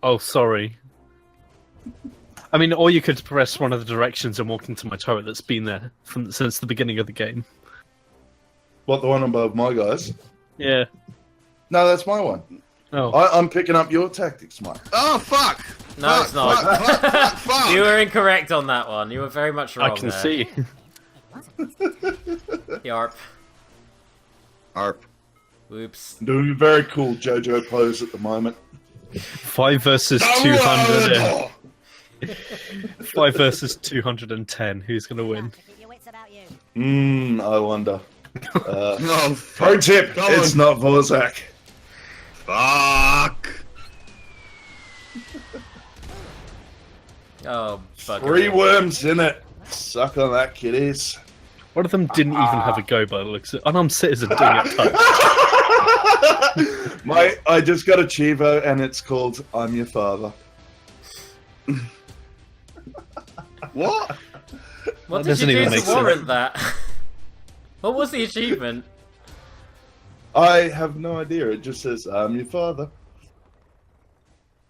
Oh, sorry. I mean, or you could press one of the directions and walk into my turret that's been there since the beginning of the game. What, the one above my guys? Yeah. No, that's my one. Oh. I'm picking up your tactics, Mike. Oh fuck! No, Fuck, it's not. Fuck, fuck, fuck. You were incorrect on that one. You were very much wrong I can there. see. Yarp. Arp. Whoops. Doing a very cool JoJo pose at the moment. 5 versus 200. 5 versus 210. Who's gonna win? I wonder. No. Pro tip, Go it's on. not Vorzak. Fuck. Oh, bugger. 3 worms in it. Suck on that, kiddies. One of them didn't even have a go by the looks of it. Unarmed citizen doing it touch. I just got a Chivo and it's called I'm Your Father. What? What That did doesn't you do even to make warrant sense. that? What was the achievement? I have no idea. It just says I'm your father.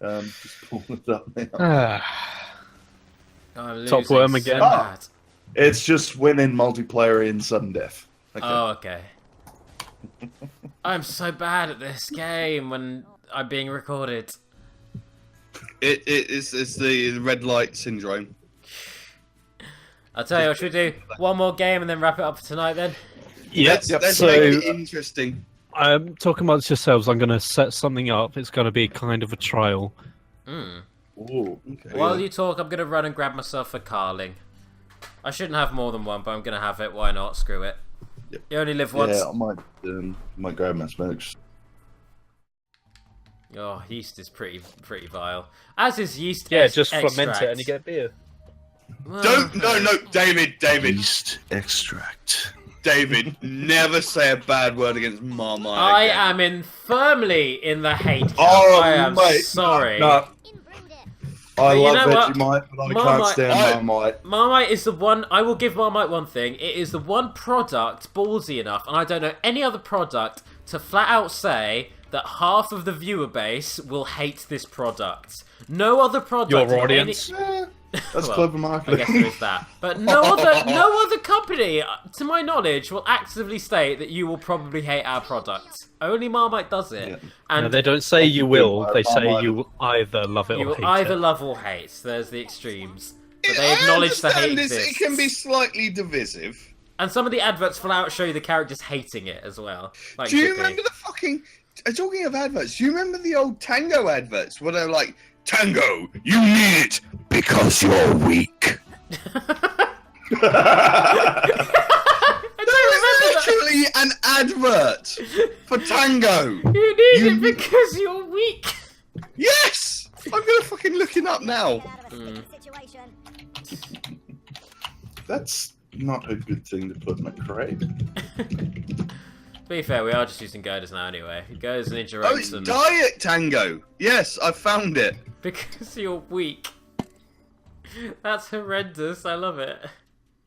Just pulling it up now. I'm Top losing worm so again. bad. It's just winning multiplayer in sudden death. Okay. Oh, okay. I'm so bad at this game when I'm being recorded. It's the red light syndrome. I'll tell you what, should we do one more game and then wrap it up for tonight then? Yep. Let's So, make it interesting. talking amongst yourselves, I'm going to set something up. It's going to be kind of a trial. Hmm. Ooh, okay. While you talk, I'm going to run and grab myself a carling. I shouldn't have more than one, but I'm going to have it. Why not? Screw it. Yep. You only live once. Yeah, I might grab my smokes. Oh, yeast is pretty vile. As is yeast Yeah, just extract. ferment it and you get beer. Well, No, David, Yeast extract. David, never say a bad word against Marmite. I again. am firmly in the hate camp. Oh, I am mate, sorry. No, I You love know what? Vegemite, but I can't Marmite- stand Marmite. Marmite is the one. I will give Marmite one thing. It is the one product ballsy enough, and I don't know any other product to flat out say that half of the viewer base will hate this product. No other product. Your in any- audience? That's Well, clever I marketing. guess there is that. But no other company, to my knowledge, will actively state that you will probably hate our product. Only Marmite does it. Yeah. And No, they don't say you will. They say Marmite. you will either love it you or will hate either it. love or hate. So there's the extremes. But they I acknowledge the hate understand this, exists. it can be slightly divisive. And some of the adverts flat out show you the characters hating it as well. Like Do you should be. remember the fucking... Talking of adverts, do you remember the old Tango adverts where they're like, Tango, you need it because you're weak. There is literally an advert for Tango. You need it because you're weak. Yes! I'm gonna fucking look it up now. That's not a good thing to put in a crate. To be fair, we are just using girders now anyway. Girders and ninja Oh, ropes it's and... Diet Tango. Yes, I found it. Because you're weak. That's horrendous. I love it.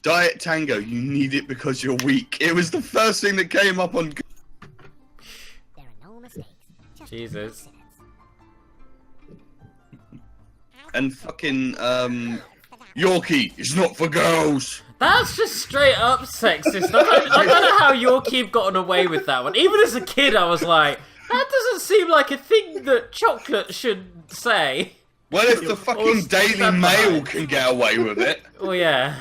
Diet Tango, you need it because you're weak. It was the first thing that came up on... Jesus. and fucking Yorkie is not for girls. That's just straight up sexist. I don't know how Yorkie gotten away with that one. Even as a kid, I was like, that doesn't seem like a thing that chocolate should say. Well, if the fucking Daily Mail can get away with it. Oh yeah.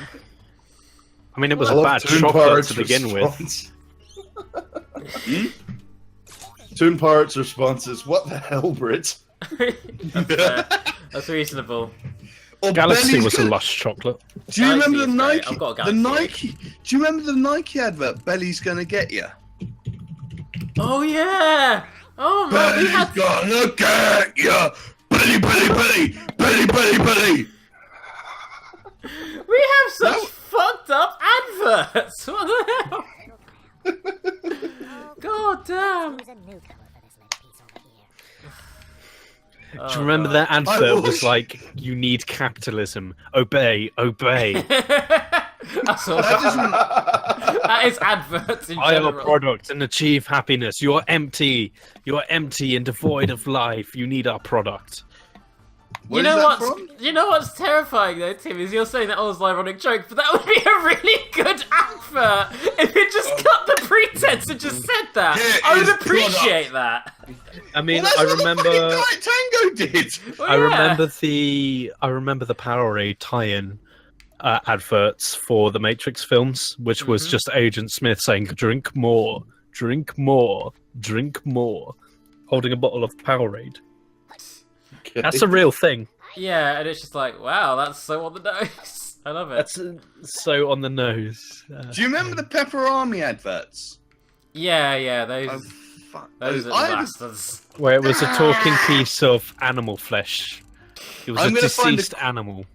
I mean, it was I a love bad chocolate ToonPirate's to begin with. response. ToonPirate's response is, "What the hell, Brit?" That's reasonable. Or Galaxy Belly's was a gonna- lush chocolate. Do you remember the Galaxy is great. Nike? I've got a The Galaxy. Nike. Do you remember the Nike advert? Belly's gonna get you. Oh yeah. Oh man, we Belly's had. gonna get you. Belly, belly, belly, belly, belly, belly. We have such fucked up adverts. What the hell? God damn. Who's a newcomer for this little piece over here? Oh, Do you remember God. that advert wish. was like, "You need capitalism. Obey, obey. That's all. That doesn't. That is adverts in Buy our general. product and achieve happiness. You're empty. You're empty and devoid of life. You need our product." Where You is know that what's from? you know what's terrifying though, Tim, is you're saying that was an ironic joke, but that would be a really good advert if it just cut the pretense and just said that. Here I would is appreciate that. I mean, Well, that's I what remember. the fucking Tango did. Well, I yeah. remember the Powerade tie-in adverts for the Matrix films, which was just Agent Smith saying, "Drink more, drink more, drink more," holding a bottle of Powerade. That's a real thing. Yeah, and it's just like, wow, that's so on the nose. I love it. That's so on the nose. Do you remember the Pepper Army adverts? Yeah, those Oh, fuck. those are I had- bastards. Where it was a talking piece of animal flesh. It was I'm a gonna find a- deceased animal.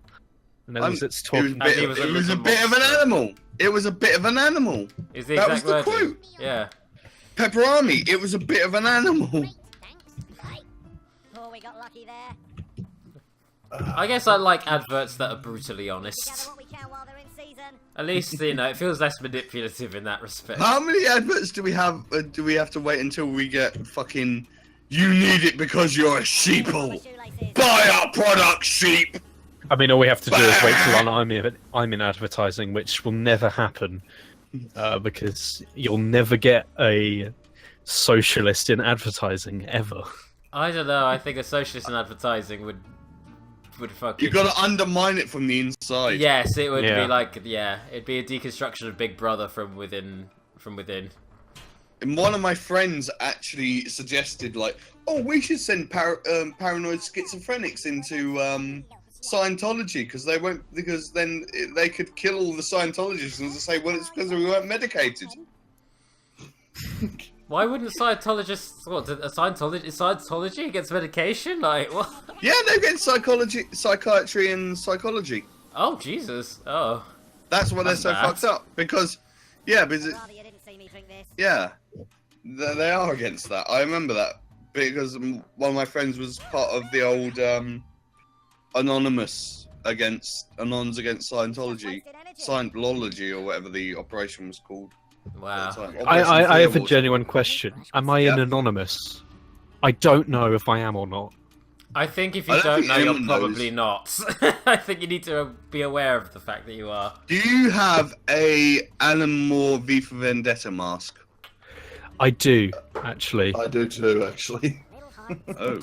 And that was its It was, talking And he it was was a a little bit of an monster. animal. It was a bit of an animal. Is the That exact was the wording. quote. Yeah. Pepper Army. It was a bit of an animal. Great, thanks. Right. Oh, we got lucky there. I guess I like adverts that are brutally honest. Gather what we can while they're in season. At least, it feels less manipulative in that respect. How many adverts do we have? Do we have to wait until we get fucking? You need it because you're a sheeple. Shoelaces. Buy our product, sheep. I mean, all we have to do is wait till I'm in advertising, which will never happen, because you'll never get a socialist in advertising ever. I don't know, I think a socialist in advertising would fucking... You gotta undermine it from the inside. Yes, it would Yeah. be like, it'd be a deconstruction of Big Brother from within. And one of my friends actually suggested, like, oh, we should send paranoid schizophrenics into Scientology because then they could kill all the Scientologists and say, well, it's because we weren't medicated. Why wouldn't Scientologists... Is Scientology against medication? Like, what? Yeah, they get psychiatry and psychology. Oh, Jesus. Oh. That's why they're That's so bad. fucked up. Because, yeah, Rather you didn't see me drink this. yeah, they are against that. I remember that because one of my friends was part of the old Anonymous against Scientology, Scientology or whatever the operation was called. Wow. At the time. I Operation have a Fearwatch. genuine question. Am I an Yeah. anonymous? I don't know if I am or not. I think if you I don't don't think know, you're anyone knows. probably not. I think you need to be aware of the fact that you are. Do you have a Alan Moore V for Vendetta mask? I do, actually. I do too, actually. Oh.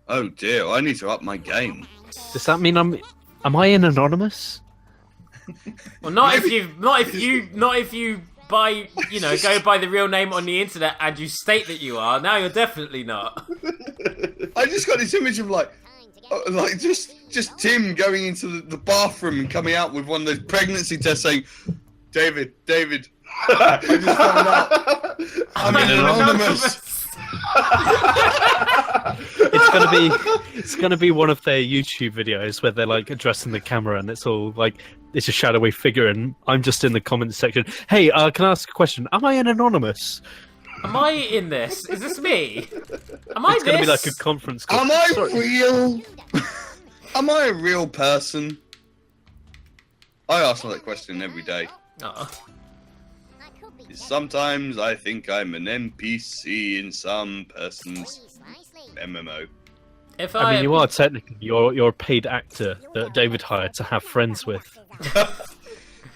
Oh dear, I need to up my game. Does that mean am I an anonymous? Well, not if Maybe- you buy, go by the real name on the internet and you state that you are. Now you're definitely not. I just got this image of just Tim going into the bathroom and coming out with one of those pregnancy tests saying, David, I just found out I'm an anonymous. It's gonna be one of their YouTube videos where they're like addressing the camera and it's all like it's a shadowy figure and I'm just in the comments section. Hey, can I ask a question? Am I an anonymous? Am I in this? Is this me? Am I It's gonna be this? like a conference call. Am I Sorry. real? Am I a real person? I ask that question every day. Oh. Sometimes I think I'm an NPC in some person's MMO. If I mean, you are technically you're a paid actor that David hired to have friends with.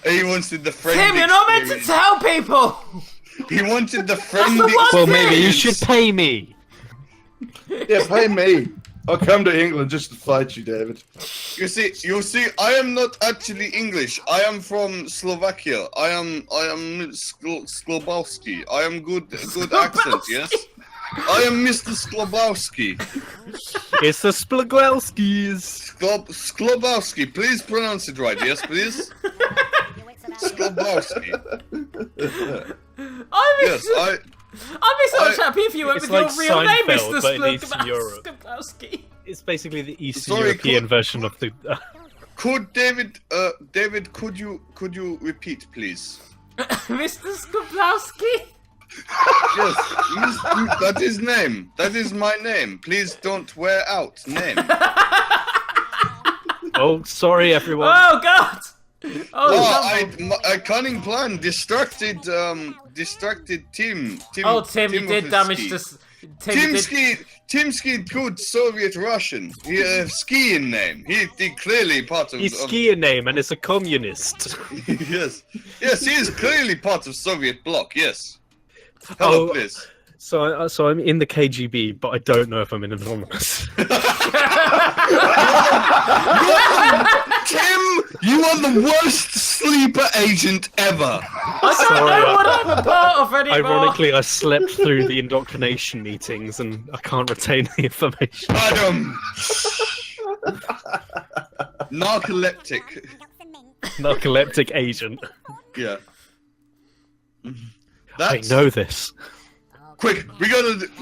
He wanted the friend. Tim, you're not meant to tell people. He wanted the friend. the one Well, thing. maybe you should pay me. Yeah, pay me. I'll come to England just to fight you, David. You see, I am not actually English. I am from Slovakia. I am Sklobowski. I am good accent, yes? I am Mr. Sklobowski. It's the Splagwelskis. Sklobowski, please pronounce it right, yes, please? Sklobowski. I'd be so happy if you went It's with like your real name, Seinfeld, Mr. but in Eastern Europe. Sklobowski. It's basically the Eastern Sorry, European version of the. Could David, could you repeat, please? Mr. Sklobowski? Yes, that is name. That is my name. Please don't wear out name. Oh, sorry, everyone. Oh, God! A cunning plan distracted Tim. Tim, you did damage to... Timsky good Soviet Russian. He skiing name. He clearly part of. He's skiing name and is a communist. Yes, he is clearly part of Soviet bloc. Yes. Hello, please. So I'm in the KGB, but I don't know if I'm in Anonymous. Tim, you are the worst sleeper agent ever. I don't know what I'm a part of anymore. Ironically, I slept through the indoctrination meetings and I can't retain the information. Adam. Narcoleptic. Narcoleptic agent. Yeah. I know this. Quick, we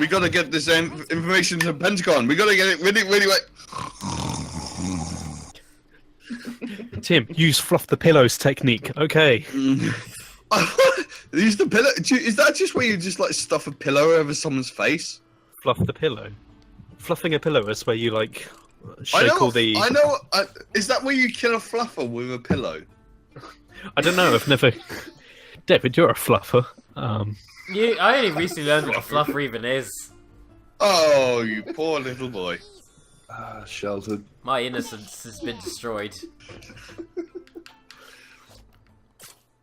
gotta get this information to the Pentagon. We gotta get it really. Tim, use fluff the pillows technique. Okay. Use the pillow. Is that just where you just like stuff a pillow over someone's face? Fluff the pillow. Fluffing a pillow is where you like shake all the. I know. Is that where you kill a fluffer with a pillow? I don't know. I've never. David, you're a fluffer. I only recently learned what a fluffer even is. Oh, you poor little boy. Sheltered. My innocence has been destroyed.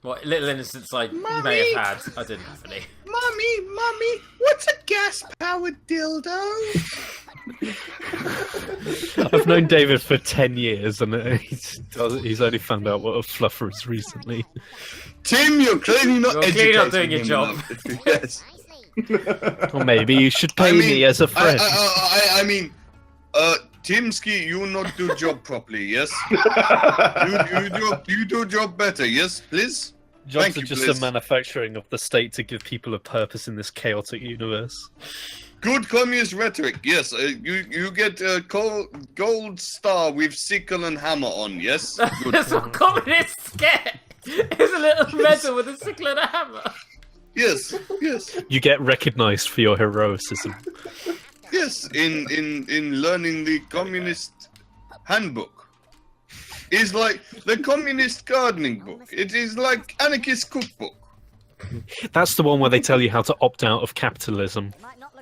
What little innocence I may have had, I didn't have any. Mommy, what's a gas-powered dildo? I've known David for 10 years and he's only found out what a fluffer is recently. Tim, you're clearly not doing your job. Enough. Yes. Or maybe you should pay me as a friend. I mean, Timsky, you not do job properly, yes? you do job better, yes, please? Jobs are just a manufacturing of the state to give people a purpose in this chaotic universe. Good communist rhetoric, yes. You get a gold star with sickle and hammer on, yes? That's what communists get! It's a little medal with a sickle and a hammer. Yes. You get recognised for your heroicism. Yes, in learning the communist handbook. It's like the communist gardening book. It is like anarchist cookbook. That's the one where they tell you how to opt out of capitalism.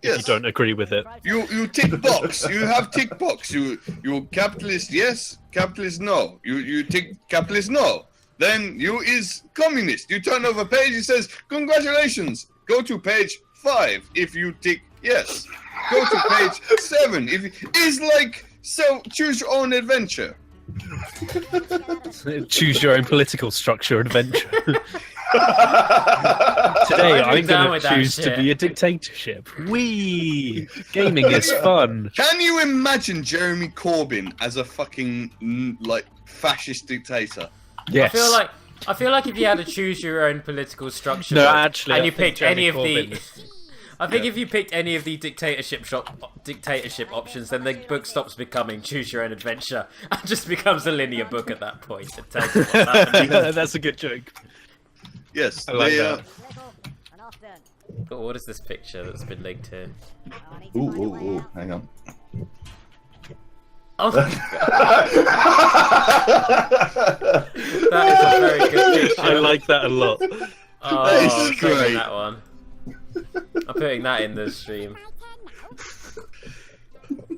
Yes. If you don't agree with it. You tick box. You have tick box. You capitalist yes, capitalist no. You tick capitalist no. Then you is communist. You turn over page. It says congratulations. Go to page 5 if you tick yes. Go to page 7 if it's like choose your own adventure. Choose your own political structure adventure. Today I'm going to choose to be a dictatorship. Whee! Gaming is fun. Can you imagine Jeremy Corbyn as a fucking like fascist dictator? Yes. I feel like if you had to choose your own political structure, no, actually, and you picked any of Corbyn the, I think if you picked any of the dictatorship options, then the book stops becoming Choose Your Own Adventure and just becomes a linear book at that point. It tells you what's happening. That's a good joke. Yes, I like that. But what is this picture that's been linked here? Ooh, hang on. Oh my God. That is a very good picture. I like that a lot. Oh, That is I'm great. taking that one. I'm putting that in the stream.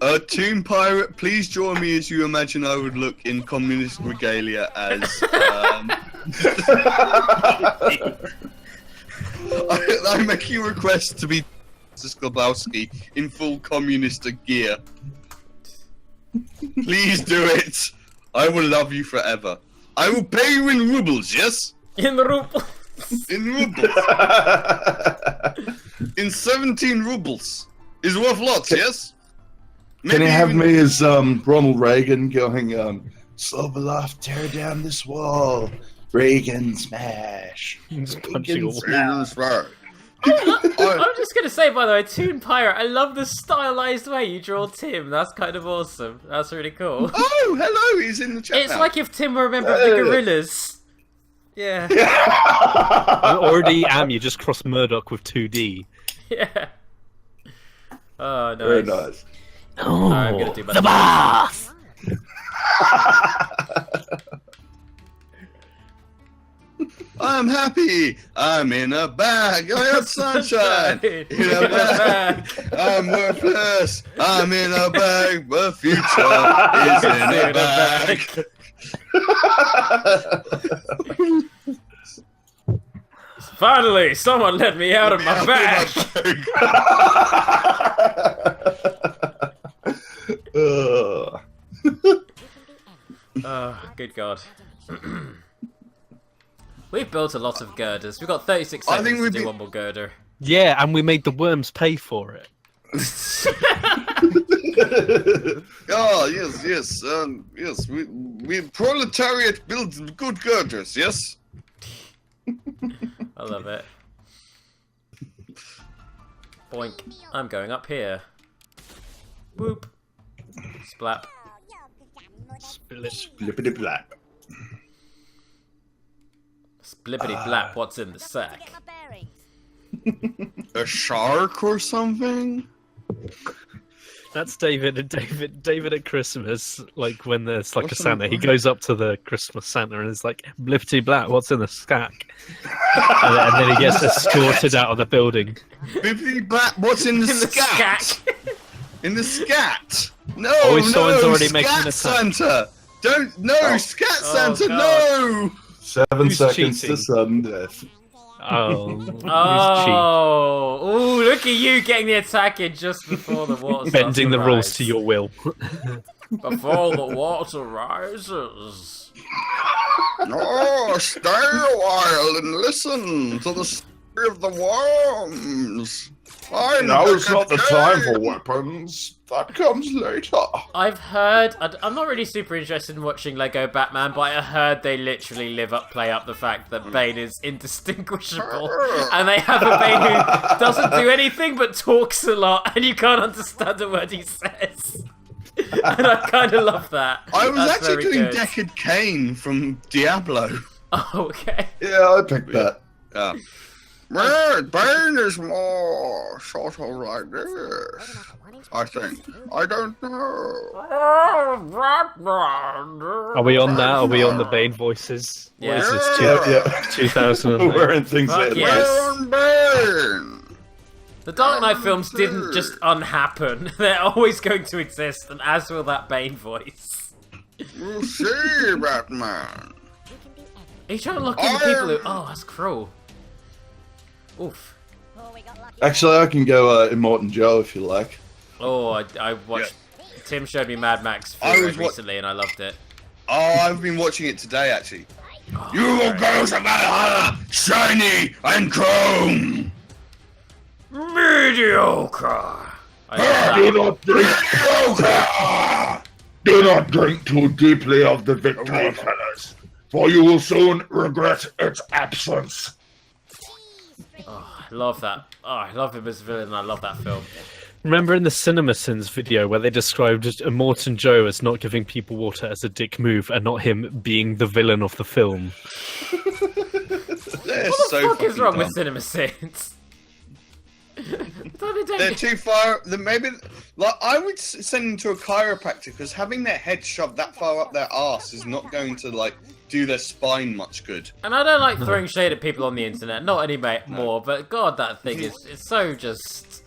ToonPirate, please join me as you imagine I would look in communist regalia as. I'm making a request to be Sklabowski in full communist gear. Please do it. I will love you forever. I will pay you in rubles, yes? In rubles. In rubles. In 17 rubles. Is worth lots, yes? Can you Maybe have even- me as Ronald Reagan going, Slobodoff, tear down this wall. Reagan, smash. Just punching a wall. That's right. I'm just gonna say, by the way, ToonPirate, I love the stylized way you draw Tim. That's kind of awesome. That's really cool. Oh, hello, he's in the chat It's now. like if Tim were a member of the Gorillas. Yeah. I already am. You just cross Murdoch with 2D. Yeah. Oh, nice. Very nice. Oh, I'm gonna do my the bath! I'm happy. I'm in a bag. I have sunshine. In a bag. I'm worthless. I'm in a bag. The future is in a bag. Finally, someone let me out of my bag. Ugh. Oh, good God. We've built a lot of girders. We've got 36 I seconds think to we'd do be- one more girder. Yeah, and we made the worms pay for it. Oh, yes, yes, yes. We proletariat builds good girders, yes? I love it. Boink. I'm going up here. Whoop. Splap. Flippity blap. Splippity blap, what's in the sack? A shark or something? That's David at Christmas, like when there's like What's a Santa, he goes up to the Christmas Santa and is like, blippity blat, what's in the sack? And then he gets escorted out of the building. Bippity blap, what's in the In the scat? scat. In the scat! No, Oh, no, someone's already making scat an attack. Santa! Don't, no, scat Santa, God. no! 7 Who's seconds cheating? to sudden death. Oh, who's Oh, ooh, look at you getting the attack in just before the water cheap? starts Bending to the rules rise. to your will. Before the water rises. Oh, stay a while and listen to the story of the worms. Now is not the time for weapons. That comes later. I've heard, I'm not really super interested in watching Lego Batman, but I heard they literally play up the fact that Bane is indistinguishable. And they have a Bane who doesn't do anything but talks a lot, and you can't understand a word he says. And I kind of love that. I was That's actually very doing good. Deckard Cain from Diablo. Oh, okay. Yeah, I picked that. Yeah. Red Bane is more sort of like this, I think. I don't know. Are we on that? Are we on the Bane voices? Yeah. What is this, Yeah. 2009? We're in things Fuck there. yes. Baron Bane! The Dark Knight films didn't just unhappen. They're always going to exist, and as will that Bane voice. You see, Batman. Are you trying to lock in the people who... Oh, that's cruel. Oof. Actually, I can go Immortan Joe if you like. Oh, I watched... Tim showed me Mad Max I was recently, and I loved it. Oh, I've been watching it today, actually. You will go to Valhalla, shiny and chrome. Mediocre! I love that. Do not drink too deeply of the victory, fellas, for you will soon regret its absence. Oh, I love that. Oh, I love him as a villain, and I love that film. Remember in the CinemaSins video where they described Immortan Joe as not giving people water as a dick move and not him being the villain of the film? They're What so the fuck is fucking wrong dumb. with CinemaSins? They're too far. Maybe, like, I would send them to a chiropractor because having their head shoved that far up their arse is not going to like do their spine much good. And I don't like throwing shade at people on the internet, not more, but God, that thing is it's so just...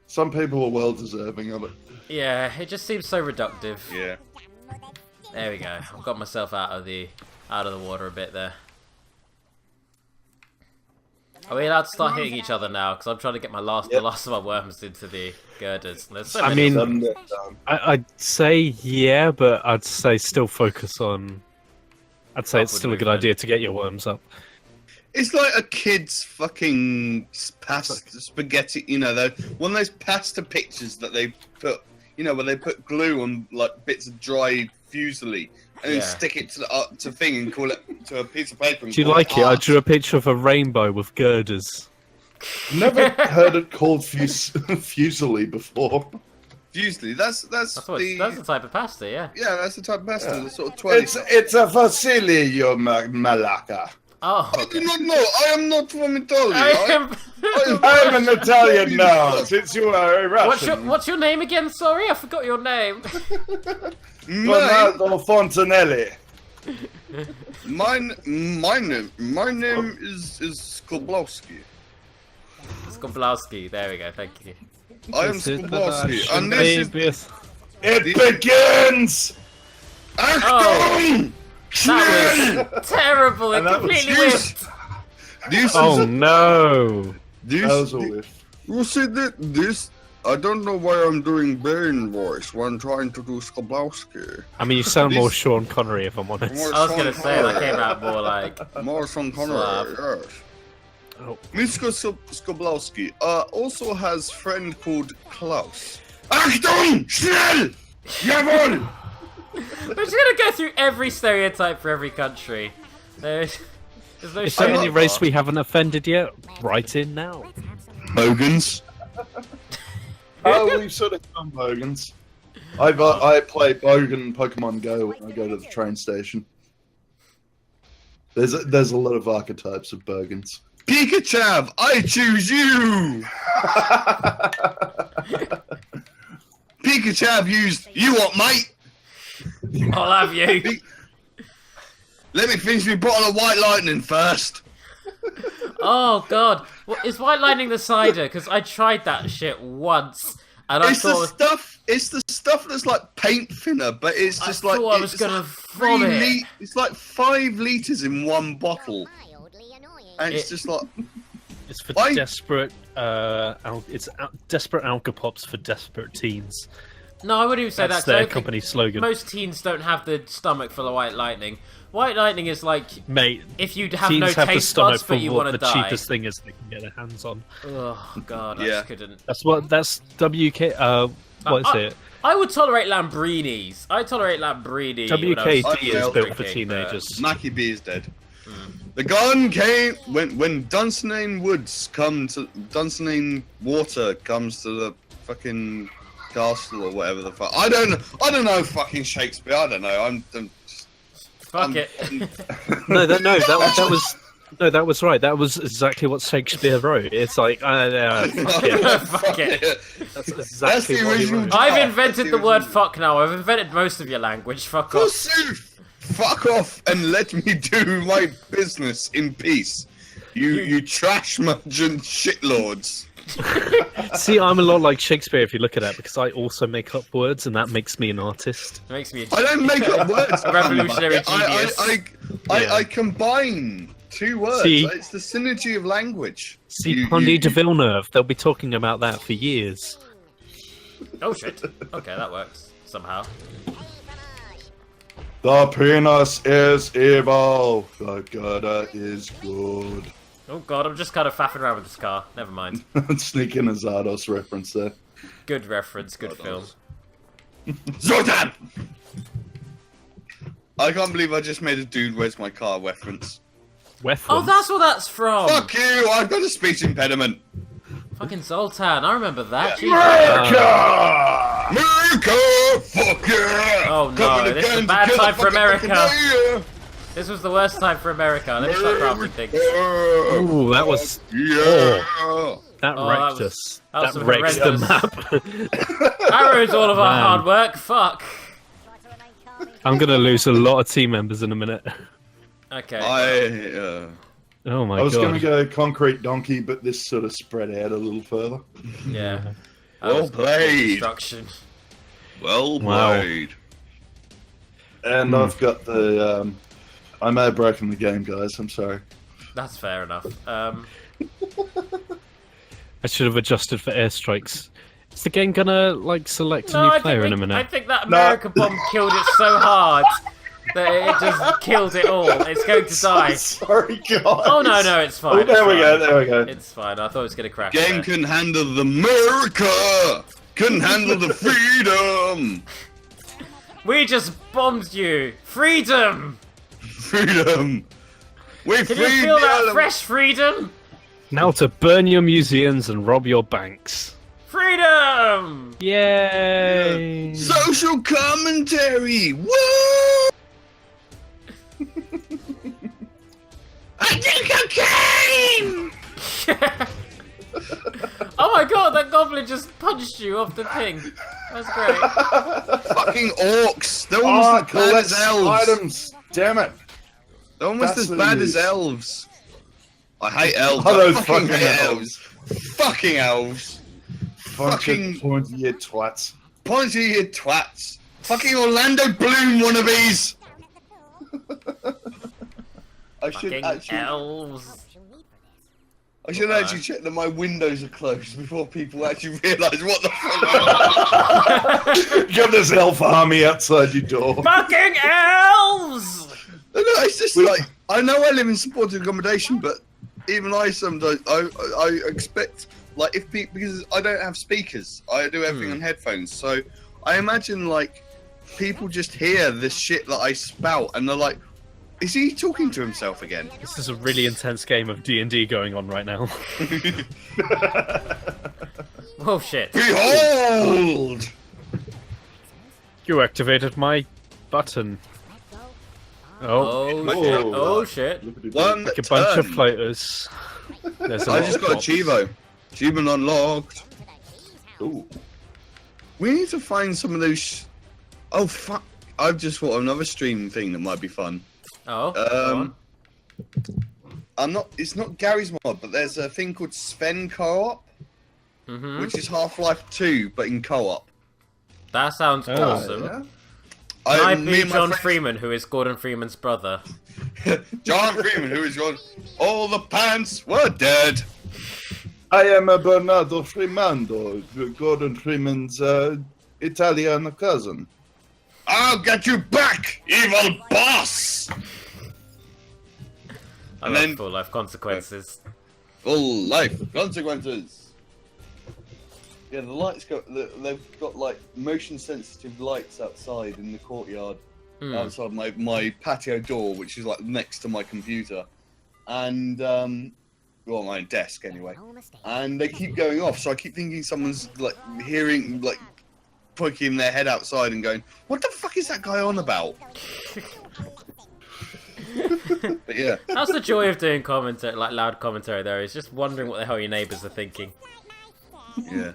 Some people are well deserving of it. Yeah, it just seems so reductive. Yeah. There we go. I've got myself out of the water a bit there. Are we allowed to start hitting each other now? Because I'm trying to get the last of my worms into the girders. There's so I many mean, of them. I'd say yeah, but I'd say still focus on. I'd say it's Upward still a good movement. idea to get your worms up. It's like a kid's fucking pasta spaghetti, you know, one of those pasta pictures that they put, you know, where they put glue on like bits of dry fusilli and then stick it to the to thing and call it to a piece of paper. And Do you call like it? I art. drew a picture of a rainbow with girders. Never heard it called fusilli before. Fusilli. That's That's the type of pasta, yeah. yeah, that's the type of pasta. The sort of twirly. It's a fusilli, you malaka. Oh, I do okay. not know. I am not from Italy. I'm an Italian now, since you are a Russian. What's your name again? Sorry, I forgot your name. Bernardo Fontanelli. My name is Skoblowski. Skoblowski. There we go. Thank you. I am Skoblowski, and this is It begins! Achtung! That was terrible. It And that was completely This, whiffed. this Oh is no! That was a whiff. You see that this? I don't know why I'm doing Bane voice when I'm trying to do Skoblowski. I mean, you sound more This- Sean Connery, if I'm honest. More I was gonna Sean say that Connery. came out more like. More Sean Connery, yes. Oh. Mr. Skoblowski also has friend called Klaus. Achtung! Schnell! Jawohl! We're just gonna go through every stereotype for every country. There's no Is there any shame. race we haven't offended yet? Write in now. Bogans. Oh, we've sort of done Bogans. I play Bogan Pokemon Go when I go to the train station. There's a lot of archetypes of Bogans. Pikachu, I choose you! Pikachu used, you what, mate? I'll have you. Let me finish my bottle of White Lightning first. Oh god, is White Lightning the cider? Because I tried that shit once, and I It's the thought stuff. It's the stuff that's like paint thinner, but it's just like thought I was it's gonna like vomit. It's like 5 liters in one bottle, Mildly annoying. and it's It- just like It's for Why- desperate. Desperate alcopops for desperate teens. no, I wouldn't even say That's that. 'cause I their don't think company slogan. Most teens don't have the stomach for the White Lightning. White Lightning is like Mate, if you have teens no have the taste stomach buds, for but you what want to the die. cheapest thing is they can get their hands on. Oh god, I Yeah. just couldn't. That's WK. What is it? I would tolerate Lambrinis. I tolerate Lambrini. when I WKD was is felt built for drinking, but- teenagers. Mackie B is dead. The gun came when Dunsinane Woods come to Dunsinane Water comes to the fucking castle or whatever the fuck. I don't know fucking Shakespeare. I don't know. I'm Fuck it. That was right. That was exactly what Shakespeare wrote. It's like, fuck it. Fuck it. That's exactly the what he original wrote. joke. I've invented the word original. fuck now. I've invented most of your language. Fuck off. Forsooth, fuck off and let me do my business in peace. You trash merchant shitlords. See, I'm a lot like Shakespeare if you look at that, because I also make up words, and that makes me an artist. It makes me. I don't make up words. Revolutionary I, genius. I combine 2 words. See- It's the synergy of language. See, Pondy de Villeneuve, they'll be talking about that for years. Oh shit. Okay, that works somehow. The penis is evil. The gutter is good. Oh god, I'm just kind of faffing around with this car. Never mind. Sneaking a Zardos reference there. Good reference. Good film. Zoltan! I can't believe I just made a dude where's my car reference. Weapons. Oh, that's where that's from. Fuck you! I've got a speech impediment. Fucking Zoltan. I remember that. Jesus. America! Fuck yeah! Oh, no, Coming this is again a bad to kill time the for fucking America. day. This was the worst time for America. Let me start crafting things. Ooh, that was Yeah. that Oh, wrecked that was- us. that was That wrecked the horrendous. map. That ruins all of our Man. hard work. Fuck. Try to remain calm in I'm gonna lose a lot of team members in a minute. Okay. Oh my I was god. going to go concrete donkey, but this sort of spread out a little further. Yeah. That Well was good played. Construction. Well Wow. played. And I've got the. I may have broken the game, guys. I'm sorry. That's fair enough. I should have adjusted for airstrikes. Is the game gonna like select a No, new I player in a think, minute? I think that America bomb killed it so hard that it just killed it all. It's going to die. Sorry, guys. Oh no, it's fine. Oh, there we it's go. fine. There we go. It's fine. I thought it was going to crash. Game there. couldn't handle the America. Couldn't handle the freedom. We just bombed you. Freedom. Freedom. We Can freed you feel the that island. fresh freedom? Now to burn your museums and rob your banks. Freedom. Yay! Social commentary. Woo! I think I came. Oh my god, that goblin just punched you off the thing. That's great. Fucking orcs. They're almost as bad as elves. Items. Damn it. They're almost That's as what bad it as is. elves. I hate elves. Oh, I those fucking fucking hate elves. elves. Fucking elves. Fucking pointy head twats. pointy you twats. Fucking Orlando Bloom wannabes. I should Fucking actually. elves. I should actually check that my windows are closed before people actually realise what the fuck. Got this elf army outside your door. Fucking elves! No, it's just like I know I live in supported accommodation, but even I sometimes I expect like if people because I don't have speakers, I do everything on headphones, so I imagine like people just hear the shit that I spout and they're like, is he talking to himself again? This is a really intense game of D&D going on right now. Oh shit. Behold! You activated my button. Oh, Oh shit. Oh shit. One like a bunch of turn. floaters. There's a I lot just of got a pops. Chivo. Achievement unlocked. Ooh. We need to find some of those. Oh fuck! I've just thought of another stream thing that might be fun. Oh. go on. I'm not. It's not Gary's mod, but there's a thing called Sven Co-op, Mhm. which is Half-Life 2, but in co-op. That sounds Oh, awesome. Yeah. Can I me be and my John friends- Freeman, who is Gordon Freeman's brother? John Freeman, who is gone. All the pants were dead. I am a Bernardo Fremando, Gordon Freeman's Italian cousin. I'll get you back, evil boss. I And love then- full life consequences. Full life consequences. Yeah, the lights they've got like motion sensitive lights outside in the courtyard, outside my patio door, which is like next to my computer, and well, my desk anyway. And they keep going off, so I keep thinking someone's like hearing, like poking their head outside and going, "What the fuck is that guy on about?" But yeah, That's the joy of doing commentary, like loud commentary. Though, is just wondering what the hell your neighbours are thinking. yeah.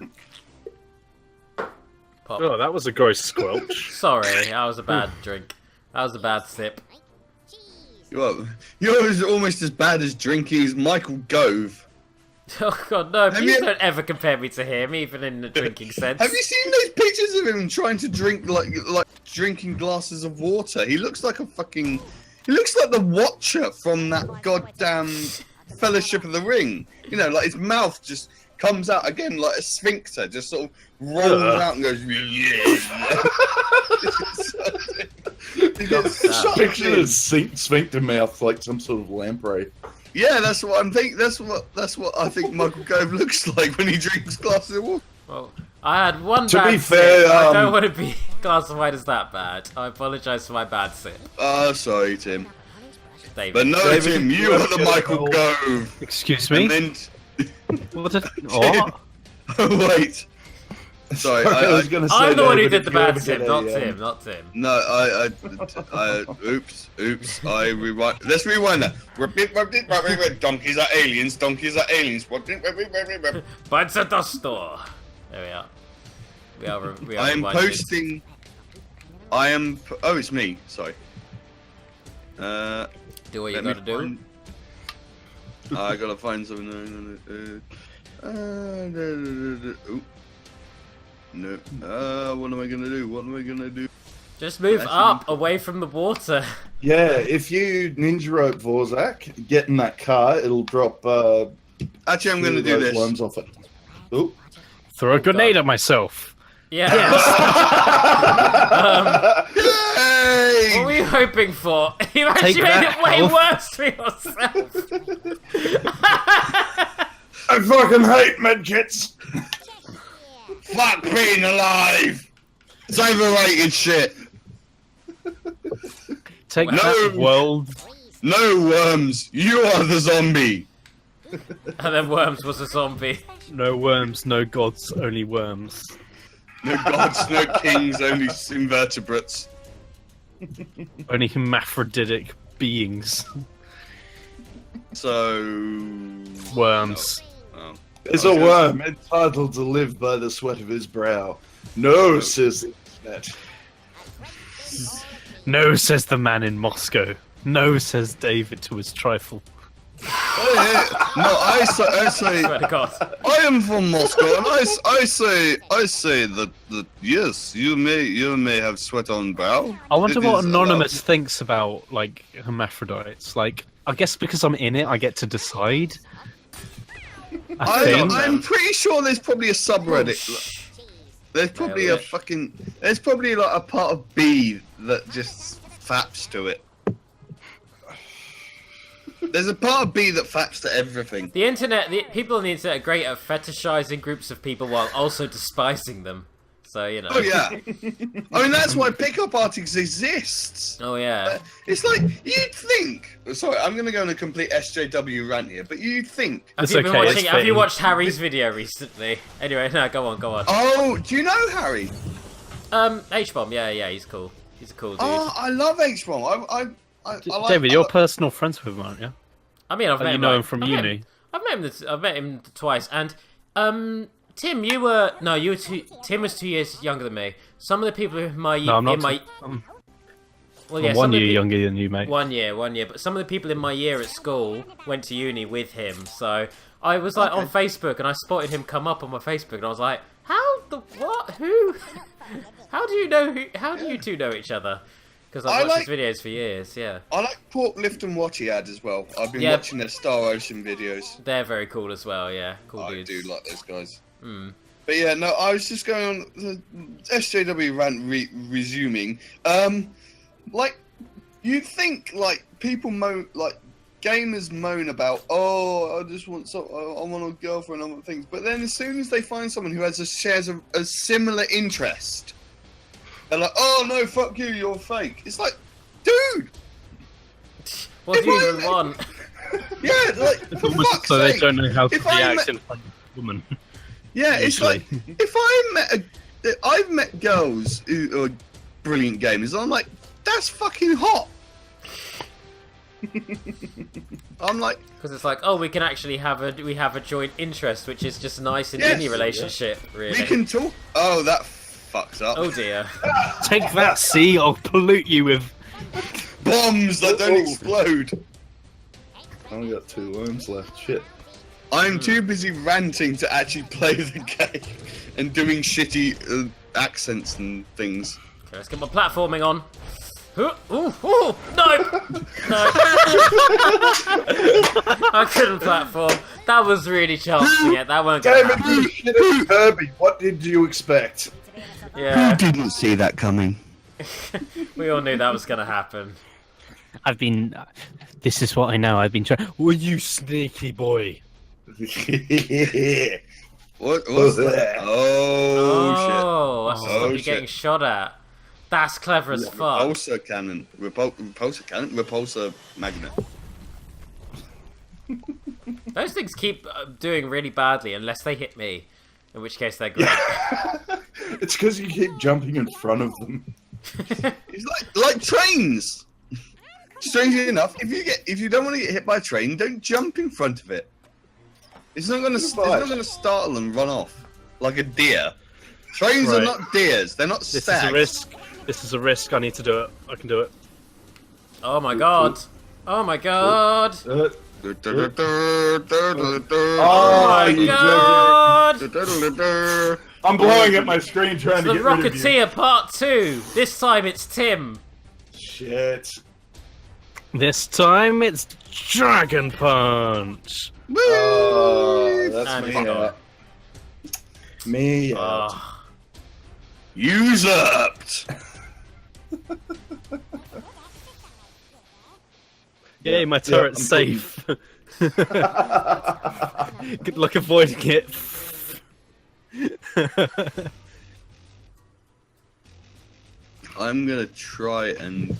Pop. Oh, that was a gross squelch. Sorry, that was a bad drink. That was a bad sip. You're almost as bad as drinking as Michael Gove. Oh god, no! Have Please you- don't ever compare me to him, even in the drinking sense. Have you seen those pictures of him trying to drink like drinking glasses of water? He looks like a fucking. He looks like the Watcher from that goddamn Fellowship of the Ring. You know, like his mouth just comes out again like a sphincter, just sort of rolls out and goes. Yeah. He gets shot Picture in. his sphincter mouth like some sort of lamprey. Yeah, that's what I'm thinking. That's what I think Michael Gove looks like when he drinks glasses of water. Well, I had one To bad be fair, sip. I don't want to be classified as that bad. I apologise for my bad sip, Sorry, Tim. David. But no, David, Tim, you are the Michael Gove. Excuse me? And then, What did... What? oh, wait. Sorry, I was going to say. I'm the one who David, did the if you bad ever sip, get not a, Tim, not Tim. no, oops, I rewind. Let's rewind that. Donkeys are aliens, donkeys are aliens. Bites at the store. There we are. We are I am rewinding. posting. Oh, it's me. Sorry. Do what you Let me gotta do. find- I gotta find something. Ooh. No. What am I gonna do? What am I gonna do? Just move up, away from the water. Yeah, if you ninja rope Vorzak, get in that car, it'll drop. Actually, I'm gonna do those this. worms off it. Oh. Throw a grenade at myself. Yeah. Yay! What were you hoping for? You actually Take made that, it way Elf. worse for yourself. I fucking hate medkits. Fuck being alive. It's overrated shit. Take No. that, world. No worms. You are the zombie. And then Worms was a zombie. No worms, no gods, only worms. No gods, no kings, only invertebrates. Only hermaphroditic beings. So. Worms. Oh. There's a worm entitled to live by the sweat of his brow. No, says the internet. No, says the man in Moscow. No, says David to his trifle. Oh, yeah. No, I say, Swear to God. I am from Moscow, and I say that yes, you may have sweat on brow. I wonder It what is Anonymous allowed. thinks about, like, hermaphrodites. Like, I guess because I'm in it, I get to decide. I think. I'm pretty sure there's probably a subreddit. Shh. There's probably Yeah, a fucking. There's probably like a part of B that just faps to it. There's a part of B that faps to everything. The internet, the people on the internet are great at fetishizing groups of people while also despising them. So, you know. Oh yeah. I mean that's why pickup artists exists. Oh, yeah. It's like you'd think. Sorry, I'm gonna go on a complete SJW rant here, but you'd think. Have It's you been okay, watching? it's Have you fitting. watched Harry's video recently? Anyway, no, go on. Oh, do you know Harry? H-bomb, yeah, he's cool. He's a cool dude. Oh, I love H-bomb. I like, David, you're personal friends with him, aren't you? I mean, I've met You him. know like- him from I've met uni. I've met him twice, and Tim, you were Tim was 2 years younger than me. Some of the people in my No, I'm not. in my I'm well, yeah, I'm some 1 of the year pe- younger than you, mate. 1 year, but some of the people in my year at school went to uni with him. So I was like on Facebook, and I spotted him come up on my Facebook, and I was like, "How the what? Who? How do you know? How do you two know each other?" Because I've watched his videos for years. Yeah, I like Pork Lift and Watch he had as well. I've been Yeah. watching their Star Ocean videos. they're very cool as well. Yeah, cool I dudes. do like those guys. Mm. But yeah, no, I was just going on the SJW rant resuming. Like you'd think like people gamers moan about, oh, I just want I want a girlfriend, I want things. But then as soon as they find someone who shares a similar interest, they're like, oh no, fuck you, you're fake. It's like, dude, What do you If I- even want? yeah, like for Almost fuck's so they sake. don't know how to If I react met- in front of a woman. Yeah, it's Usually. like if I've met girls who are brilliant gamers. And I'm like, that's fucking hot. I'm like, Because it's like, oh, we can actually have a joint interest, which is just nice in Yes, any relationship, really. we can talk. Oh, that fucks up. Oh dear. Take that, see? I'll pollute you with. Bombs that don't Oh. explode. I only got 2 worms left. Shit. I'm too busy ranting to actually play the game and doing shitty accents and things. Okay, let's get my platforming on. Ooh, no! No. I couldn't platform. That was really chancing it. That weren't gonna David, happen. you shit at Kirby. What did you expect? Yeah, didn't see that coming? we all knew that was gonna happen. I've been. This is what I know. I've been trying. Well, you sneaky boy. What's that? Oh, Oh, that's Oh, what you're shit. getting shot at. That's clever as shit. fuck. Repulsor cannon. Repulsor cannon? Repulsor magnet. Those things keep doing really badly unless they hit me, in which case they're great. It's because you keep jumping in front of them. It's like trains. Strangely enough, if you don't want to get hit by a train, don't jump in front of it. It's not gonna startle and run off like a deer. Trains are Right. not deers. They're not This stags. is a risk. This is a risk. I need to do it. I can do it. Oh my god. Oh my god. Oh my you god! I'm blowing up my screen trying The to get rid of you. Rocketeer Part 2. This time it's Tim. Shit. This time it's Dragon Punch. Oh, that's And me it's gone. out. Me out. Oh, Usurped. Yay, my turret's I'm safe. Good luck avoiding it. I'm gonna try and.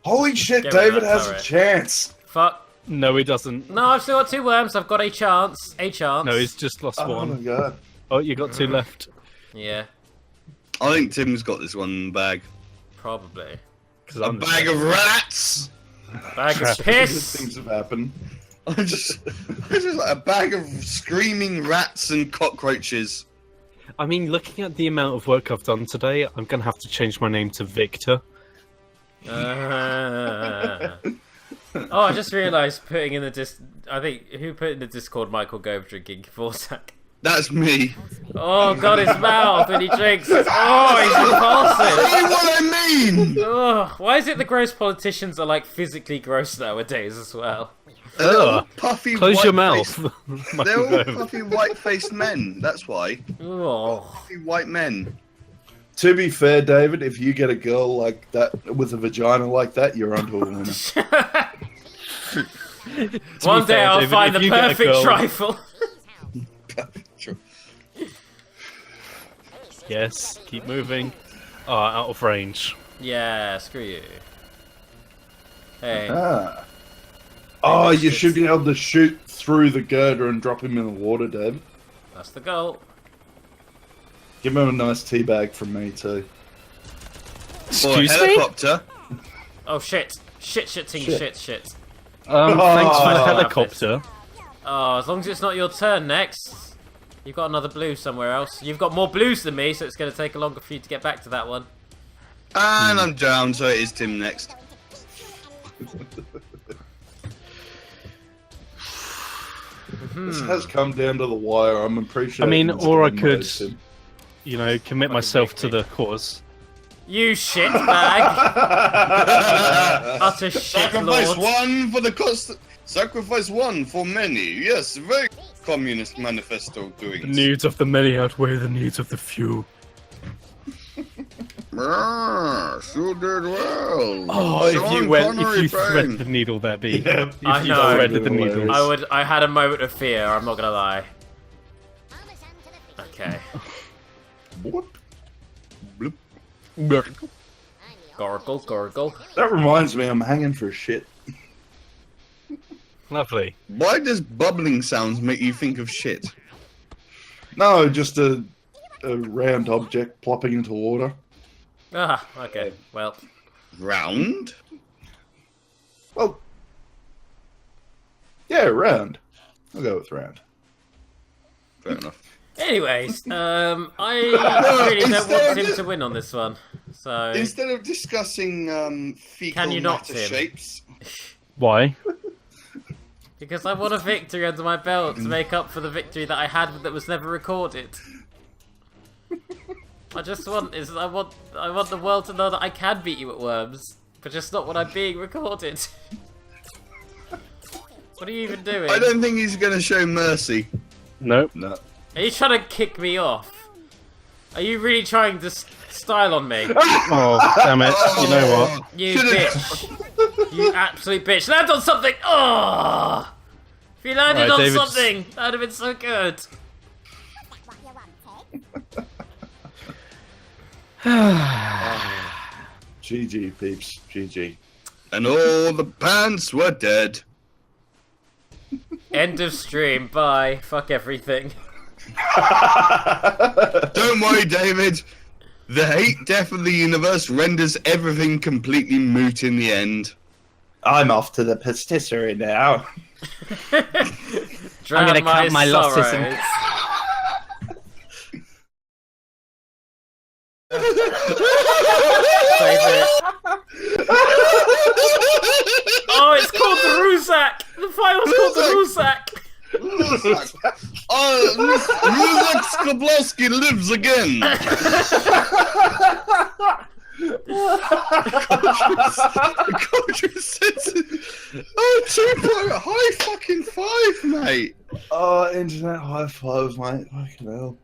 Holy shit, Get rid of David that has a turret. chance. fuck. No, he doesn't. No, I've still got 2 worms. I've got a chance. A chance. No, he's just lost Oh my one. god. Oh, you got 2 left. Yeah, I think Tim's got this one in the bag. probably. Because A bag of rats. Bag of Good piss. things have happened. I just, it's just like a bag of screaming rats and cockroaches. I mean, looking at the amount of work I've done today, I'm gonna have to change my name to Victor. Oh, I just realised putting in the I think who put in the Discord Michael Gove drinking Vorsak. That's me. Oh god, his mouth when he drinks. Oh, he's impulsive. See what I mean? Oh, why is it the gross politicians are like physically gross nowadays as well? They're all Ugh. puffy. Close your white-faced- mouth. They're all Michael Gove. puffy, white-faced men. That's why. Oh, Puffy white men. To be fair, David, if you get a girl like that with a vagina like that, you're onto a winner. one day fair, I'll David, find if the you get a perfect girl- trifle. Yes, keep moving. Oh, out of range. Yeah, screw you. Hey, Ah. Oh, you should be able to shoot through the girder and drop him in the water, David. that's the goal. Give him a nice tea bag from me too. Or a Excuse me? helicopter. Oh shit. Shit. Shit. Thanks for the Oh. helicopter. Oh, as long as it's not your turn next. You've got another blue somewhere else. You've got more blues than me, so it's going to take longer for you to get back to that one. And I'm down, so it is Tim next. This has come down to the wire. I'm appreciating. I mean, this or I game, could, Mason. you know, commit myself to the cause. You shit bag. Utter shit Sacrifice lord. one for the cost. Sacrifice one for many. Yes, very communist manifesto doing. The needs of the many outweigh the needs of the few. Sure did well. Oh, if Sean you went, Connery if you bang. threaded the needle, that be. Yeah. If I you know. threaded the needle. I had a moment of fear, I'm not going to lie. Okay. What? Gargle. That reminds me, I'm hanging for shit. Lovely. Why does bubbling sounds make you think of shit? No, just a round object plopping into water. Ah, okay. Well, Round? Well, yeah, round. I'll go with round. Fair enough. anyways, I No, really don't instead want of him just- to win on this one. So, Instead of discussing fecal Can you not, matter Tim? shapes, Why? because I want a victory under my belt to make up for the victory that I had that was never recorded. I want the world to know that I can beat you at Worms, but just not when I'm being recorded. What are you even doing? I don't think he's going to show mercy. Nope. No. Are you trying to kick me off? Are you really trying to style on me? Oh, damn it. You know what? You Should've- bitch. You absolute bitch. Land on something! Oh! If you landed Right, on David's- something, that would have been so good. GG, peeps. GG. And all the pants were dead. End of stream. Bye. Fuck everything. Don't worry, David. The hate death of the universe renders everything completely moot in the end. I'm off to the pastisserie now. Drown gonna count my losses sorrows. and- Save it. Oh, it's called the Russo file was called the Rusak. Ruzak Skablowski lives again. Oh, 2 high fucking five, mate. Oh, internet high five, mate. Fucking hell.